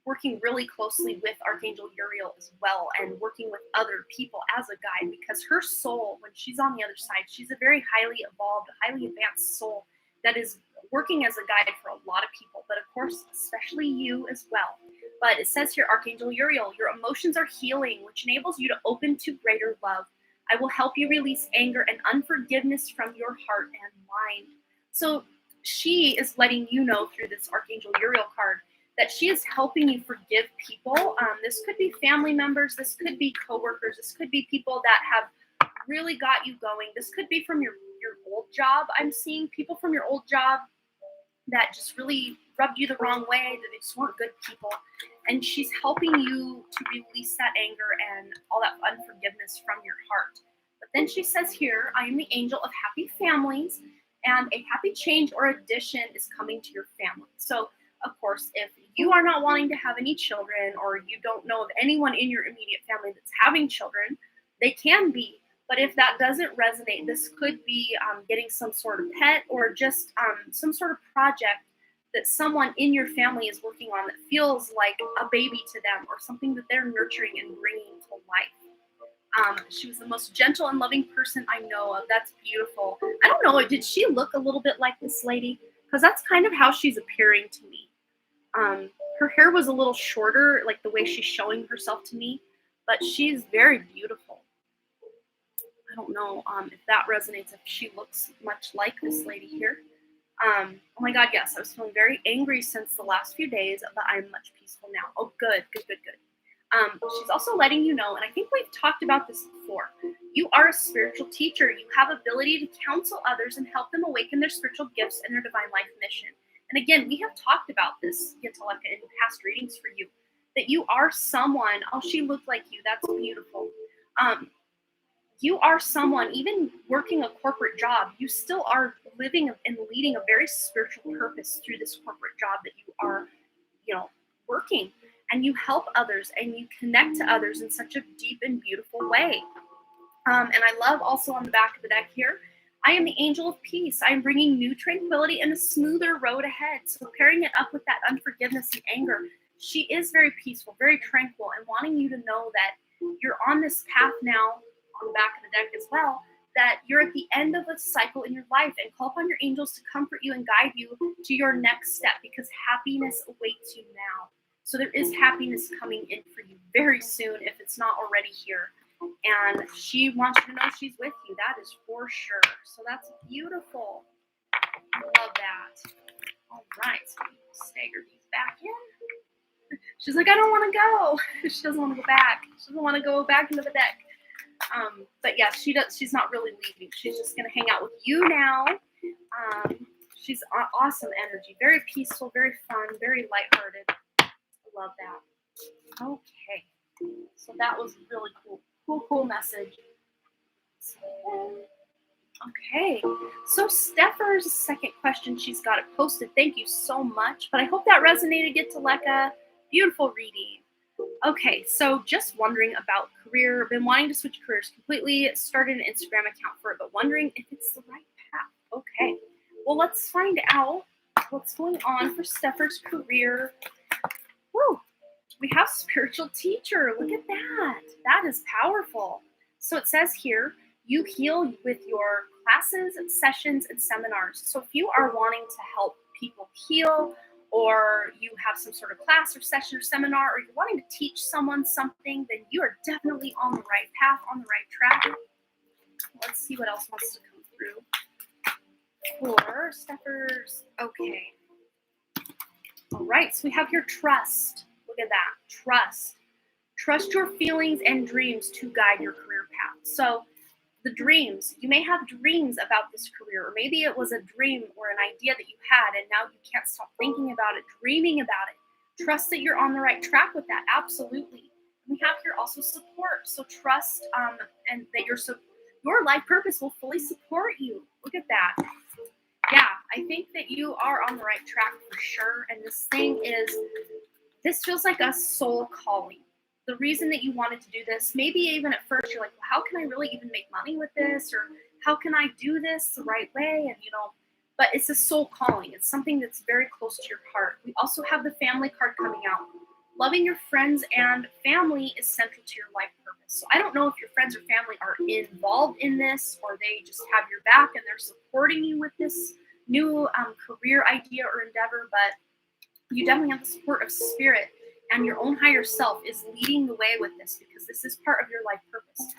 working really closely with Archangel Uriel as well, and working with other people as a guide, because her soul, when she's on the other side, she's a very highly evolved, highly advanced soul that is working as a guide for a lot of people, but of course, especially you as well. But it says here, Archangel Uriel, your emotions are healing, which enables you to open to greater love. I will help you release anger and unforgiveness from your heart and mind. So she is letting you know through this Archangel Uriel card that she is helping you forgive people. This could be family members. This could be coworkers. This could be people that have really got you going. This could be from your old job. I'm seeing people from your old job that just really rubbed you the wrong way, that they just weren't good people. And she's helping you to release that anger and all that unforgiveness from your heart. But then she says here, I am the angel of happy families, and a happy change or addition is coming to your family. So, of course, if you are not wanting to have any children, or you don't know of anyone in your immediate family that's having children, they can be. But if that doesn't resonate, this could be getting some sort of pet, or just some sort of project that someone in your family is working on that feels like a baby to them, or something that they're nurturing and bringing to life. She was the most gentle and loving person I know of. That's beautiful. I don't know, did she look a little bit like this lady? Because that's kind of how she's appearing to me. Her hair was a little shorter, like the way she's showing herself to me, but she's very beautiful. I don't know if that resonates, if she looks much like this lady here. Oh my God, yes, I was feeling very angry since the last few days, but I'm much peaceful now. Oh, good. She's also letting you know, and I think we've talked about this before, you are a spiritual teacher. You have ability to counsel others and help them awaken their spiritual gifts and their divine life mission. And again, we have talked about this, Get to Lekka, in past readings for you. that you are someone. Oh, she looked like you. That's beautiful. You are someone, even working a corporate job, you still are living and leading a very spiritual purpose through this corporate job that you are, working. And you help others and you connect to others in such a deep and beautiful way. And I love also on the back of the deck here, I am the angel of peace. I am bringing new tranquility and a smoother road ahead. So pairing it up with that unforgiveness and anger, she is very peaceful, very tranquil, and wanting you to know that you're on this path now, on the back of the deck as well, that you're at the end of a cycle in your life, and call upon your angels to comfort you and guide you to your next step, because happiness awaits you now. So there is happiness coming in for you very soon if it's not already here. And she wants you to know she's with you. That is for sure. So that's beautiful. I love that. All right. So we stagger these back in. She's like, I don't want to go. She doesn't want to go back. She doesn't want to go back into the deck. But yeah, she does. She's not really leaving. She's just going to hang out with you now. She's awesome energy. Very peaceful, very fun, very lighthearted. I love that. Okay. So that was really cool. Cool message. Okay, so Stepher's second question, she's got it posted. Thank you so much. But I hope that resonated. Get to Lekka. Beautiful reading. Okay, so just wondering about career. Been wanting to switch careers completely. Started an Instagram account for it, but wondering if it's the right path. Okay, well, let's find out what's going on for Stepher's career. Woo! We have spiritual teacher. Look at that. That is powerful. So it says here, you heal with your classes, sessions, and seminars. So if you are wanting to help people heal, or you have some sort of class or session or seminar, or you're wanting to teach someone something, then you are definitely on the right path, on the right track. Let's see what else wants to come through for Stephers. Okay. All right, so we have your trust. Look at that, trust. Trust your feelings and dreams to guide your career path. So the dreams, you may have dreams about this career, or maybe it was a dream or an idea that you had, and now you can't stop thinking about it, dreaming about it. Trust that you're on the right track with that, absolutely. We have here also support. So trust and that your life purpose will fully support you. Look at that. Yeah, I think that you are on the right track for sure. And this feels like a soul calling. The reason that you wanted to do this, maybe even at first you're like, well, how can I really even make money with this? Or how can I do this the right way? And, but it's a soul calling. It's something that's very close to your heart. We also have the family card coming out. Loving your friends and family is central to your life purpose. So I don't know if your friends or family are involved in this, or they just have your back and they're supporting you with this new career idea or endeavor, but you definitely have the support of spirit, and your own higher self is leading the way with this, because this is part of your life purpose.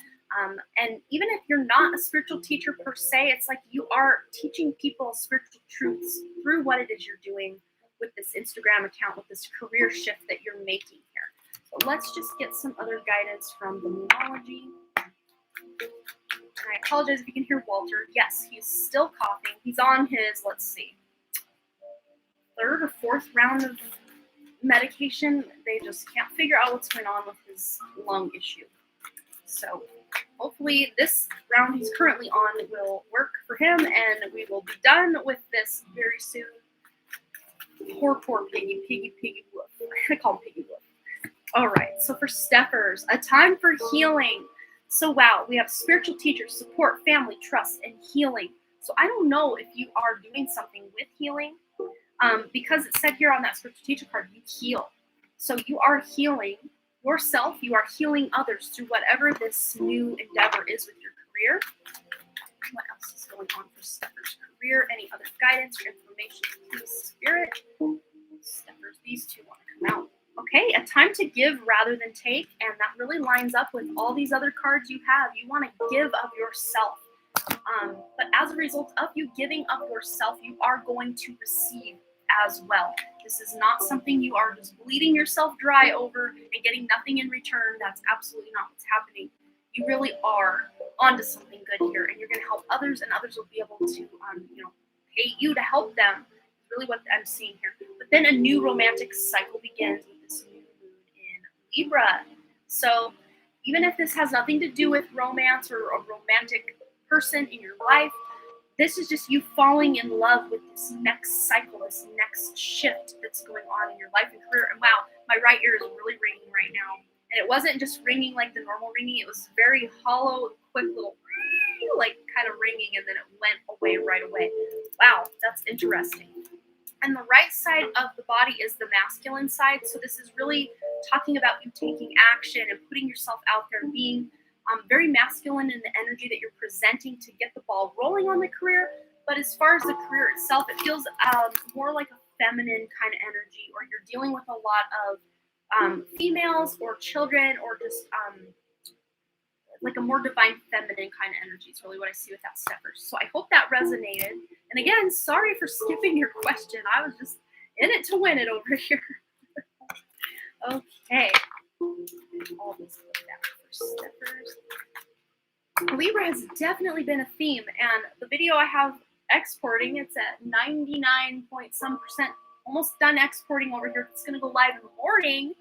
And even if you're not a spiritual teacher per se, it's like you are teaching people spiritual truths through what it is you're doing with this Instagram account, with this career shift that you're making here. So let's just get some other guidance from the numerology. I apologize if you can hear Walter. Yes, he's still coughing. He's on his, let's see, third or fourth round of medication. They just can't figure out what's going on with his lung issue. So hopefully this round he's currently on will work for him, and we will be done with this very soon. Poor piggy woof. I call him piggy woof. All right, so for Steffers, a time for healing. So wow, we have spiritual teachers, support, family, trust, and healing. So I don't know if you are doing something with healing, because it said here on that spiritual teacher card, you heal. So you are healing yourself, you are healing others through whatever this new endeavor is with your career. What else is going on for Steffers' career? Any other guidance or information, please, Spirit? Steffers, these two want to come out. Okay, a time to give rather than take, and that really lines up with all these other cards you have. You want to give of yourself. But as a result of you giving of yourself, you are going to receive as well. This is not something you are just bleeding yourself dry over and getting nothing in return. That's absolutely not what's happening. You really are onto something good here, and you're going to help others, and others will be able to, pay you to help them. It's really what I'm seeing here. But then a new romantic cycle begins with this new moon Libra. So even if this has nothing to do with romance or a romantic person in your life, this is just you falling in love with this next cycle, this next shift that's going on in your life and career. And wow, my right ear is really ringing right now. And it wasn't just ringing like the normal ringing, it was very hollow, quick little like kind of ringing, and then it went away right away. Wow, that's interesting. And the right side of the body is the masculine side. So this is really talking about you taking action and putting yourself out there and being very masculine in the energy that you're presenting to get the ball rolling on the career. But as far as the career itself, it feels more like a feminine kind of energy, or you're dealing with a lot of females or children, or just like a more divine feminine kind of energy is really what I see with that steppers. So I hope that resonated. And again, sorry for skipping your question. I was just in it to win it over here. Okay. All this back for steppers. Libra has definitely been a theme, and the video I have exporting, it's at 99 point some percent, almost done exporting over here. It's going to go live in the morning.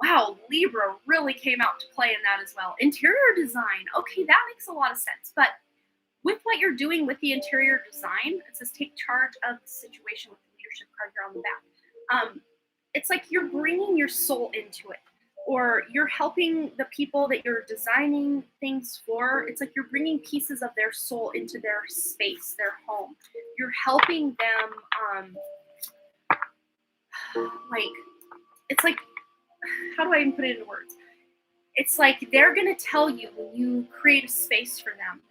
Wow, Libra really came out to play in that as well. Interior design. Okay, that makes a lot of sense. But with what you're doing with the interior design, it says take charge of the situation with the leadership card here on the back. It's like you're bringing your soul into it, or you're helping the people that you're designing things for. It's like you're bringing pieces of their soul into their space, their home. You're helping them, it's like, how do I even put it into words? It's like they're gonna tell you when you create a space for them.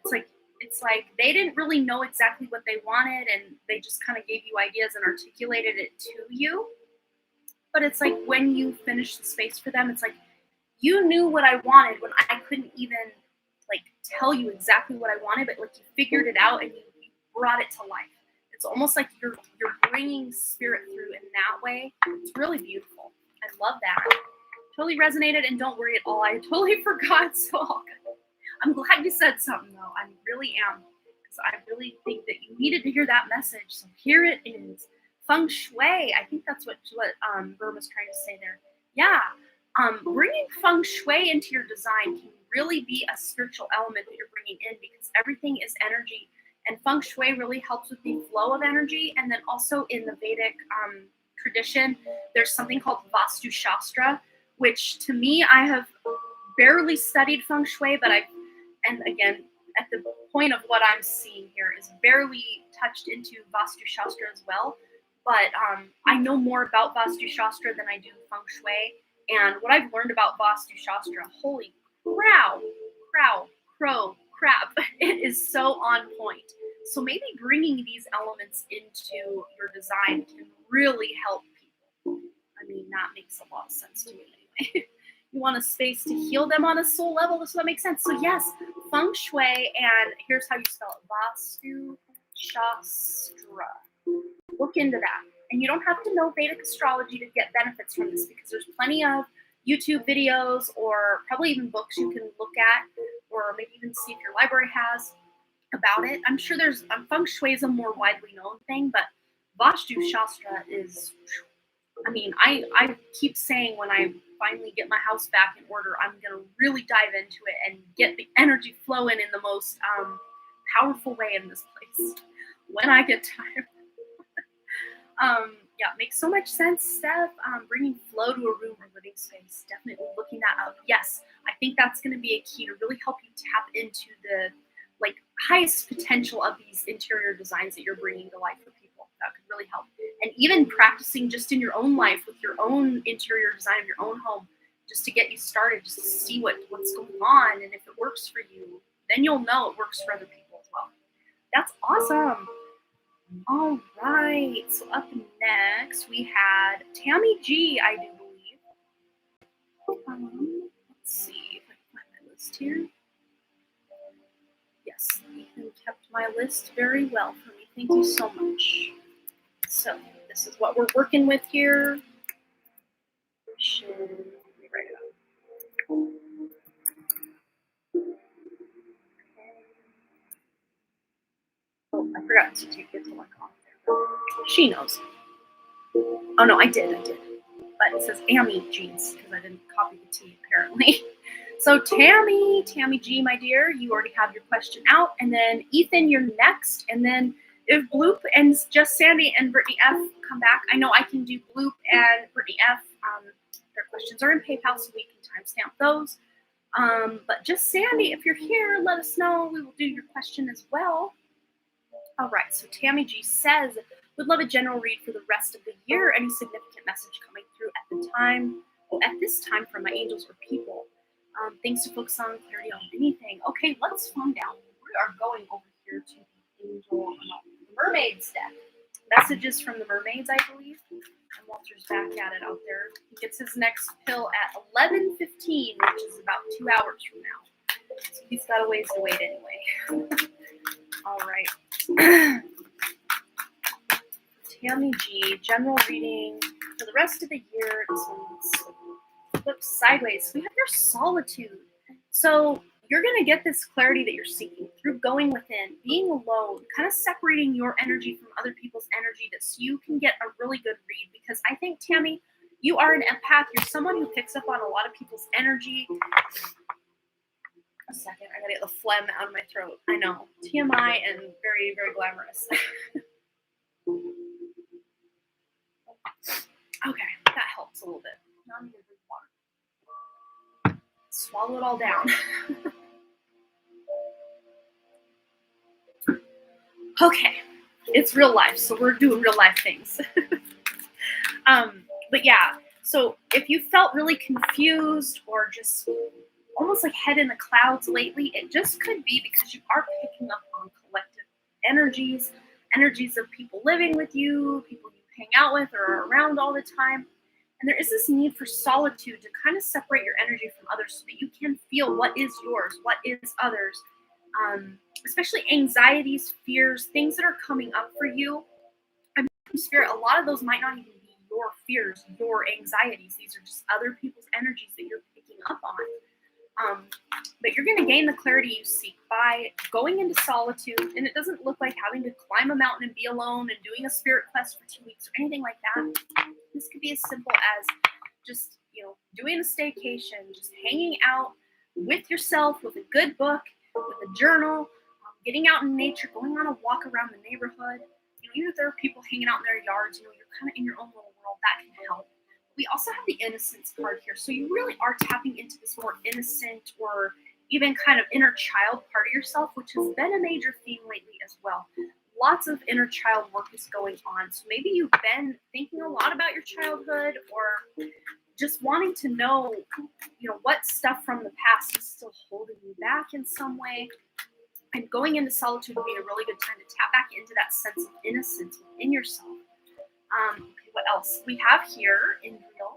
It's like they didn't really know exactly what they wanted, and they just kind of gave you ideas and articulated it to you. But it's like when you finish the space for them, it's like you knew what I wanted when I couldn't even like tell you exactly what I wanted, but like you figured it out and you brought it to life. It's almost like you're bringing spirit through in that way. It's really beautiful. I love that. Totally resonated, and don't worry at all. I totally forgot, so I'm glad you said something, though. I really am, because I really think that you needed to hear that message. So here it is. Feng Shui. I think that's what Burma's trying to say there. Yeah. Bringing Feng Shui into your design can really be a spiritual element that you're bringing in, because everything is energy. And Feng Shui really helps with the flow of energy. And then also in the Vedic tradition, there's something called Vastu Shastra, which to me, I have barely studied Feng Shui, but and again, at the point of what I'm seeing here is barely touched into Vastu Shastra as well. But I know more about Vastu Shastra than I do Feng Shui. And what I've learned about Vastu Shastra, holy crap, it is so on point. So maybe bringing these elements into your design can really help people. I mean, that makes a lot of sense to me anyway. You want a space to heal them on a soul level, so that makes sense. So yes, Feng Shui, and here's how you spell it, Vastu Shastra. Look into that. And you don't have to know Vedic astrology to get benefits from this, because there's plenty of YouTube videos, or probably even books you can look at, or maybe even see if your library has about it. I'm sure there's Feng Shui is a more widely known thing, but Vastu Shastra is, I mean, I keep saying when I finally get my house back in order, I'm going to really dive into it and get the energy flowing in the most powerful way in this place when I get time. Yeah, makes so much sense, Steph. Bringing flow to a room or living space, definitely looking that up. Yes, I think that's going to be a key to really help you tap into the highest potential of these interior designs that you're bringing to life for people. That could really help. And even practicing just in your own life with your own interior design of your own home, just to get you started, just to see what's going on, and if it works for you, then you'll know it works for other people as well. That's awesome. All right, so up next we had Tammy G, I do believe. Let's see if I can find my list here. Yes, Ethan kept my list very well for me. Thank you so much. So this is what we're working with here. Let me write it up. Oh, I forgot to take it to one off there. She knows. Oh no, I did. But but it says Amy G's because I didn't copy the T apparently. So Tammy G, my dear, you already have your question out. And then Ethan, you're next. And then if Bloop and Just Sandy and Brittany F come back, I know I can do Bloop and Brittany F. Their questions are in PayPal, so we can timestamp those. But Just Sandy, if you're here, let us know. We will do your question as well. All right, so Tammy G says, would love a general read for the rest of the year. Any significant message coming through at this time from my angels or people? Things to focus on, clarity on anything. Okay, let's find out. We are going over here to the mermaids deck. Messages from the mermaids, I believe. And Walter's back at it out there. He gets his next pill at 11:15, which is about 2 hours from now. So he's got a ways to wait anyway. All right. Tammy G, general reading for the rest of the year. This one's flipped sideways. We have your solitude. So you're going to get this clarity that you're seeking through going within, being alone, kind of separating your energy from other people's energy so you can get a really good read. Because I think, Tammy, you are an empath. You're someone who picks up on a lot of people's energy. A second, I got to get the phlegm out of my throat. I know. TMI and very, very glamorous. Okay, that helps a little bit. Now I'm going to drink water. Swallow it all down. Okay, it's real life, so we're doing real life things. But yeah, so if you felt really confused or just almost like head in the clouds lately, it just could be because you are picking up on collective energies of people living with you, people you hang out with or are around all the time. And there is this need for solitude to kind of separate your energy from others so that you can feel what is yours, what is others. Especially anxieties, fears, things that are coming up for you. I'm in spirit, a lot of those might not even be your fears, your anxieties. These are just other people's energies that you're picking up on. But you're going to gain the clarity you seek by going into solitude, and it doesn't look like having to climb a mountain and be alone and doing a spirit quest for 2 weeks or anything like that. This could be as simple as just, doing a staycation, just hanging out with yourself with a good book, with a journal, getting out in nature, going on a walk around the neighborhood. Even if there are people hanging out in their yards, you're kind of in your own little world, that can help. We also have the innocence card here. So you really are tapping into this more innocent or even kind of inner child part of yourself, which has been a major theme lately as well. Lots of inner child work is going on. So maybe you've been thinking a lot about your childhood or just wanting to know, what stuff from the past is still holding you back in some way. And going into solitude would be a really good time to tap back into that sense of innocence within yourself. Okay, what else? We have here in real,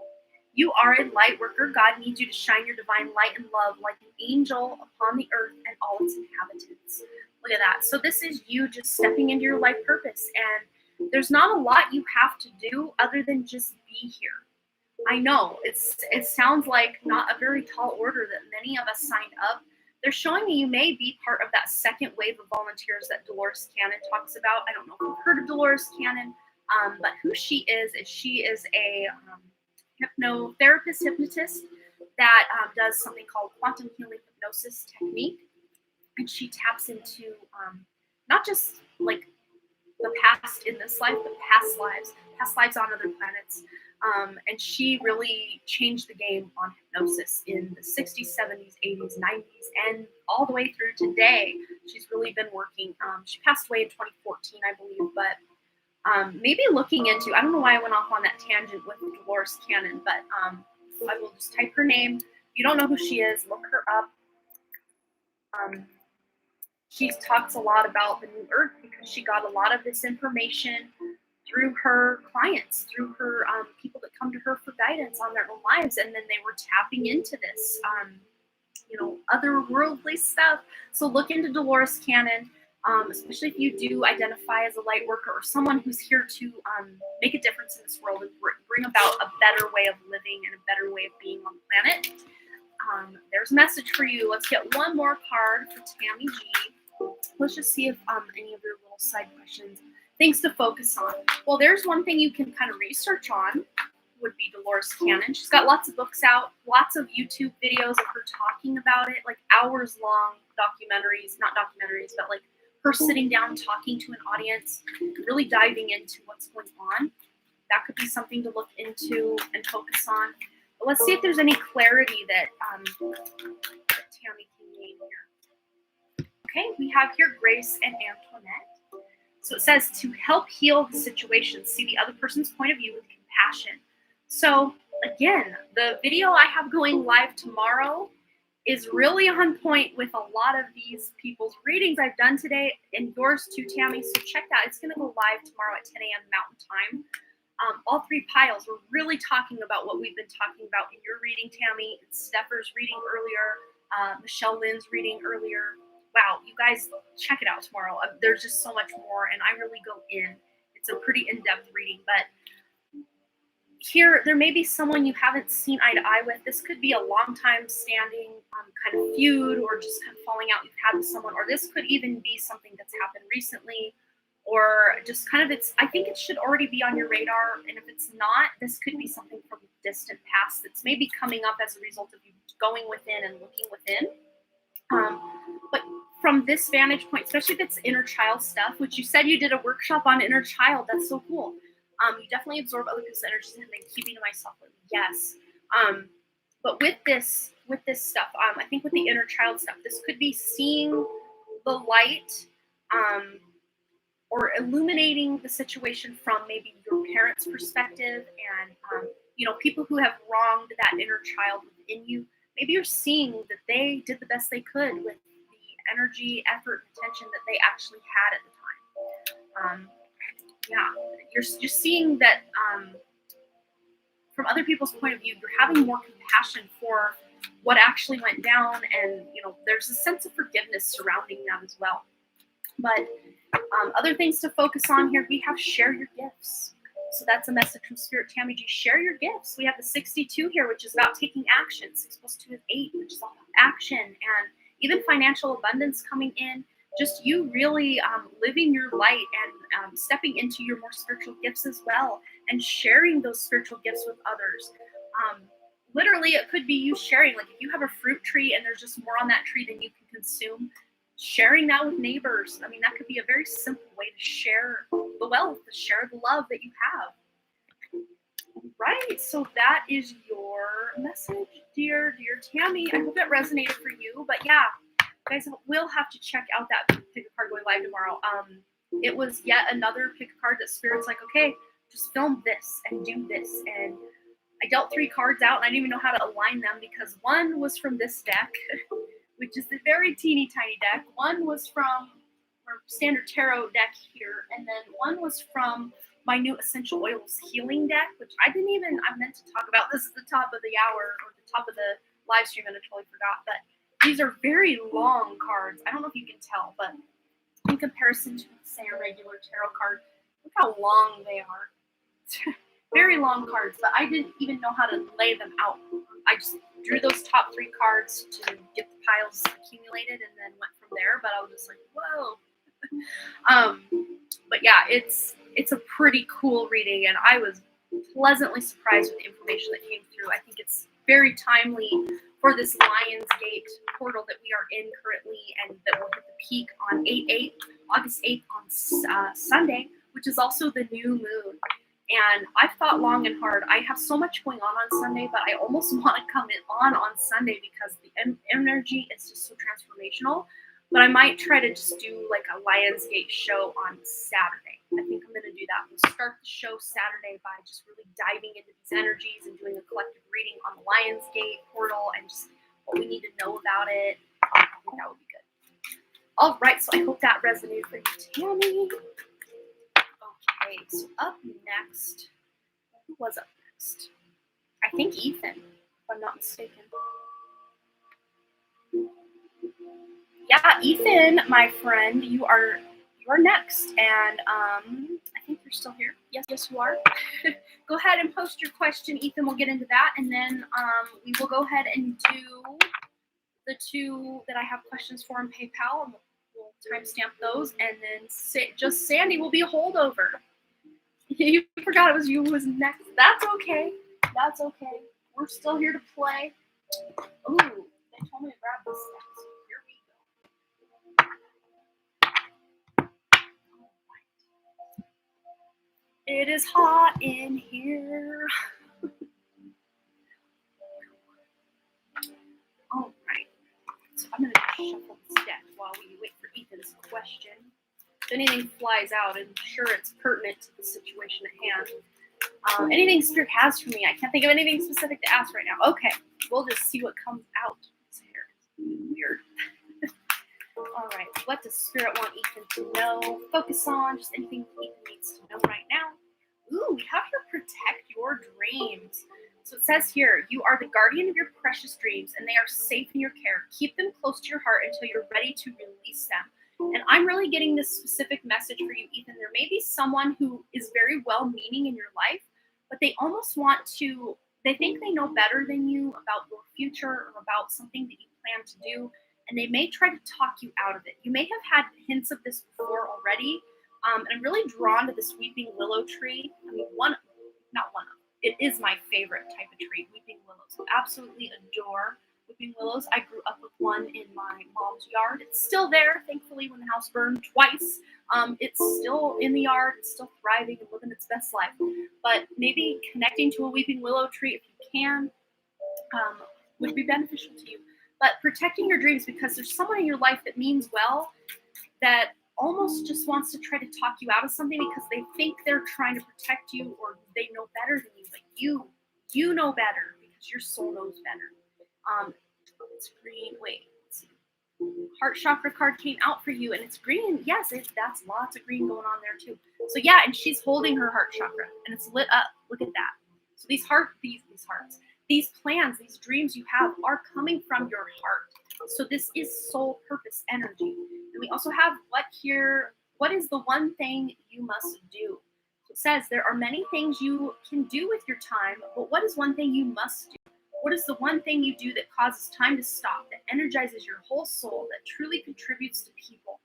you are a light worker. God needs you to shine your divine light and love like an angel upon the earth and all its inhabitants. Look at that. So this is you just stepping into your life purpose. And there's not a lot you have to do other than just be here. I know it sounds like not a very tall order that many of us signed up. They're showing me you may be part of that second wave of volunteers that Dolores Cannon talks about. I don't know if you've heard of Dolores Cannon, but who she is a hypnotist that does something called quantum healing hypnosis technique. And she taps into not just like the past in this life, but past lives on other planets. And she really changed the game on hypnosis in the 60s, 70s, 80s, 90s, and all the way through today. She's really been working. She passed away in 2014, I believe, but maybe looking into, I don't know why I went off on that tangent with Dolores Cannon, but I will just type her name. If you don't know who she is, look her up. She talks a lot about the New Earth because she got a lot of this information through her clients, through her people that come to her for guidance on their own lives, and then they were tapping into this, otherworldly stuff. So look into Dolores Cannon, especially if you do identify as a light worker or someone who's here to make a difference in this world and bring about a better way of living and a better way of being on the planet. There's a message for you. Let's get one more card for Tammy G. Let's just see if any of your little side questions, things to focus on. Well, there's one thing you can kind of research on would be Dolores Cannon. She's got lots of books out, lots of YouTube videos of her talking about it, like hours long documentaries, not documentaries, but like her sitting down talking to an audience, really diving into what's going on. That could be something to look into and focus on. But let's see if there's any clarity that Tammy can name here. Okay, we have here Grace and Antoinette. So it says to help heal the situation, see the other person's point of view with compassion. So again, the video I have going live tomorrow is really on point with a lot of these people's readings I've done today, and yours too, Tammy. So check that. It's going to go live tomorrow at 10 a.m. Mountain Time. All three piles, we're really talking about what we've been talking about in your reading, Tammy, and Stepher's reading earlier, Michelle Lynn's reading earlier. Wow, you guys, check it out tomorrow. There's just so much more, and I really go in. It's a pretty in-depth reading, but here, there may be someone you haven't seen eye to eye with. This could be a long time standing kind of feud or just kind of falling out you've had with someone, or this could even be something that's happened recently, or just kind of I think it should already be on your radar, and if it's not, this could be something from the distant past that's maybe coming up as a result of you going within and looking within. But from this vantage point, especially if it's inner child stuff, which you said you did a workshop on inner child, that's so cool. You definitely absorb other people's energies and then keeping to myself. Yes. But with this stuff, I think with the inner child stuff, this could be seeing the light, or illuminating the situation from maybe your parents' perspective, and people who have wronged that inner child within you. Maybe you're seeing that they did the best they could with the energy, effort, and attention that they actually had at the time. You're seeing that from other people's point of view, you're having more compassion for what actually went down, and there's a sense of forgiveness surrounding that as well. But other things to focus on here, we have share your gifts. So that's a message from Spirit Tammy G. Share your gifts. We have the 62 here, which is about taking action. 6 + 2 is 8, which is all about action, and even financial abundance coming in. Just you really living your light and stepping into your more spiritual gifts as well, and sharing those spiritual gifts with others. Literally, it could be you sharing, like if you have a fruit tree and there's just more on that tree than you can consume, sharing that with neighbors. I mean, that could be a very simple way to share the wealth, to share the love that you have. Right, so that is your message, dear Tammy. I hope it resonated for you. But yeah, guys, we'll have to check out that pick a card going live tomorrow. It was yet another pick a card that Spirit's like, okay, just film this and do this. And I dealt 3 cards out, and I didn't even know how to align them, because one was from this deck, which is the very teeny tiny deck. One was from our standard tarot deck here, and then one was from my new essential oils healing deck, which I meant to talk about this at the top of the hour, or the top of the live stream, and I totally forgot. But these are very long cards. I don't know if you can tell, but in comparison to, say, a regular tarot card, look how long they are. Very long cards, but I didn't even know how to lay them out. I just drew those top 3 cards to get the piles accumulated, and then went from there. But I was just like, whoa. But yeah, it's a pretty cool reading, and I was pleasantly surprised with the information that came through. I think it's very timely for this Lionsgate portal that we are in currently, and that will hit the peak on August 8th on Sunday, which is also the new moon. And I've thought long and hard. I have so much going on Sunday, but I almost want to come on Sunday, because the energy is just so transformational. But I might try to just do like a Lionsgate show on Saturday. I think I'm going to do that. We'll start the show Saturday by just really diving into these energies and doing a collective reading on the Lionsgate portal and just what we need to know about it. I think that would be good. All right, so I hope that resonated for you, Tammy. Okay, so up next, who was up next? I think Ethan, if I'm not mistaken. Yeah, Ethan, my friend, you are next, and I think you're still here. Yes, you are. Go ahead and post your question, Ethan. We'll get into that, and then we will go ahead and do the 2 that I have questions for in PayPal, and we'll timestamp those, and then just Sandy will be a holdover. You forgot it was you who was next. That's okay. That's okay. We're still here to play. Ooh, they told me to grab this stuff, so here we go. It is hot in here. All right. So I'm going to shuffle this deck while we wait for Ethan's question. If anything flies out, I'm sure it's pertinent to the situation at hand. Anything Spirit has for me? I can't think of anything specific to ask right now. Okay, we'll just see what comes out. This hair is weird. All right, what does Spirit want Ethan to know? Focus on just anything Ethan needs to know right now. Ooh, we have here protect your dreams. So it says here, you are the guardian of your precious dreams, and they are safe in your care. Keep them close to your heart until you're ready to release them. And I'm really getting this specific message for you, Ethan. There may be someone who is very well-meaning in your life, but they almost want to, they think they know better than you about your future or about something that you plan to do, and they may try to talk you out of it. You may have had hints of this before already, and I'm really drawn to this weeping willow tree. I mean, it is my favorite type of tree, weeping willows. I absolutely adore weeping willows. I grew up with one in my mom's yard. It's still there, thankfully, when the house burned twice. It's still in the yard, it's still thriving and living its best life. But maybe connecting to a weeping willow tree, if you can, would be beneficial to you. But protecting your dreams, because there's someone in your life that means well, that almost just wants to try to talk you out of something because they think they're trying to protect you or they know better than you, but you know better because your soul knows better. It's green. Wait, let's see. Heart chakra card came out for you, and it's green. Yes, that's lots of green going on there too. So yeah, and she's holding her heart chakra, and it's lit up. Look at that. So these hearts, these plans, these dreams you have are coming from your heart. So this is soul purpose energy. And we also have what is the one thing you must do? So it says there are many things you can do with your time, but what is one thing you must do? What is the one thing you do that causes time to stop, that energizes your whole soul, that truly contributes to people?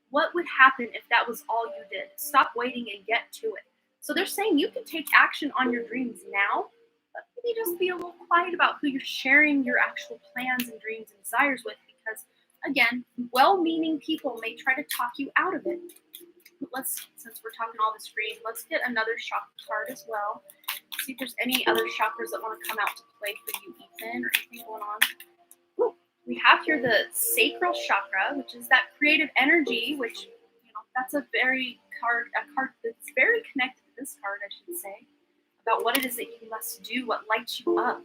What would happen if that was all you did? Stop waiting and get to it. So they're saying you can take action on your dreams now, but maybe just be a little quiet about who you're sharing your actual plans and dreams and desires with, because again, well-meaning people may try to talk you out of it. But since we're talking all this green, let's get another chakra card as well. See if there's any other chakras that want to come out to play for you, Ethan, or anything going on. Ooh, we have here the sacral chakra, which is that creative energy, which, that's a card that's very connected to this card, I should say, about what it is that you must do, what lights you up.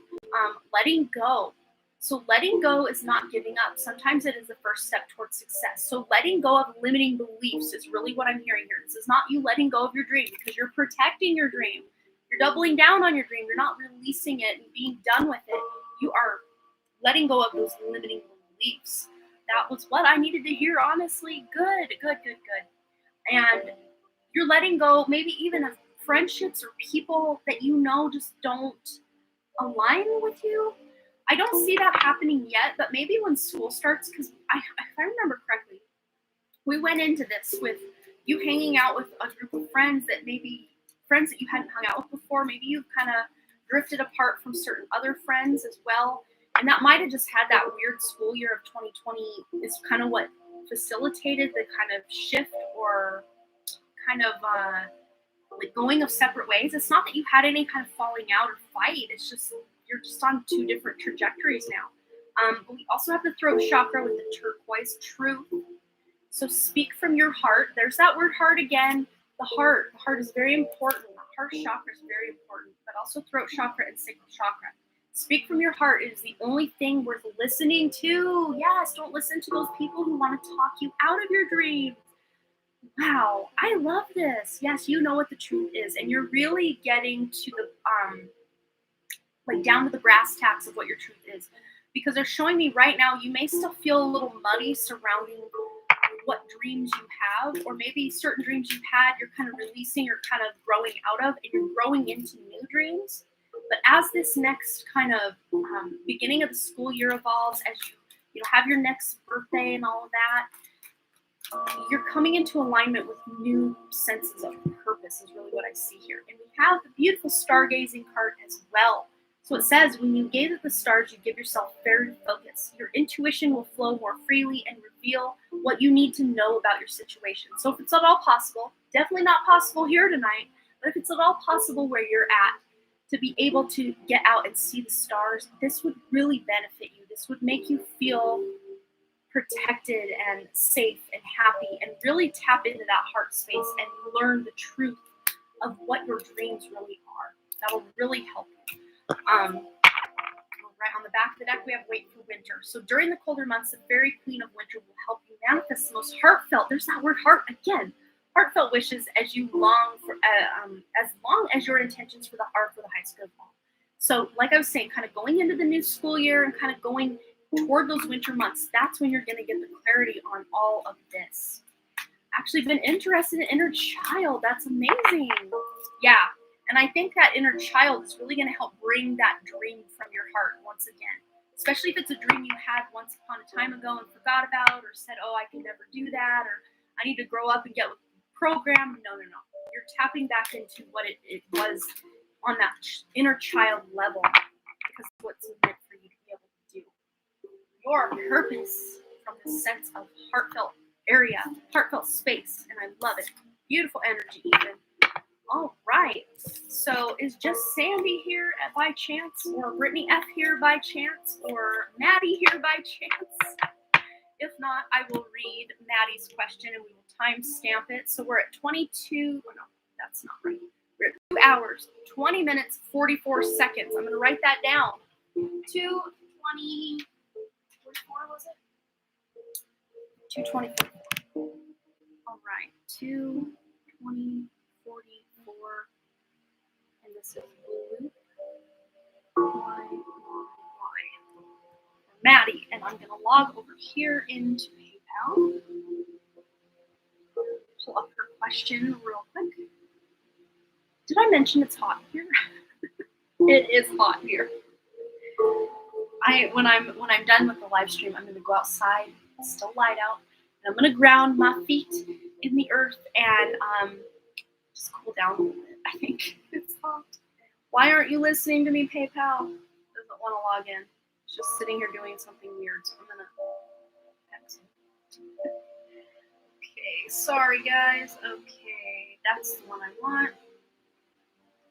Letting go. So letting go is not giving up. Sometimes it is the first step towards success. So letting go of limiting beliefs is really what I'm hearing here. This is not you letting go of your dream, because you're protecting your dream. You're doubling down on your dream. You're not releasing it and being done with it. You are letting go of those limiting beliefs. That was what I needed to hear, honestly. Good. And you're letting go maybe even of friendships or people that just don't align with you. I don't see that happening yet, but maybe when school starts, because if I remember correctly, we went into this with you hanging out with a group of friends that maybe friends that you hadn't hung out with before. Maybe you've kind of drifted apart from certain other friends as well. And that might have just had that weird school year of 2020 is kind of what facilitated the kind of shift or kind of like going of separate ways. It's not that you had any kind of falling out or fight. It's just you're just on two different trajectories now. But we also have the throat chakra with the turquoise truth. So speak from your heart. There's that word heart again. The heart is very important. The heart chakra is very important, but also throat chakra and sacral chakra. Speak from your heart. It is the only thing worth listening to. Yes, don't listen to those people who want to talk you out of your dreams. Wow, I love this. Yes, you know what the truth is, and you're really getting to the down to the brass tacks of what your truth is, because they're showing me right now you may still feel a little muddy surrounding what dreams you have, or maybe certain dreams you've had you're kind of releasing, you're kind of growing out of, and you're growing into new dreams. But as this next kind of beginning of the school year evolves, as you have your next birthday and all of that, you're coming into alignment with new senses of purpose is really what I see here. And we have the beautiful stargazing card as well. So it says, when you gaze at the stars, you give yourself very focus. Your intuition will flow more freely and reveal what you need to know about your situation. So if it's at all possible, definitely not possible here tonight, but if it's at all possible where you're at, to be able to get out and see the stars, this would really benefit you. This would make you feel protected and safe and happy, and really tap into that heart space and learn the truth of what your dreams really are. That will really help you. Right on the back of the deck, we have wait for winter. So during the colder months, the fairy queen of winter will help you manifest the most heartfelt, there's that word heart again, heartfelt wishes as you long for, as long as your intentions for the high school fall. So like I was saying, kind of going into the new school year and kind of going toward those winter months, that's when you're going to get the clarity on all of this. Actually been interested in inner child. That's amazing. Yeah. And I think that inner child is really going to help bring that dream from your heart once again, especially if it's a dream you had once upon a time ago and forgot about, or said, oh, I can never do that, or I need to grow up and get with the program. No. You're tapping back into what it was on that inner child level, because it's what's meant for you to be able to do. Your purpose from this sense of heartfelt area, heartfelt space, and I love it. Beautiful energy even. All right, so is just Sandy here by chance, or Brittany F here by chance, or Maddie here by chance? If not, I will read Maddie's question and we will timestamp it. So we're at 22, oh no, that's not right. We're at 2 hours, 20 minutes, 44 seconds. I'm going to write that down. 2:20, 44 was it? 2:24. All right, 2:20. 44, and this is blue. Y. Maddie, and I'm going to log over here into PayPal. Pull up her question real quick. Did I mention it's hot here? It is hot here. When I'm done with the live stream, I'm going to go outside. It's still light out, and I'm going to ground my feet in the earth and just cool down a little bit. I think it's hot. Why aren't you listening to me, PayPal? Doesn't want to log in. It's just sitting here doing something weird. So I'm gonna exit. Okay, sorry guys. Okay, that's the one I want.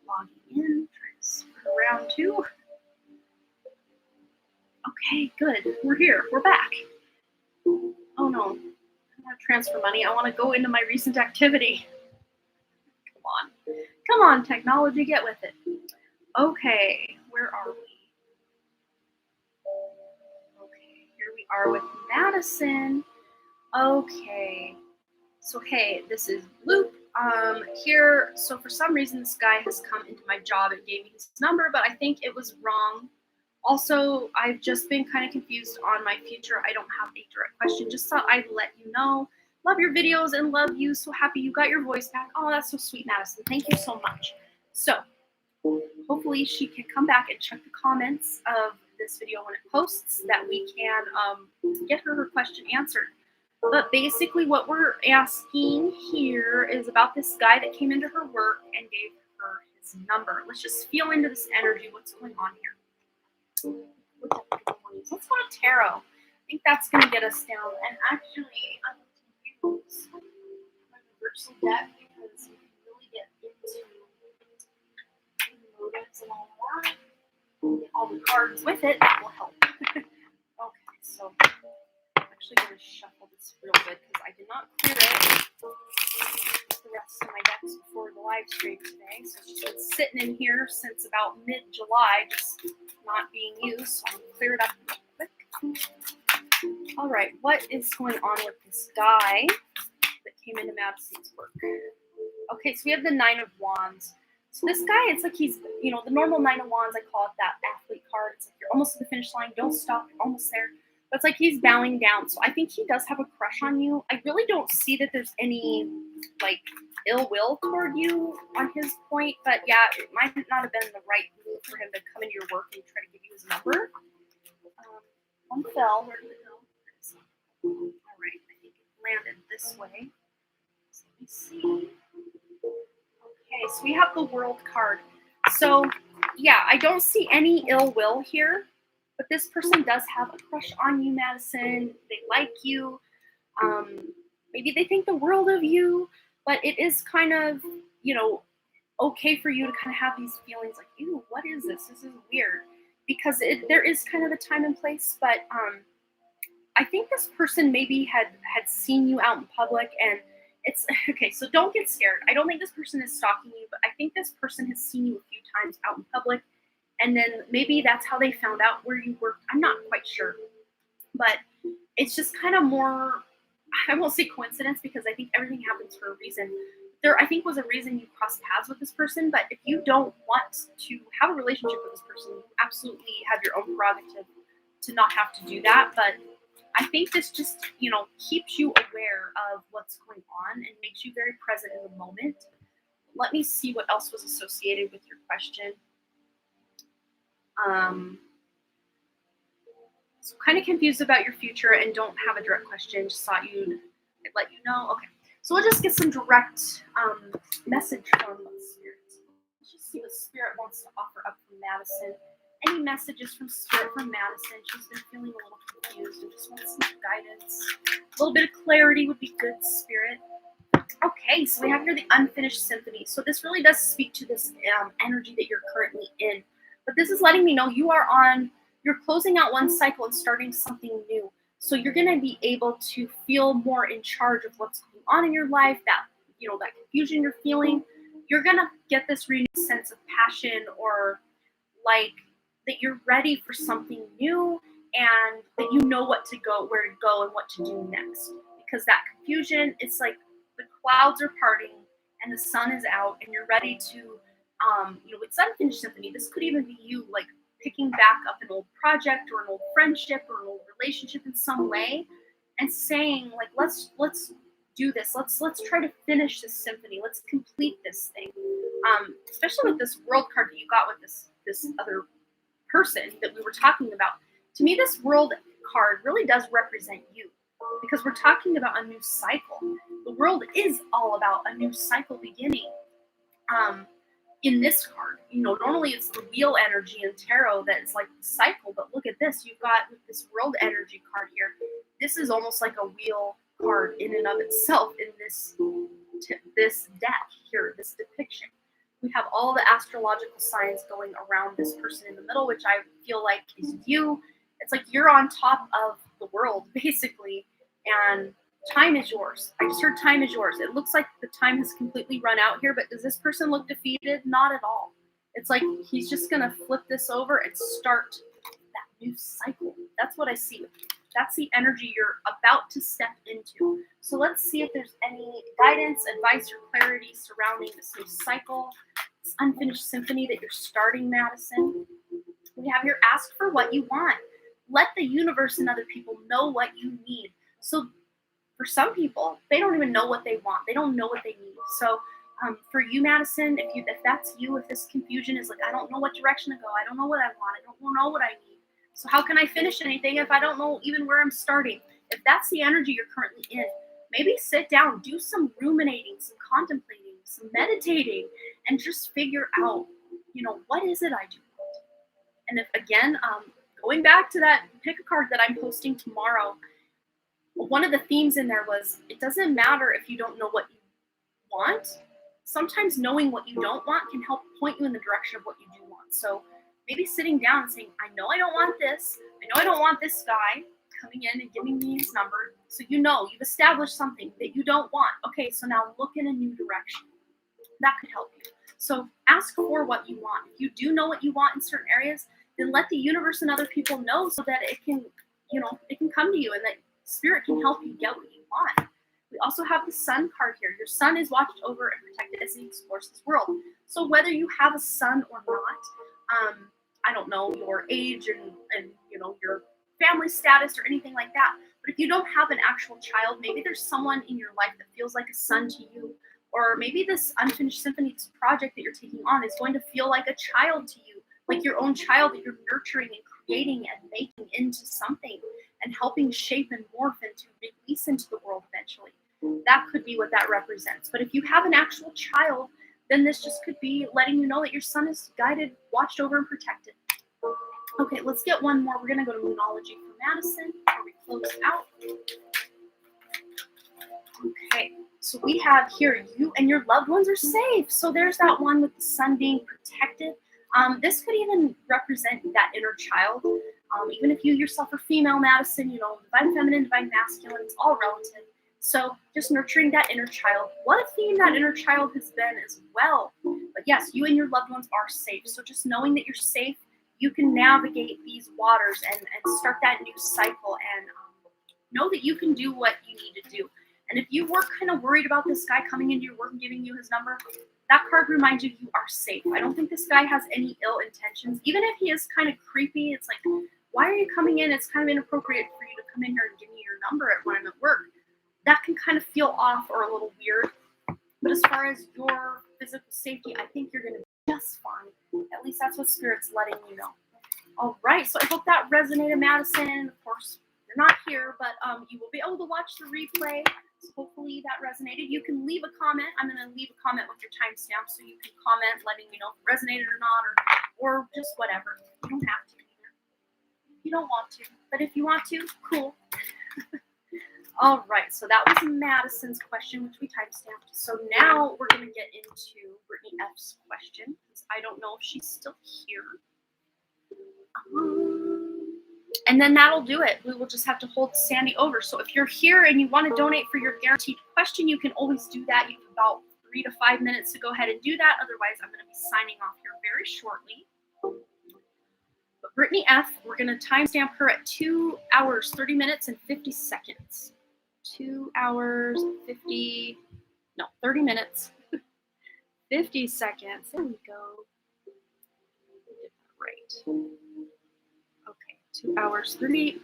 Logging in. Trying to spin around too. Okay, good. We're here. We're back. Oh no. I don't want to transfer money. I want to go into my recent activity. Come on, technology, get with it. Okay, where are we? Okay, here we are with Madison. Okay, so hey, this is Luke. Here, so for some reason this guy has come into my job and gave me his number, but I think it was wrong. Also, I've just been kind of confused on my future. I don't have a direct question. Just thought I'd let you know. Love your videos and love you. So happy you got your voice back. Oh, that's so sweet, Madison. Thank you so much. So hopefully she can come back and check the comments of this video when it posts, that we can get her question answered. But basically what we're asking here is about this guy that came into her work and gave her his number. Let's just feel into this energy. What's going on here? Let's go to tarot. I think that's going to get us down. And actually, I'm going to use my reversal deck because you can really get into motives and all that. Get all the cards with it. That will help. Okay, so I'm actually going to shuffle this real good because I did not clear it the rest of my decks before the live stream today. So it's just been sitting in here since about mid-July, just not being used. So I'm going to clear it up real quick. All right, what is going on with this guy that came into Madison's work? Okay, so we have the Nine of Wands. So this guy, it's like he's, you know, the normal Nine of Wands, I call it that athlete card. It's like you're almost at the finish line, don't stop, you're almost there. But it's like he's bowing down. So I think he does have a crush on you. I really don't see that there's any, like, ill will toward you on his point. But yeah, it might not have been the right move for him to come into your work and try to give you his number. One fell. Where did it go? All right, I think it landed this way. So let me see. Okay, so we have the World card. So, yeah, I don't see any ill will here, but this person does have a crush on you, Madison. They like you. Maybe they think the world of you, but it is kind of, okay for you to kind of have these feelings like, ew, what is this? This is weird. Because there is kind of a time and place, but I think this person maybe had seen you out in public, and it's okay. So don't get scared. I don't think this person is stalking you, but I think this person has seen you a few times out in public, and then maybe that's how they found out where you worked. I'm not quite sure, but it's just kind of more. I won't say coincidence because I think everything happens for a reason. There, I think, was a reason you crossed paths with this person, but if you don't want to have a relationship with this person, you absolutely have your own prerogative to not have to do that. But I think this just, keeps you aware of what's going on and makes you very present in the moment. Let me see what else was associated with your question. So kind of confused about your future and don't have a direct question. Just thought you'd let you know. Okay. So we'll just get some direct message from Spirit. Let's just see what Spirit wants to offer up from Madison. Any messages from Spirit from Madison? She's been feeling a little confused and just wants some guidance. A little bit of clarity would be good, Spirit. Okay, so we have here the Unfinished Symphony. So this really does speak to this energy that you're currently in. But this is letting me know you're closing out one cycle and starting something new. So you're going to be able to feel more in charge of what's going on in your life, that confusion you're feeling. You're going to get this renewed sense of passion, or like that you're ready for something new, and that you know where to go and what to do next. Because that confusion, it's like the clouds are parting and the sun is out and you're ready to, it's Unfinished Symphony. This could even be you like picking back up an old project or an old friendship or an old relationship in some way and saying like, let's do this. Let's try to finish this symphony. Let's complete this thing. Especially with this World card that you got with this other person that we were talking about. To me, this World card really does represent you, because we're talking about a new cycle. The world is all about a new cycle beginning. In this card, normally it's the wheel energy in tarot that is like the cycle, but look at this. You've got with this World energy card here. This is almost like a wheel card in and of itself in this deck here, this depiction. We have all the astrological signs going around this person in the middle, which I feel like is you. It's like you're on top of the world, basically, and time is yours. I just heard time is yours. It looks like the time has completely run out here, but does this person look defeated? Not at all. It's like he's just going to flip this over and start that new cycle. That's what I see. That's the energy you're about to step into. So let's see if there's any guidance, advice, or clarity surrounding this new cycle, this Unfinished Symphony that you're starting, Madison. We have here, ask for what you want. Let the universe and other people know what you need. So for some people, they don't even know what they want. They don't know what they need. So for you, Madison, if that's you, if this confusion is like, I don't know what direction to go. I don't know what I want. I don't know what I need. So how can I finish anything if I don't know even where I'm starting? If that's the energy you're currently in, maybe sit down, do some ruminating, some contemplating, some meditating, and just figure out, what is it I do want? And if, again, going back to that pick a card that I'm posting tomorrow, one of the themes in there was, it doesn't matter if you don't know what you want. Sometimes knowing what you don't want can help point you in the direction of what you do want. So maybe sitting down and saying, I know I don't want this. I know I don't want this guy coming in and giving me his number. So you've established something that you don't want. Okay, so now look in a new direction. That could help you. So ask for what you want. If you do know what you want in certain areas, then let the universe and other people know so that it can, it can come to you and that Spirit can help you get what you want. We also have the Sun card here. Your sun is watched over and protected as he explores this world. So whether you have a son or not, I don't know your age and your family status or anything like that. But if you don't have an actual child, maybe there's someone in your life that feels like a son to you. Or maybe this Unfinished Symphony project that you're taking on is going to feel like a child to you, like your own child that you're nurturing and creating and making into something and helping shape and morph into release into the world eventually. that could be what that represents. But if you have an actual child, then this just could be letting you know that your son is guided, watched over, and protected. Okay, let's get one more. We're going to go to Moonology for Madison before we close out. Okay, so we have here, you and your loved ones are safe. So there's that one with the sun being protected. This could even represent that inner child. Even if you yourself are female, Madison, divine feminine, divine masculine, it's all relative. So just nurturing that inner child. What a theme that inner child has been as well. But yes, you and your loved ones are safe. So just knowing that you're safe, you can navigate these waters and start that new cycle and know that you can do what you need to do. And if you were kind of worried about this guy coming into your work and giving you his number, that card reminds you you are safe. I don't think this guy has any ill intentions. Even if he is kind of creepy, it's like, why are you coming in? It's kind of inappropriate for you to come in here and give me your number when I'm at work. That can kind of feel off or a little weird. But as far as your physical safety, I think you're going to be just fine. At least that's what Spirit's letting you know. All right, so I hope that resonated, Madison. Of course, you're not here, but you will be able to watch the replay. So hopefully that resonated. You can leave a comment. I'm going to leave a comment with your timestamp, so you can comment letting me know if it resonated or not, or just whatever. You don't have to either. You don't want to, but if you want to, cool. All right, so that was Madison's question, which we timestamped. So now we're going to get into Brittany F's question, because I don't know if she's still here. And then that'll do it. We will just have to hold Sandy over. So if you're here and you want to donate for your guaranteed question, you can always do that. You have about 3 to 5 minutes to go ahead and do that. Otherwise, I'm going to be signing off here very shortly. But Brittany F, we're going to timestamp her at 2 hours, 30 minutes, and 50 seconds. 2 hours, 30 minutes, 50 seconds. There we go. Get that right. Okay, 2 hours, 30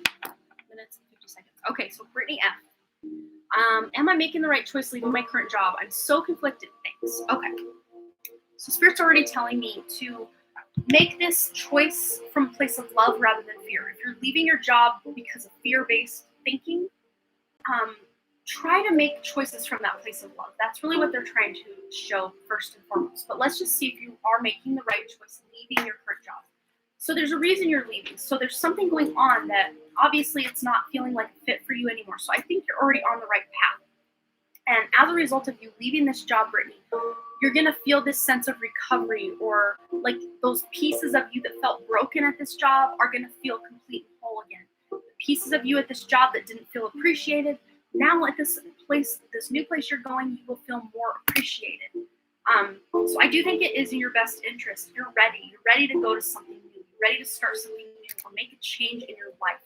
minutes, and 50 seconds. Okay, so Brittany F. Am I making the right choice leaving my current job? I'm so conflicted. Thanks. Okay. So Spirit's already telling me to make this choice from a place of love rather than fear. If you're leaving your job because of fear-based thinking, try to make choices from that place of love. That's really what they're trying to show first and foremost. But let's just see if you are making the right choice leaving your current job. So there's a reason you're leaving. So there's something going on that obviously it's not feeling like a fit for you anymore. So I think you're already on the right path. And as a result of you leaving this job, Brittany, you're going to feel this sense of recovery, or like those pieces of you that felt broken at this job are going to feel complete and whole again. The pieces of you at this job that didn't feel appreciated, now at this place, this new place you're going, you will feel more appreciated. So I do think it is in your best interest. You're ready. You're ready to go to something new. You're ready to start something new or make a change in your life.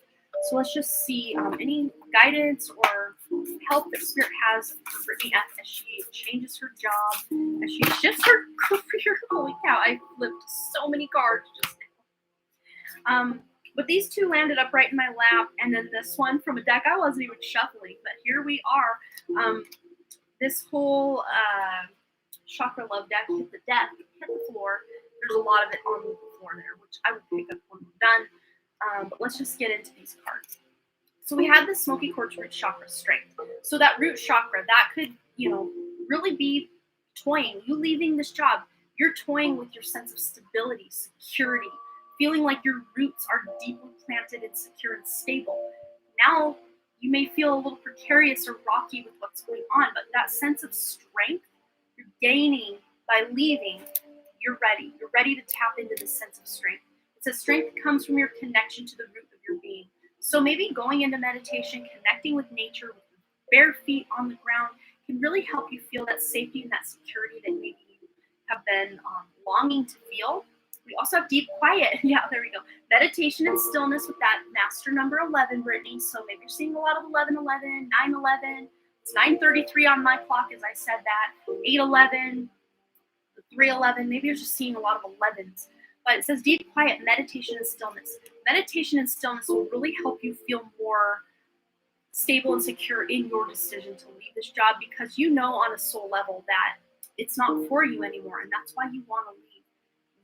So let's just see any guidance or help that Spirit has for Brittany F as she changes her job, as she shifts her career. Holy cow, I flipped so many cards just now. But these two landed up right in my lap, and then this one from a deck I wasn't even shuffling, but here we are. This whole Chakra Love deck hit the floor. There's a lot of it on the floor there, which I would pick up when we're done. But let's just get into these cards. So we had the Smoky Quartz Root Chakra Strength. So that root chakra, that could, really be toying. You leaving this job, you're toying with your sense of stability, security, feeling like your roots are deeply planted and secure and stable. Now you may feel a little precarious or rocky with what's going on, but that sense of strength you're gaining by leaving, you're ready. You're ready to tap into this sense of strength. It says strength comes from your connection to the root of your being. So maybe going into meditation, connecting with nature, with your bare feet on the ground, can really help you feel that safety and that security that maybe you have been longing to feel. We also have deep quiet. Yeah, there we go. Meditation and stillness with that master number 11, Brittany. So maybe you're seeing a lot of 1111, 911. It's 9:33 on my clock as I said that. 811, 311. Maybe you're just seeing a lot of 11s. But it says deep quiet, meditation and stillness. Meditation and stillness will really help you feel more stable and secure in your decision to leave this job, because you know on a soul level that it's not for you anymore, and that's why you want to leave.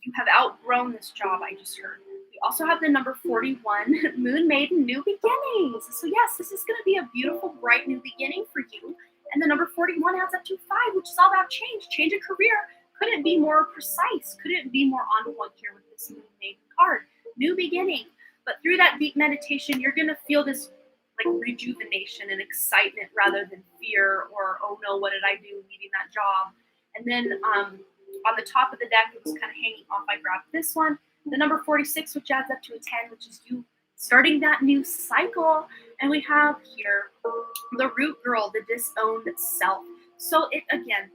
You have outgrown this job, I just heard. We also have the number 41, Moon Maiden, New Beginnings. So yes, this is going to be a beautiful, bright new beginning for you. And the number 41 adds up to 5, which is all about change. Change a career. Couldn't be more precise. Couldn't be more on point here with this new maiden card. New beginning. But through that deep meditation, you're going to feel this like rejuvenation and excitement rather than fear or, oh no, what did I do leaving that job? And then on the top of the deck, it was kind of hanging off. I grabbed this one. The number 46, which adds up to a 10, which is you starting that new cycle. And we have here the root girl, the disowned self. So it, again,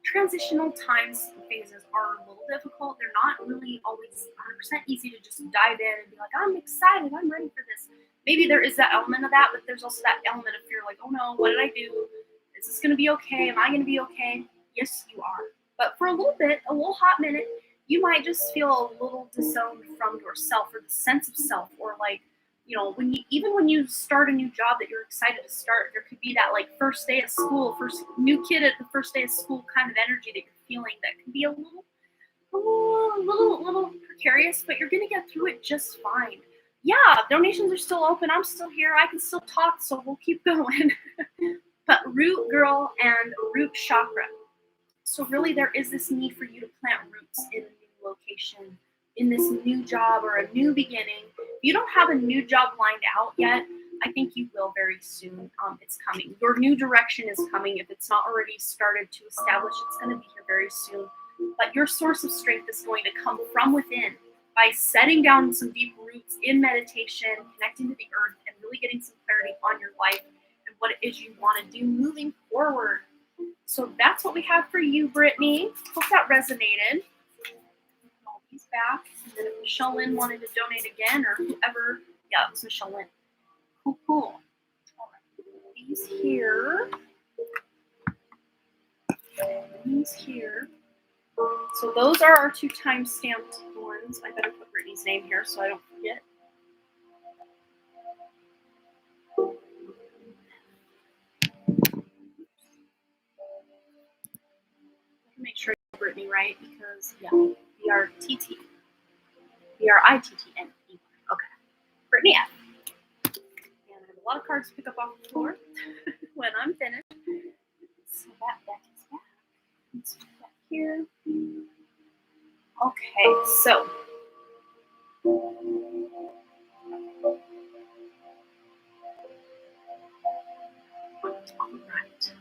transitional times and phases are a little difficult. They're not really always 100% easy to just dive in and be like, I'm excited, I'm ready for this. Maybe there is that element of that, but there's also that element of fear, like, oh no, what did I do? Is this going to be okay? Am I going to be okay? Yes, you are. But for a little bit, a little hot minute, you might just feel a little disowned from yourself or the sense of self, or like, you know, even when you start a new job that you're excited to start, there could be that like first day of school, first new kid at the first day of school kind of energy that you're feeling that can be a little precarious, but you're gonna get through it just fine. Yeah, donations are still open. I'm still here. I can still talk, so we'll keep going. But root girl and root chakra. So really there is this need for you to plant roots in a new location, in this new job or a new beginning. If you don't have a new job lined out yet, I think you will very soon. It's coming. Your new direction is coming. If it's not already started to establish, it's going to be here very soon. But your source of strength is going to come from within by setting down some deep roots in meditation, connecting to the earth, and really getting some clarity on your life and what it is you want to do moving forward. So that's what we have for you, Brittany. Hope that resonated. All these back. And then if Michelle Lynn wanted to donate again, or whoever, yeah, it was Michelle Lynn. Cool. All right. These here. These here. So those are our 2 time-stamped ones. I better put Brittany's name here so I don't forget. Make sure I get Brittany right, because yeah, B-R-I-T-T-N-E. Okay. Brittany F. And I have a lot of cards to pick up off the floor when I'm finished. So that deck is back. Let's put that here. Okay, so all right.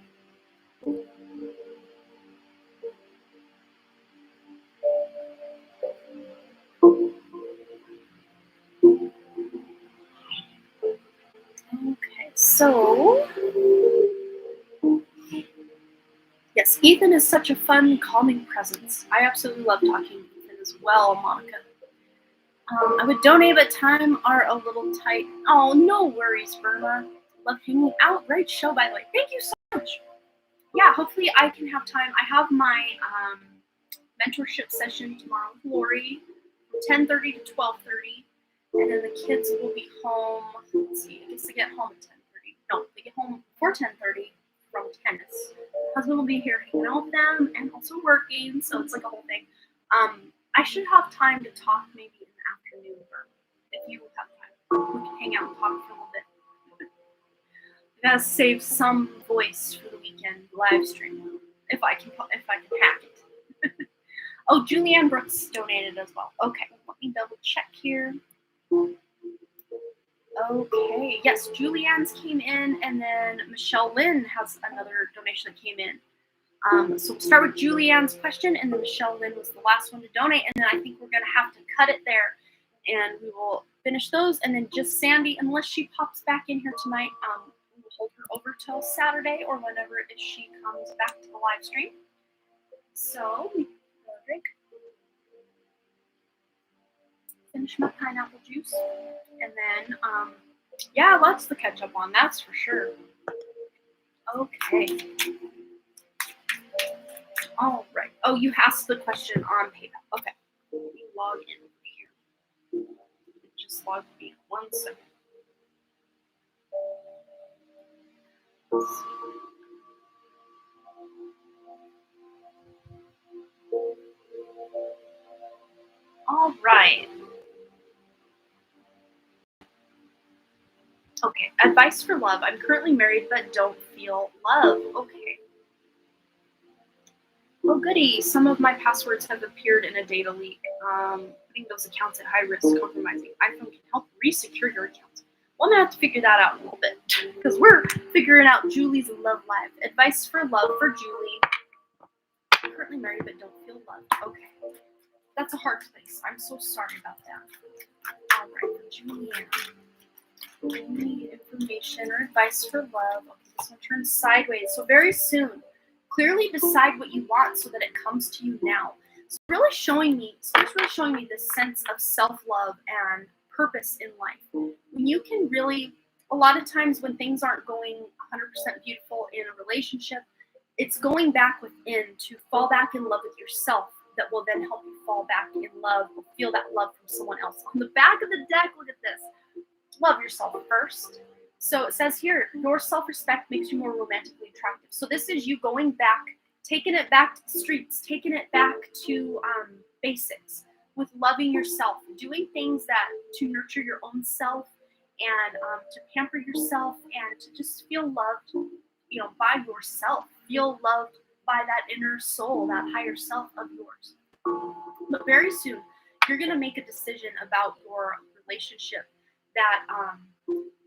Okay, so yes, Ethan is such a fun, calming presence. I absolutely love talking to Ethan as well, Monica. I would donate, but time are a little tight. Oh, no worries, Burma. Love hanging out. Great show, by the way. Thank you so much. Yeah, hopefully I can have time. I have my mentorship session tomorrow with Lori from 10:30 to 12:30. And then the kids will be home. Let's see, I guess they get home at 10:30. No, they get home before 10:30 from tennis. My husband will be here hanging out with them and also working, so it's like a whole thing. I should have time to talk maybe in the afternoon, or if you have time, we can hang out and talk for a little bit. I gotta save some voice for the weekend live stream if I can hack it. Oh, Julianne Brooks donated as well. Okay, let me double check here. Okay, yes, Julianne's came in, and then Michelle Lynn has another donation that came in. So we'll start with Julianne's question, and then Michelle Lynn was the last one to donate, and then I think we're going to have to cut it there, and we will finish those, and then just Sandy, unless she pops back in here tonight, we will hold her over till Saturday or whenever it is she comes back to the live stream. So, drink. Finish my pineapple juice, and then yeah, lots to catch up on, that's for sure. Okay. All right. Oh, you asked the question on PayPal. Okay. Let me log in here. Just log me 1 second. All right. Okay, advice for love. I'm currently married but don't feel love. Okay. Oh, goody. Some of my passwords have appeared in a data leak. Putting those accounts at high risk, compromising. iPhone can help re-secure your accounts. Well, I'm going to have to figure that out in a little bit because we're figuring out Julie's love life. Advice for love for Julie. I'm currently married but don't feel love. Okay. That's a hard place. I'm so sorry about that. All right, for Julianne. Any information or advice for love? Okay, this one turns sideways. So very soon, clearly decide what you want so that it comes to you now. So really showing me, this sense of self-love and purpose in life. When you can really, a lot of times when things aren't going 100% beautiful in a relationship, it's going back within to fall back in love with yourself that will then help you fall back in love or feel that love from someone else. On the back of the deck, look at this. Love yourself first. So it says here, your self-respect makes you more romantically attractive. So this is you going back, taking it back to the streets, taking it back to basics with loving yourself, doing things that to nurture your own self and to pamper yourself and to just feel loved, by yourself. Feel loved by that inner soul, that higher self of yours. But very soon, you're going to make a decision about your relationship that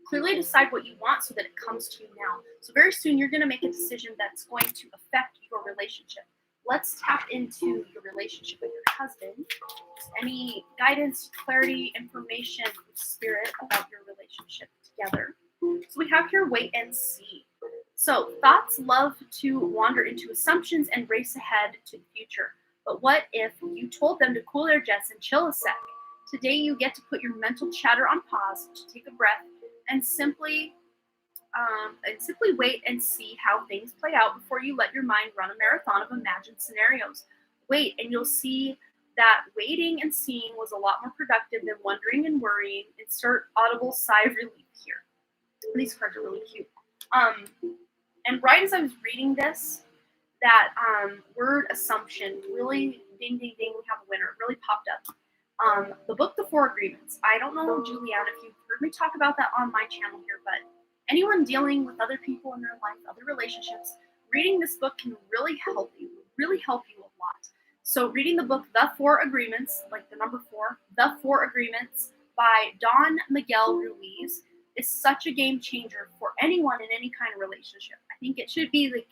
clearly decide what you want so that it comes to you now. So very soon, you're going to make a decision that's going to affect your relationship. Let's tap into your relationship with your husband. Any guidance, clarity, information from spirit about your relationship together. So we have here wait and see. So thoughts love to wander into assumptions and race ahead to the future. But what if you told them to cool their jets and chill a sec? Today you get to put your mental chatter on pause, to take a breath, and simply wait and see how things play out before you let your mind run a marathon of imagined scenarios. Wait, and you'll see that waiting and seeing was a lot more productive than wondering and worrying. Insert audible sigh of relief here. These cards are really cute. And right as I was reading this, that word assumption really, ding, ding, ding, we have a winner. It really popped up. The book, The Four Agreements. I don't know, Julianne, if you've heard me talk about that on my channel here, but anyone dealing with other people in their life, other relationships, reading this book can really help you a lot. So reading the book, The Four Agreements, like the number 4, The Four Agreements by Don Miguel Ruiz is such a game changer for anyone in any kind of relationship. I think it should be like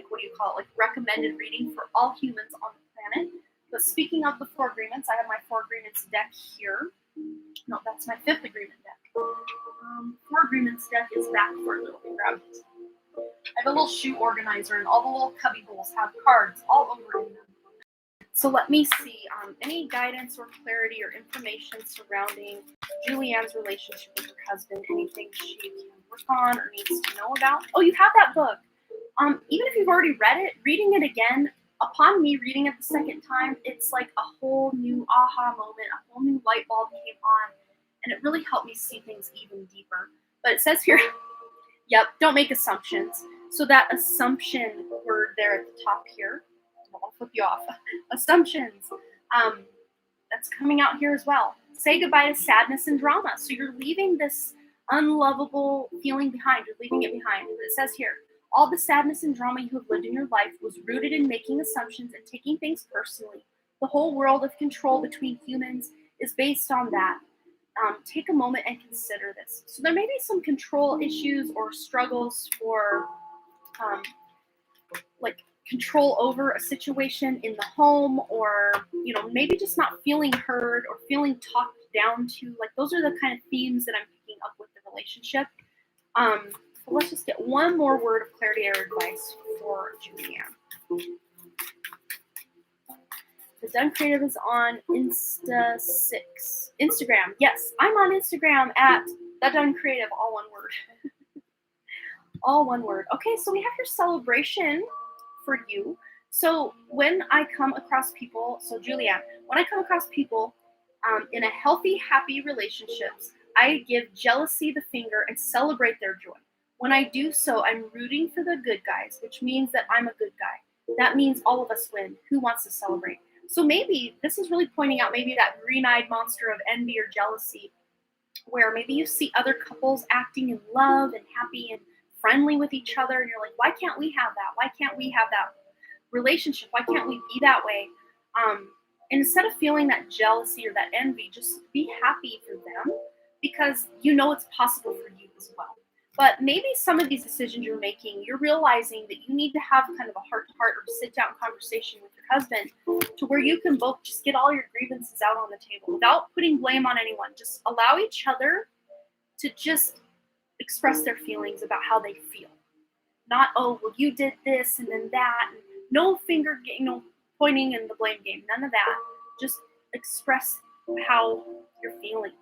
what do you call it? Like recommended reading for all humans on the planet. But speaking of the Four Agreements, I have my Four Agreements deck here. No, that's my 5th agreement deck. Four Agreements deck is back for a little bit. Grab it. I have a little shoe organizer, and all the little cubby holes have cards all over in them. So let me see any guidance or clarity or information surrounding Julianne's relationship with her husband. Anything she can work on or needs to know about. Oh, you have that book. Even if you've already read it, reading it again. Upon me reading it the second time, it's like a whole new aha moment, a whole new light bulb came on, and it really helped me see things even deeper. But it says here, yep, don't make assumptions. So that assumption word there at the top here, I'll flip you off. Assumptions, that's coming out here as well. Say goodbye to sadness and drama. So you're leaving this unlovable feeling behind. You're leaving it behind. It says here, all the sadness and drama you have lived in your life was rooted in making assumptions and taking things personally. The whole world of control between humans is based on that. Take a moment and consider this. So there may be some control issues or struggles for like control over a situation in the home, or maybe just not feeling heard or feeling talked down to. Like those are the kind of themes that I'm picking up with the relationship. So let's just get one more word of clarity or advice for Julianne. The Done Creative is on Instagram. Yes, I'm on Instagram at The Done Creative, all one word. All one word. Okay, so we have your celebration for you. So when I come across people, so Julianne, when I come across people in a healthy, happy relationships, I give jealousy the finger and celebrate their joy. When I do so, I'm rooting for the good guys, which means that I'm a good guy. That means all of us win. Who wants to celebrate? So maybe this is really pointing out maybe that green-eyed monster of envy or jealousy where maybe you see other couples acting in love and happy and friendly with each other, and you're like, why can't we have that? Why can't we have that relationship? Why can't we be that way? And instead of feeling that jealousy or that envy, just be happy for them because you know it's possible for you as well. But maybe some of these decisions you're making, you're realizing that you need to have kind of a heart to heart or sit down conversation with your husband to where you can both just get all your grievances out on the table without putting blame on anyone. Just allow each other to just express their feelings about how they feel. Not, oh, well, you did this and then that. And no finger, pointing in the blame game. None of that. Just express how you're feeling.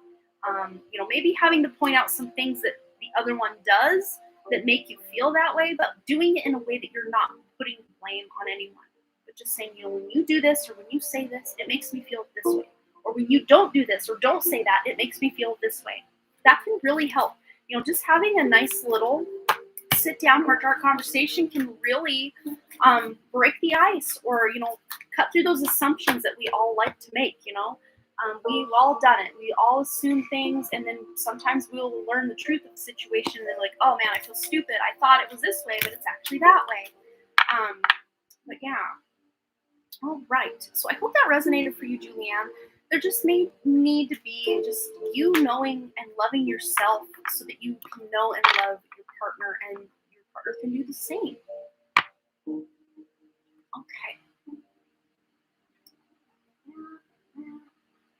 Maybe having to point out some things that the other one does that make you feel that way, but doing it in a way that you're not putting blame on anyone. But just saying, when you do this or when you say this, it makes me feel this way. Or when you don't do this or don't say that, it makes me feel this way. That can really help. Just having a nice little sit down heart-to-heart conversation can really break the ice or, cut through those assumptions that we all like to make, we've all done it. We all assume things, and then sometimes we'll learn the truth of the situation and then like, oh man, I feel stupid. I thought it was this way, but it's actually that way. But yeah. All right. So I hope that resonated for you, Julianne. There just need to be just you knowing and loving yourself so that you can know and love your partner and your partner can do the same. Okay.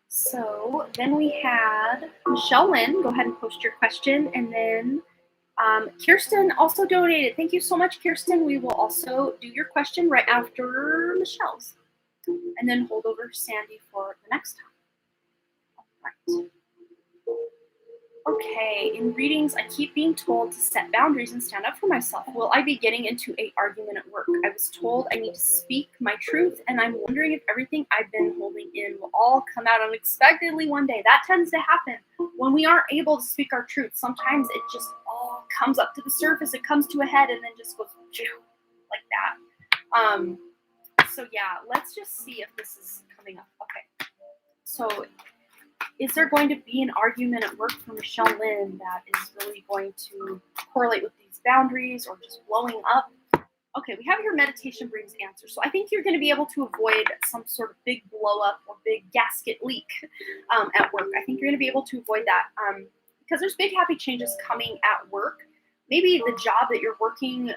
So then we had Michelle Lynn. Go ahead and post your question. And then Kirsten also donated. Thank you so much, Kirsten. We will also do your question right after Michelle's. And then hold over Sandy for the next time. All right. Okay, in readings, I keep being told to set boundaries and stand up for myself. Will I be getting into an argument at work? I was told I need to speak my truth, and I'm wondering if everything I've been holding in will all come out unexpectedly one day. That tends to happen when we aren't able to speak our truth. Sometimes it just all comes up to the surface, it comes to a head, and then just goes like that. So yeah, let's just see if this is coming up. Okay, so is there going to be an argument at work for Michelle Lynn that is really going to correlate with these boundaries or just blowing up? Okay, we have your meditation brings answer. So I think you're going to be able to avoid some sort of big blow up or big gasket leak at work. I think you're going to be able to avoid that because there's big happy changes coming at work. Maybe the job that you're working,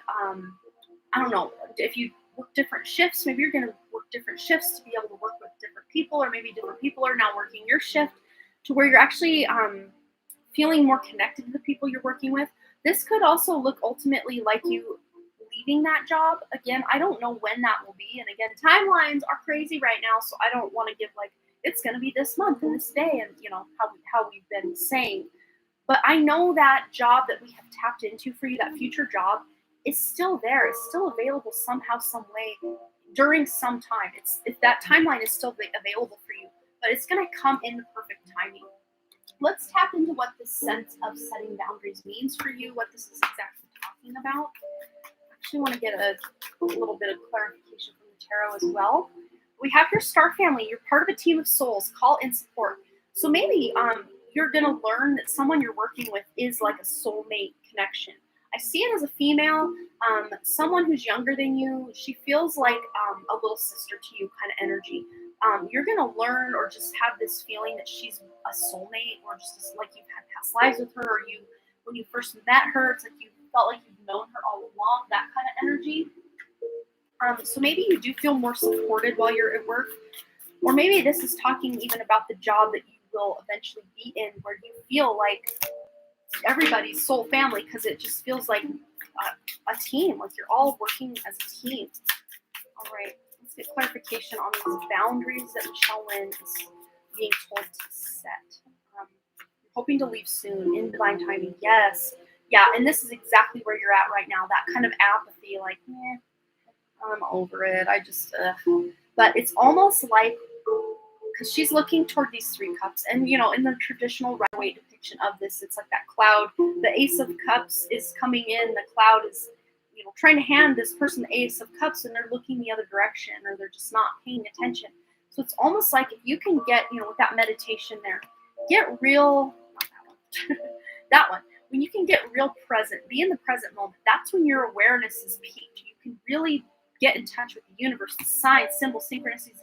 I don't know, if you work different shifts, maybe you're going to work different shifts to be able to work with different people, or maybe different people are now working your shift to where you're actually feeling more connected to the people you're working with. This could also look ultimately like you leaving that job. Again, I don't know when that will be. And again, timelines are crazy right now, so I don't want to give like, it's going to be this month and this day and, how we've been saying. But I know that job that we have tapped into for you, that future job, is still there. It's still available somehow, some way during some time. If that timeline is still available for you, but it's going to come in the perfect timing. Let's tap into what this sense of setting boundaries means for you, what this is exactly talking about. I actually want to get a little bit of clarification from the tarot as well. We have your star family. You're part of a team of souls. Call in support. So maybe you're going to learn that someone you're working with is like a soulmate connection. I see it as a female, someone who's younger than you. She feels like a little sister to you kind of energy. You're going to learn or just have this feeling that she's a soulmate, or just like you've had past lives with her, or when you first met her, it's like you felt like you've known her all along, that kind of energy. So maybe you do feel more supported while you're at work, or maybe this is talking even about the job that you will eventually be in, where you feel like everybody's soul family, because it just feels like a team, like you're all working as a team. All right, let's get clarification on these boundaries that Michelle Lynn is being told to set. Hoping to leave soon in divine timing. Yes. Yeah, and this is exactly where you're at right now, that kind of apathy, like, I'm over it. I just, but it's almost like, because she's looking toward these three cups, and in the traditional runway depiction of this, it's like that cloud. The Ace of Cups is coming in. The cloud is, trying to hand this person the Ace of Cups, and they're looking the other direction, or they're just not paying attention. So it's almost like if you can get, with that meditation there, get real. That one. When you can get real present, be in the present moment, that's when your awareness is peaked. You can really get in touch with the universe, the signs, symbols, synchronicities,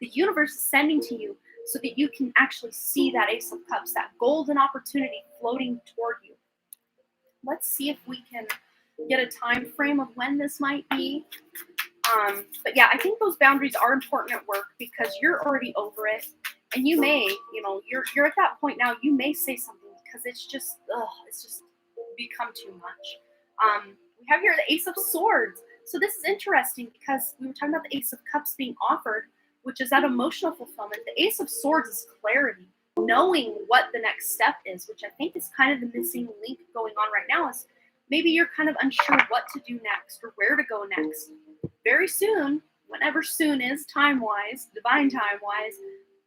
the universe is sending to you so that you can actually see that Ace of Cups, that golden opportunity floating toward you. Let's see if we can get a time frame of when this might be. But yeah, I think those boundaries are important at work because you're already over it. And you may, you're at that point now, you may say something because it's just become too much. We have here the Ace of Swords. So this is interesting because we were talking about the Ace of Cups being offered, which is that emotional fulfillment. The Ace of Swords is clarity, knowing what the next step is, which I think is kind of the missing link going on right now. Is maybe you're kind of unsure what to do next or where to go next. Very soon, whenever soon is time-wise, divine time-wise,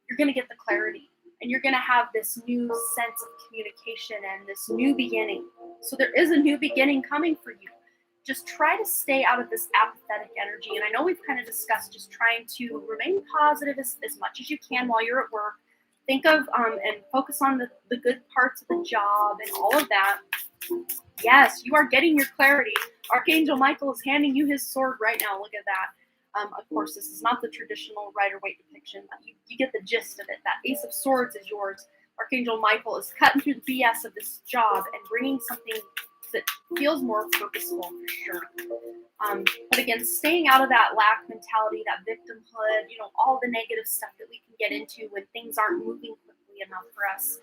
you're going to get the clarity. And you're going to have this new sense of communication and this new beginning. So there is a new beginning coming for you. Just try to stay out of this apathetic energy. And I know we've kind of discussed just trying to remain positive as much as you can while you're at work. Think of and focus on the good parts of the job and all of that. Yes, you are getting your clarity. Archangel Michael is handing you his sword right now. Look at that. Of course, this is not the traditional Rider-Waite depiction, but you get the gist of it. That Ace of Swords is yours. Archangel Michael is cutting through the BS of this job and bringing something that feels more purposeful for sure. But again, staying out of that lack mentality, that victimhood, all the negative stuff that we can get into when things aren't moving quickly enough for us.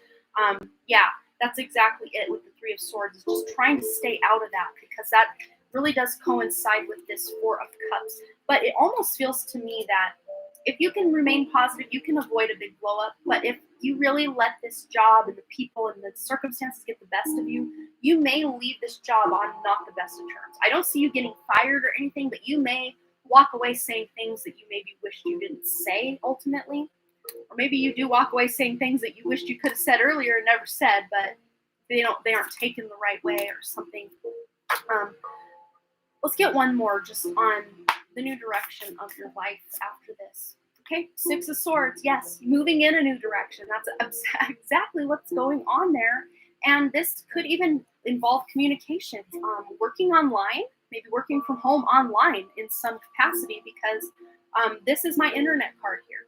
Yeah, that's exactly it with the Three of Swords, is just trying to stay out of that because that really does coincide with this Four of Cups. But it almost feels to me that if you can remain positive, you can avoid a big blow up. But if you really let this job and the people and the circumstances get the best of you, you may leave this job on not the best of terms. I don't see you getting fired or anything, but you may walk away saying things that you maybe wished you didn't say ultimately. Or maybe you do walk away saying things that you wished you could have said earlier and never said, but they aren't taken the right way or something. Let's get one more just on the new direction of your life after this. Okay, Six of Swords, yes, moving in a new direction. That's exactly what's going on there. And this could even involve communication, working online, maybe working from home online in some capacity because this is my internet card here.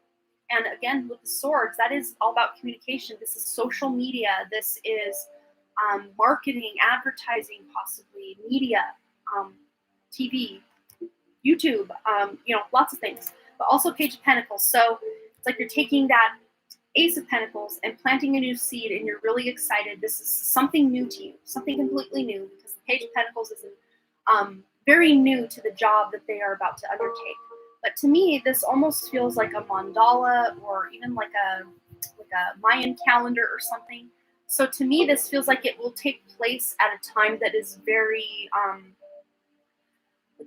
And again, with the swords, that is all about communication. This is social media. This is marketing, advertising, possibly media, TV, YouTube, lots of things. But also Page of Pentacles. So it's like you're taking that Ace of Pentacles and planting a new seed, and you're really excited. This is something new to you, something completely new, because the Page of Pentacles is very new to the job that they are about to undertake. But to me, this almost feels like a mandala or even like a Mayan calendar or something. So to me, this feels like it will take place at a time that is very,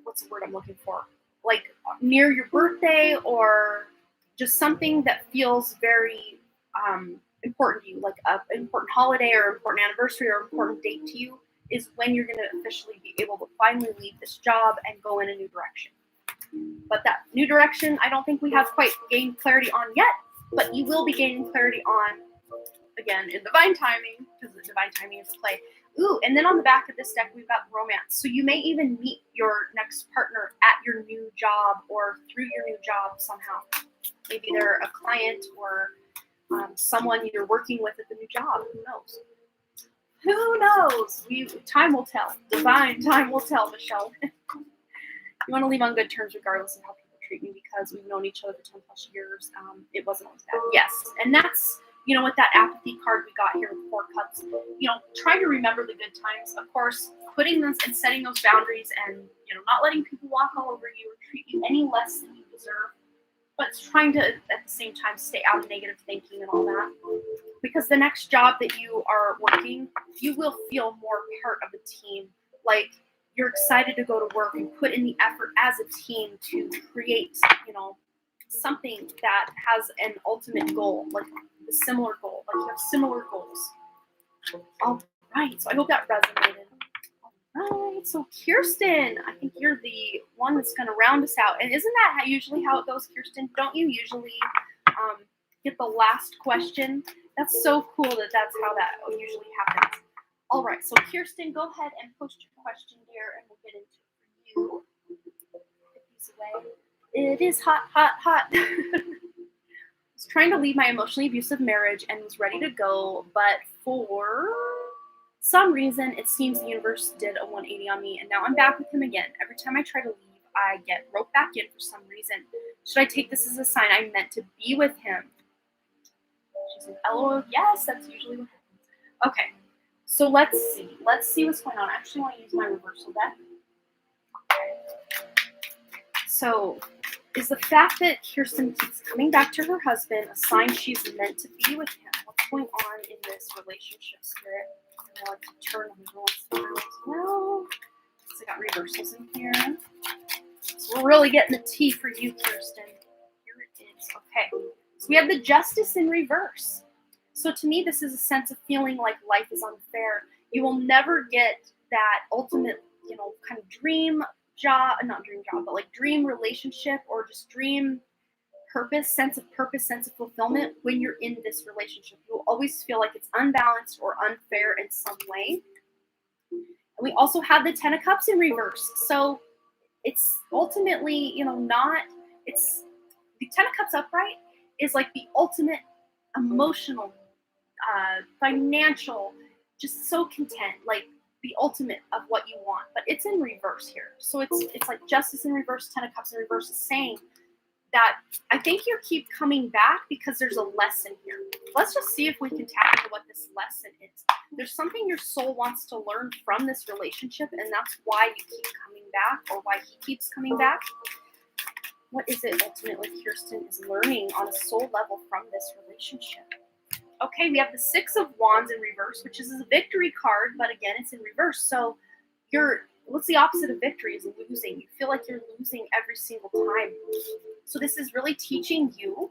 what's the word I'm looking for? Like near your birthday or just something that feels very important to you, like an important holiday or important anniversary or important date to you is when you're going to officially be able to finally leave this job and go in a new direction. But that new direction, I don't think we have quite gained clarity on yet, but you will be gaining clarity on, again, in divine timing, because the divine timing is a play. Ooh, and then on the back of this deck, we've got romance. So you may even meet your next partner at your new job or through your new job somehow. Maybe they're a client or someone you're working with at the new job. Who knows? Who knows? Time will tell. Divine time will tell, Michelle. You want to leave on good terms regardless of how people treat me because we've known each other for 10 plus years. It wasn't always bad. Yes. And that's, with that apathy card we got here with 4 cups, try to remember the good times. Of course, putting those and setting those boundaries and, not letting people walk all over you or treat you any less than you deserve. But trying to, at the same time, stay out of negative thinking and all that. Because the next job that you are working, you will feel more part of a team. Like, you're excited to go to work and put in the effort as a team to create, something that has an ultimate goal, like a similar goal, like you have similar goals. All right, so I hope that resonated. All right, so Kirsten, I think you're the one that's going to round us out. And isn't that usually how it goes, Kirsten? Don't you usually get the last question. That's so cool that that's how that usually happens. All right, so Kirsten, go ahead and post your question, dear, and we'll get into it for you. Get these away. It is hot, hot, hot. I was trying to leave my emotionally abusive marriage and was ready to go, but for some reason, it seems the universe did a 180 on me, and now I'm back with him again. Every time I try to leave, I get roped back in for some reason. Should I take this as a sign I'm meant to be with him? She's an LOL. Yes, that's usually what happens. Okay, so let's see. Let's see what's going on. I actually want to use my reversal deck. Okay. So, is the fact that Kirsten keeps coming back to her husband a sign she's meant to be with him? What's going on in this relationship, Spirit? I like to turn on the once in a while as well. So I got reversals in here. So we're really getting the tea for you, Kirsten. Here it is. Okay. So we have the Justice in reverse. So to me, this is a sense of feeling like life is unfair. You will never get that ultimate, kind of dream job, but like dream relationship or just dream purpose, sense of fulfillment when you're in this relationship. You'll always feel like it's unbalanced or unfair in some way. And we also have the Ten of Cups in reverse. So it's ultimately, it's the Ten of Cups upright is like the ultimate emotional, financial, just so content, like the ultimate of what you want. But it's in reverse here. So it's like Justice in reverse, Ten of Cups in reverse is saying that I think you keep coming back because there's a lesson here. Let's just see if we can tap into what this lesson is. There's something your soul wants to learn from this relationship, and that's why you keep coming back, or why he keeps coming back. What is it ultimately Kirsten is learning on a soul level from this relationship? Okay, we have the Six of Wands in reverse, which is a victory card, but again, it's in reverse. So what's the opposite of victory is losing. You feel like you're losing every single time. So this is really teaching you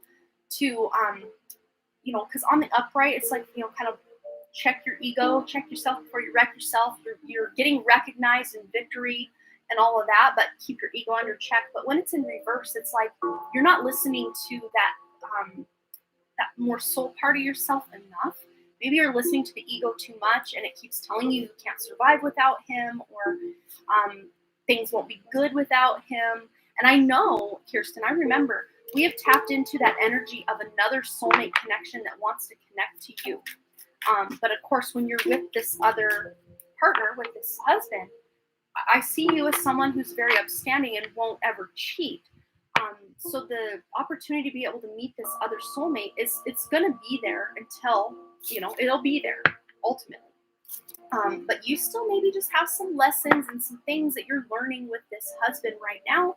to, because on the upright, it's like, kind of check your ego, check yourself before you wreck yourself. You're getting recognized in victory and all of that, but keep your ego under check. But when it's in reverse, it's like you're not listening to that more soul part of yourself enough. Maybe you're listening to the ego too much, and it keeps telling you can't survive without him, or things won't be good without him. And I know, Kirsten, I remember we have tapped into that energy of another soulmate connection that wants to connect to you. But of course, when you're with this other partner, with this husband, I see you as someone who's very upstanding and won't ever cheat. So the opportunity to be able to meet this other soulmate it's going to be there until, it'll be there ultimately. But you still maybe just have some lessons and some things that you're learning with this husband right now.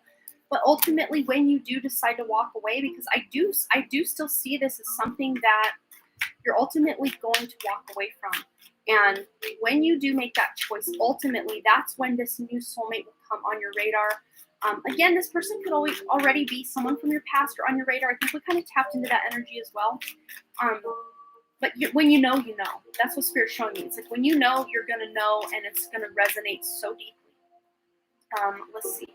But ultimately, when you do decide to walk away, because I do still see this as something that you're ultimately going to walk away from. And when you do make that choice, ultimately, that's when this new soulmate will come on your radar. Again, this person could already be someone from your past or on your radar. I think we kind of tapped into that energy as well. But when you know, that's what Spirit's showing me. It's like when you know, you're going to know, and it's going to resonate so deeply. Let's see.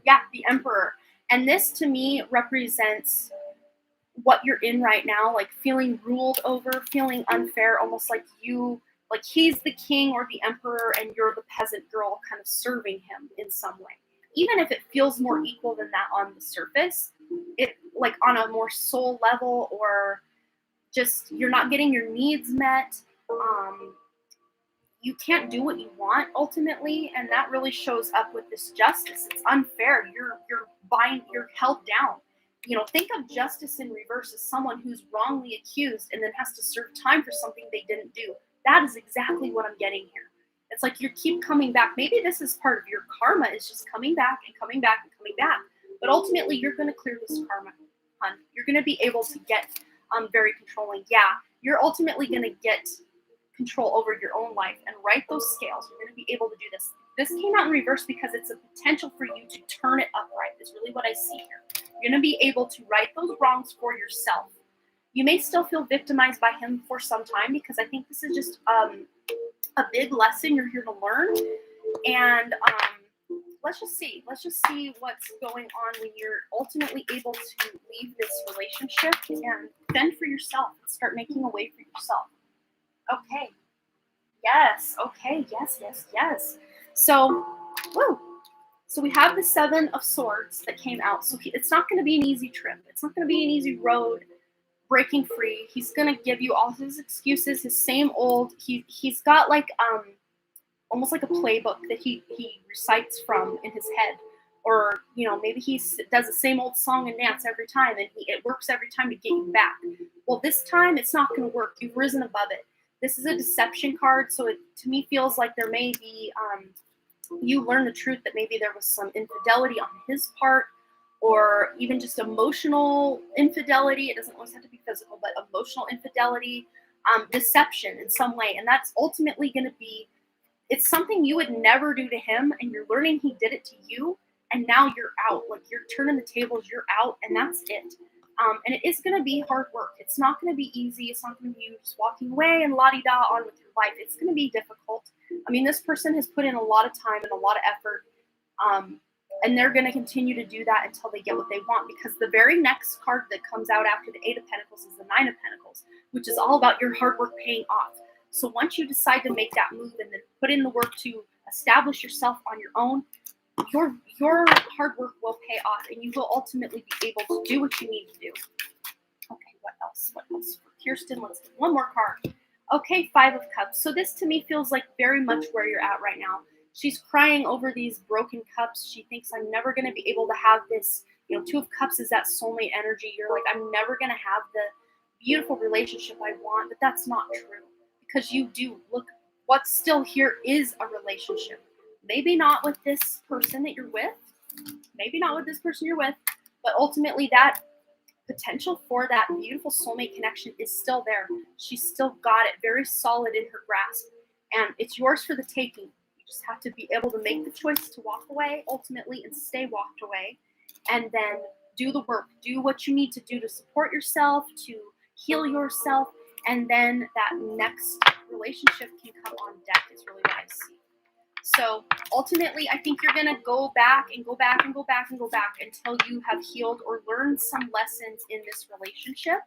Yeah, the Emperor. And this to me represents what you're in right now, like feeling ruled over, feeling unfair, almost like he's the king or the emperor and you're the peasant girl kind of serving him in some way. Even if it feels more equal than that on the surface, it like on a more soul level, or just you're not getting your needs met. You can't do what you want ultimately, and that really shows up with this Justice. It's unfair. You're held down. Think of Justice in reverse as someone who's wrongly accused and then has to serve time for something they didn't do. That is exactly what I'm getting here. It's like you keep coming back. Maybe this is part of your karma, is just coming back and coming back and coming back. But ultimately, you're going to clear this karma, hun. You're going to be able to get very controlling. Yeah, you're ultimately going to get control over your own life and right those scales. You're going to be able to do this. This came out in reverse because it's a potential for you to turn it upright, is really what I see here. You're going to be able to right those wrongs for yourself. You may still feel victimized by him for some time, because I think this is just a big lesson you're here to learn. And let's just see. Let's just see what's going on when you're ultimately able to leave this relationship and fend for yourself and start making a way for yourself. Okay. Yes. Okay. Yes. Yes. Yes. So, woo. So we have the Seven of Swords that came out. So it's not going to be an easy trip. It's not going to be an easy road breaking free. He's going to give you all his excuses, his same old. He's got like almost like a playbook that he recites from in his head, or maybe he does the same old song and dance every time, and it works every time to get you back. Well, this time it's not going to work. You've risen above it. This is a deception card, so it to me feels like there may be you learn the truth that maybe there was some infidelity on his part, or even just emotional infidelity. It doesn't always have to be physical, but emotional infidelity, deception in some way, and that's ultimately going to be. It's something you would never do to him, and you're learning he did it to you, and now you're out. Like, you're turning the tables, you're out, and that's it. And it is going to be hard work. It's not going to be easy. It's not going to be you just walking away and la-di-da on with your life. It's going to be difficult. I mean, this person has put in a lot of time and a lot of effort, and they're going to continue to do that until they get what they want, because the very next card that comes out after the Eight of Pentacles is the Nine of Pentacles, which is all about your hard work paying off. So once you decide to make that move and then put in the work to establish yourself on your own, your hard work will pay off, and you will ultimately be able to do what you need to do. Okay, what else? What else? For Kirsten, let's do one more card. Okay, Five of Cups. So this to me feels like very much where you're at right now. She's crying over these broken cups. She thinks, I'm never going to be able to have this. Two of Cups is that soulmate energy. You're like, I'm never going to have the beautiful relationship I want, but that's not true. Because you do. Look, what's still here is a relationship. Maybe not with this person that you're with. Maybe not with this person you're with. But ultimately, that potential for that beautiful soulmate connection is still there. She's still got it very solid in her grasp. And it's yours for the taking. You just have to be able to make the choice to walk away, ultimately, and stay walked away. And then do the work. Do what you need to do to support yourself, to heal yourself. And then that next relationship can come on deck is really what I see. So ultimately, I think you're going to go back and go back and go back and go back until you have healed or learned some lessons in this relationship.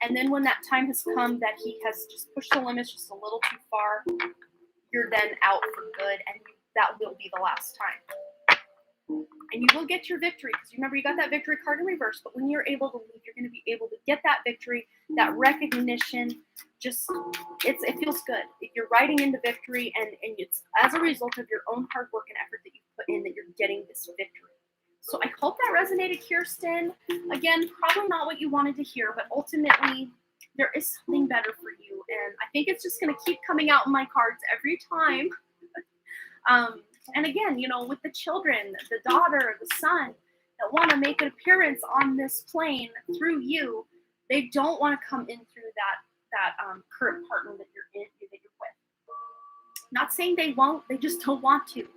And then when that time has come that he has just pushed the limits just a little too far, you're then out for good, and that will be the last time. And you will get your victory, because remember, you got that victory card in reverse, but when you're able to leave, you're going to be able to get that victory, that recognition. Just, it feels good. You're riding into victory, and it's as a result of your own hard work and effort that you put in that you're getting this victory. So I hope that resonated, Kirsten. Again, probably not what you wanted to hear, but ultimately, there is something better for you, and I think it's just going to keep coming out in my cards every time. And again, with the children, the daughter, the son that want to make an appearance on this plane through you, they don't want to come in through that current partner that you're with. Not saying they won't, they just don't want to.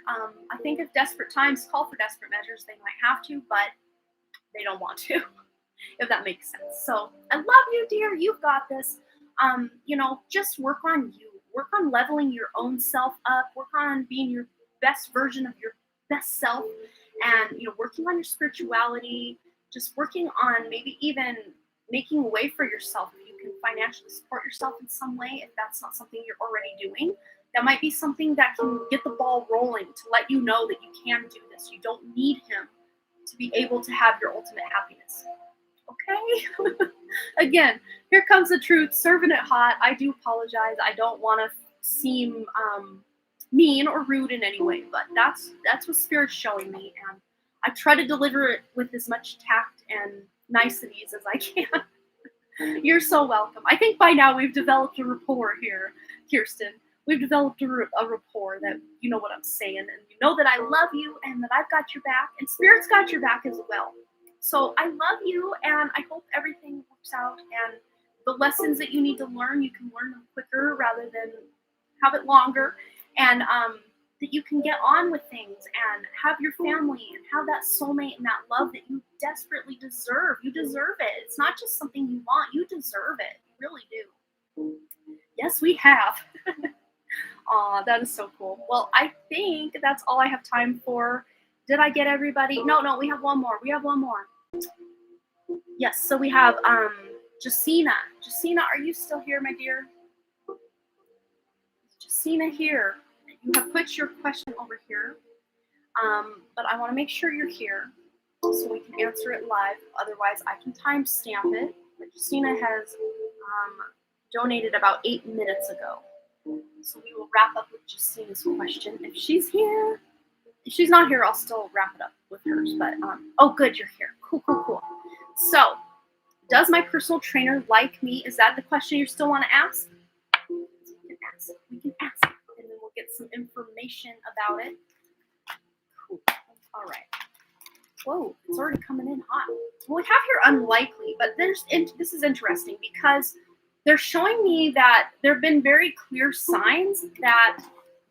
I think if desperate times call for desperate measures, they might have to, but they don't want to, if that makes sense. So I love you, dear. You've got this. Just work on you. Work on leveling your own self up. Work on being your best version of your best self, and working on your spirituality. Just working on maybe even making a way for yourself. If you can financially support yourself in some way, if that's not something you're already doing, that might be something that can get the ball rolling to let you know that you can do this. You don't need him to be able to have your ultimate happiness. Okay? Again, here comes the truth, serving it hot. I do apologize. I don't want to seem mean or rude in any way, but that's what Spirit's showing me, and I try to deliver it with as much tact and niceties as I can. You're so welcome. I think by now we've developed a rapport here, Kirsten. We've developed a rapport that you know what I'm saying, and you know that I love you and that I've got your back, and Spirit's got your back as well. So I love you, and I hope everything works out, and the lessons that you need to learn, you can learn them quicker rather than have it longer, and that you can get on with things and have your family and have that soulmate and that love that you desperately deserve. You deserve it. It's not just something you want. You deserve it. You really do. Yes, we have. Aw, that is so cool. Well, I think that's all I have time for. Did I get everybody? No, we have one more. We have one more. Yes, so we have Jacina. Jacina, are you still here, my dear? Jacina here. You have put your question over here. But I want to make sure you're here so we can answer it live. Otherwise, I can timestamp it. But Justina has donated about 8 minutes ago. So we will wrap up with Justina's question. If she's here, if she's not here, I'll still wrap it up with hers. But, oh, good, you're here. Cool. So, does my personal trainer like me? Is that the question you still want to ask? We can ask, and then we'll get some information about it. Cool. All right. Whoa, it's already coming in hot. Well, we have here unlikely, but this is interesting because they're showing me that there have been very clear signs that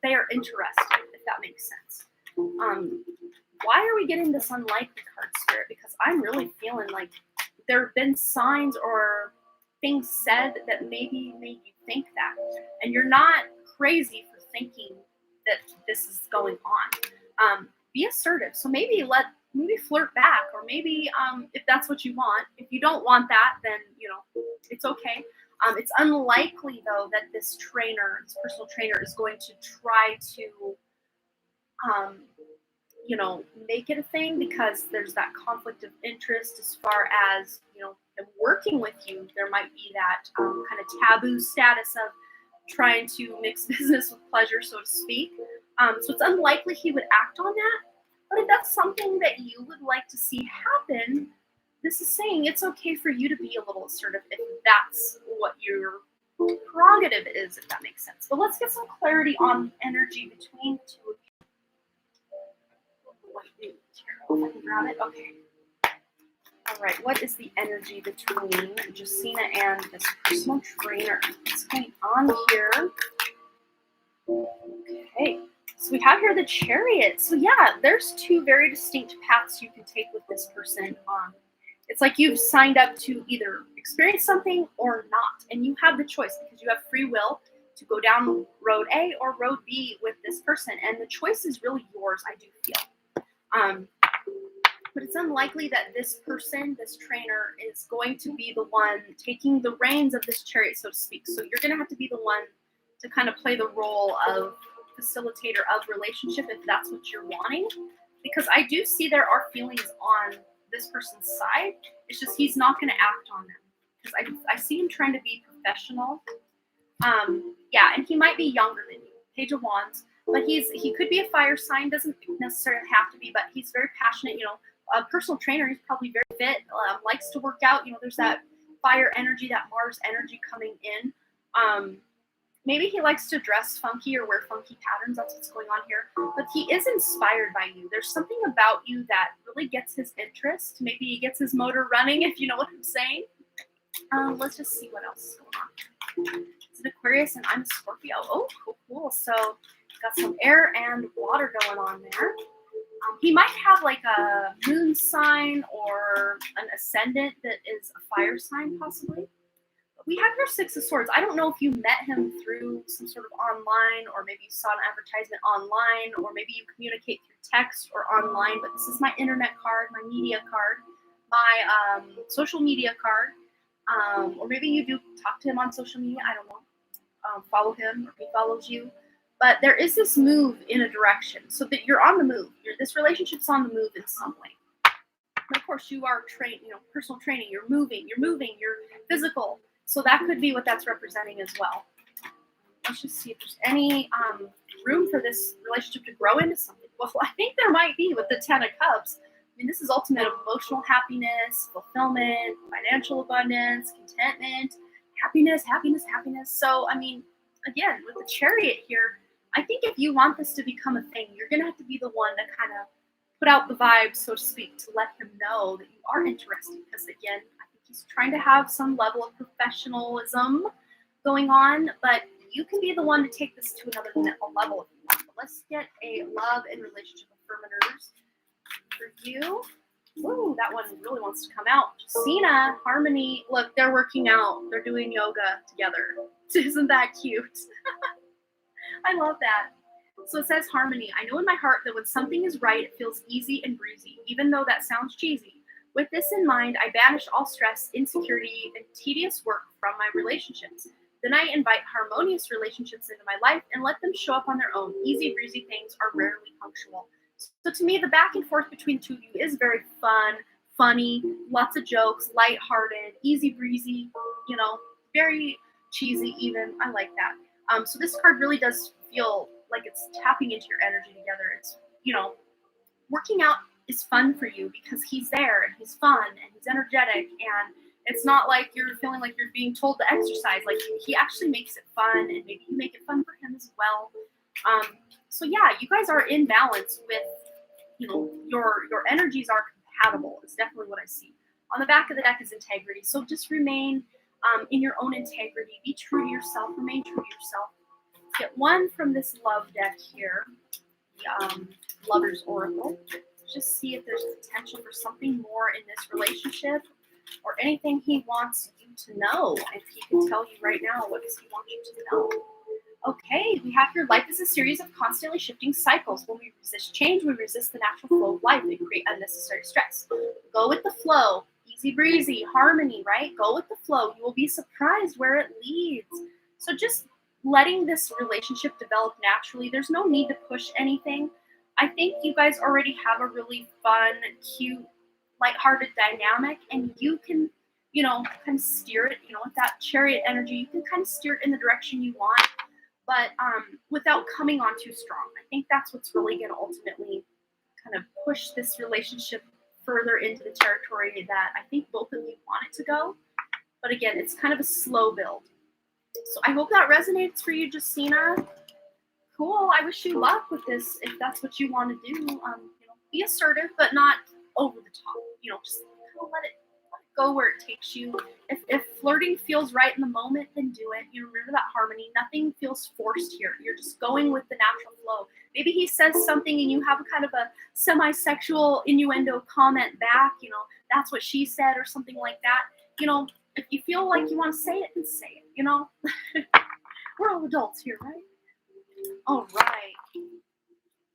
they are interested, if that makes sense. Why are we getting this unlikely card, Spirit? Because I'm really feeling like there have been signs or things said that maybe made you think that. And you're not crazy for thinking that this is going on. Be assertive. So maybe flirt back, or maybe if that's what you want. If you don't want that, then it's okay. It's unlikely though that this personal trainer, is going to try to make it a thing, because there's that conflict of interest as far as him working with you. There might be that kind of taboo status of trying to mix business with pleasure, so to speak. So it's unlikely he would act on that. But if that's something that you would like to see happen, this is saying it's okay for you to be a little assertive if that's what your prerogative is, if that makes sense. But let's get some clarity on energy between the two of you. If I can grab it. Okay. All right. What is the energy between Jacina and this personal trainer? What's going on here? Okay. So we have here the Chariot. So yeah, there's two very distinct paths you can take with this person. It's like you've signed up to either experience something or not, and you have the choice because you have free will to go down road A or road B with this person, and the choice is really yours, I do feel. But it's unlikely that this person, this trainer, is going to be the one taking the reins of this chariot, so to speak. So you're going to have to be the one to kind of play the role of facilitator of relationship if that's what you're wanting. Because I do see there are feelings on this person's side. It's just he's not going to act on them. Because I see him trying to be professional. Yeah, and he might be younger than you. Page of Wands. But he could be a fire sign, doesn't necessarily have to be, but he's very passionate, a personal trainer. He's probably very fit, likes to work out. There's that fire energy, that Mars energy coming in. Maybe he likes to dress funky or wear funky patterns. That's what's going on here. But he is inspired by you. There's something about you that really gets his interest. Maybe he gets his motor running, if you know what I'm saying. Let's just see what else is going on. It's an Aquarius and I'm a Scorpio. Oh, cool. So got some air and water going on there. He might have like a moon sign or an ascendant that is a fire sign, possibly. But we have your Six of Swords. I don't know if you met him through some sort of online, or maybe you saw an advertisement online, or maybe you communicate through text or online. But this is my internet card, my media card, my social media card. Or maybe you do talk to him on social media. I don't know. Follow him, or he follows you. But there is this move in a direction, so that you're on the move. This relationship's on the move in some way. And of course, you are trained, personal training. You're moving, you're physical. So that could be what that's representing as well. Let's just see if there's any room for this relationship to grow into something. Well, I think there might be with the Ten of Cups. This is ultimate emotional happiness, fulfillment, financial abundance, contentment, happiness. So, again, with the Chariot here, I think if you want this to become a thing, you're going to have to be the one to kind of put out the vibes, so to speak, to let him know that you are interested. Because, again, I think he's trying to have some level of professionalism going on, but you can be the one to take this to another level if you want. But let's get a love and relationship affirmators for you. Ooh, that one really wants to come out. Jacina, Harmony, look, they're working out. They're doing yoga together. Isn't that cute? I love that. So it says harmony. I know in my heart that when something is right, it feels easy and breezy, even though that sounds cheesy. With this in mind, I banish all stress, insecurity, and tedious work from my relationships. Then I invite harmonious relationships into my life and let them show up on their own. Easy breezy things are rarely punctual. So to me, the back and forth between the two of you is very fun, funny, lots of jokes, lighthearted, easy breezy, very cheesy even. I like that. So this card really does feel like it's tapping into your energy together. It's, working out is fun for you because he's there and he's fun and he's energetic, and it's not like you're feeling like you're being told to exercise. Like, he actually makes it fun, and maybe you make it fun for him as well. So yeah, you guys are in balance with, your energies are compatible. Is definitely what I see. On the back of the deck is integrity. So just remain in your own integrity. Be true to yourself. Remain true to yourself. Get one from this love deck here, the Lover's Oracle. Just see if there's potential for something more in this relationship or anything he wants you to know. If he can tell you right now, what does he want you to know? Okay, we have here, life is a series of constantly shifting cycles. When we resist change, we resist the natural flow of life and create unnecessary stress. Go with the flow. Easy breezy, harmony, right? Go with the flow. You will be surprised where it leads. So just letting this relationship develop naturally. There's no need to push anything. I think you guys already have a really fun, cute, lighthearted dynamic, and you can, kind of steer it, with that chariot energy, you can kind of steer it in the direction you want, but without coming on too strong. I think that's what's really going to ultimately kind of push this relationship further into the territory that I think both of you want it to go. But again, it's kind of a slow build. So I hope that resonates for you, Justina. Cool. I wish you luck with this if that's what you want to do. Be assertive, but not over the top. Just kind of let it go where it takes you. If flirting feels right in the moment, then do it. Remember that harmony. Nothing feels forced here. You're just going with the natural flow. Maybe he says something and you have a kind of a semi-sexual innuendo comment back. That's what she said or something like that. If you feel like you want to say it, then say it. We're all adults here, right? All right.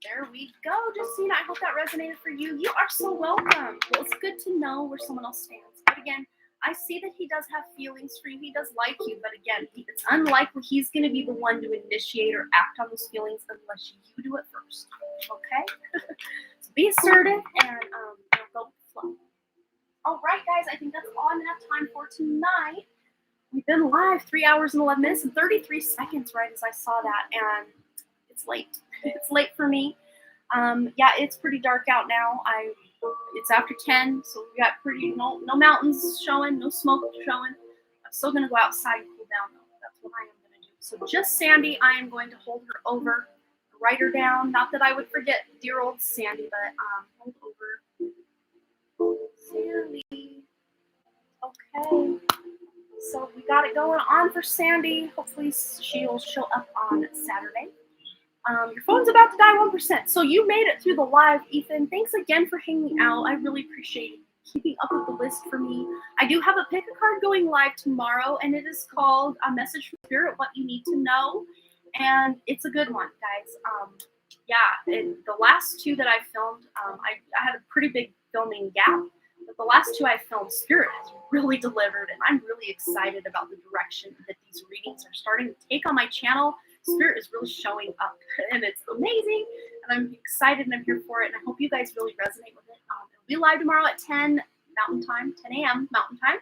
There we go, Justina. I hope that resonated for you. You are so welcome. Well, it's good to know where someone else stands. But again, I see that he does have feelings for you. He does like you. But again, it's unlikely he's going to be the one to initiate or act on those feelings unless you do it first. Okay? So be assertive and go with the flow. All right, guys. I think that's all I'm going to have time for tonight. We've been live 3 hours and 11 minutes and 33 seconds right as I saw that. And it's late. It's late for me. Yeah, it's pretty dark out now. It's after 10, so we got no mountains showing, no smoke showing. I'm still gonna go outside and cool down though. That's what I am gonna do. So just Sandy, I am going to hold her over, write her down. Not that I would forget dear old Sandy, but hold over Sandy. Okay. So we got it going on for Sandy. Hopefully she'll show up on Saturday. Your phone's about to die 1%. So you made it through the live, Ethan. Thanks again for hanging out. I really appreciate keeping up with the list for me. I do have a pick a card going live tomorrow, and it is called A Message from Spirit, What You Need to Know. And it's a good one, guys. Yeah, and the last two that I filmed, I had a pretty big filming gap. But the last two I filmed, Spirit has really delivered, and I'm really excited about the direction that these readings are starting to take on my channel. Spirit is really showing up, and it's amazing, and I'm excited, and I'm here for it, and I hope you guys really resonate with it. It'll be live tomorrow at 10 Mountain Time, 10 a.m. Mountain Time,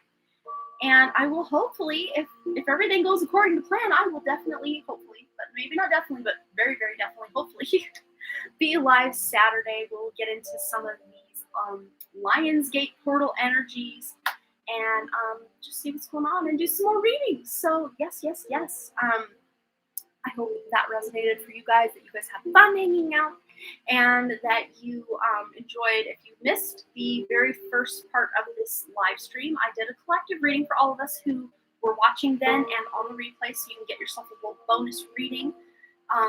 and I will hopefully, if everything goes according to plan, I will definitely, hopefully, but maybe not definitely, but very, very definitely, hopefully, be live Saturday. We'll get into some of these Lionsgate portal energies, and just see what's going on, and do some more readings. So yes. I hope that resonated for you guys, that you guys had fun hanging out, and that you enjoyed. If you missed the very first part of this live stream, I did a collective reading for all of us who were watching then and on the replay, so you can get yourself a little bonus reading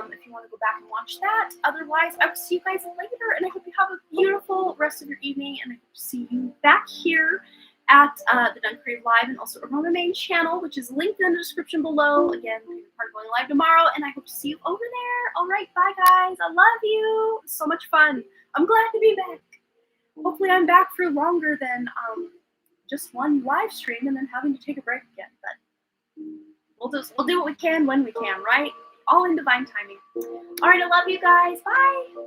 if you want to go back and watch that. Otherwise, I will see you guys later, and I hope you have a beautiful rest of your evening, and I hope to see you back here at the Done Creative Live and also over on my main channel, which is linked in the description below. Again, we're going live tomorrow, and I hope to see you over there. All right, bye guys. I love you. It was so much fun. I'm glad to be back. Hopefully, I'm back for longer than just one live stream and then having to take a break again. But we'll do what we can when we can, right? All in divine timing. All right, I love you guys. Bye.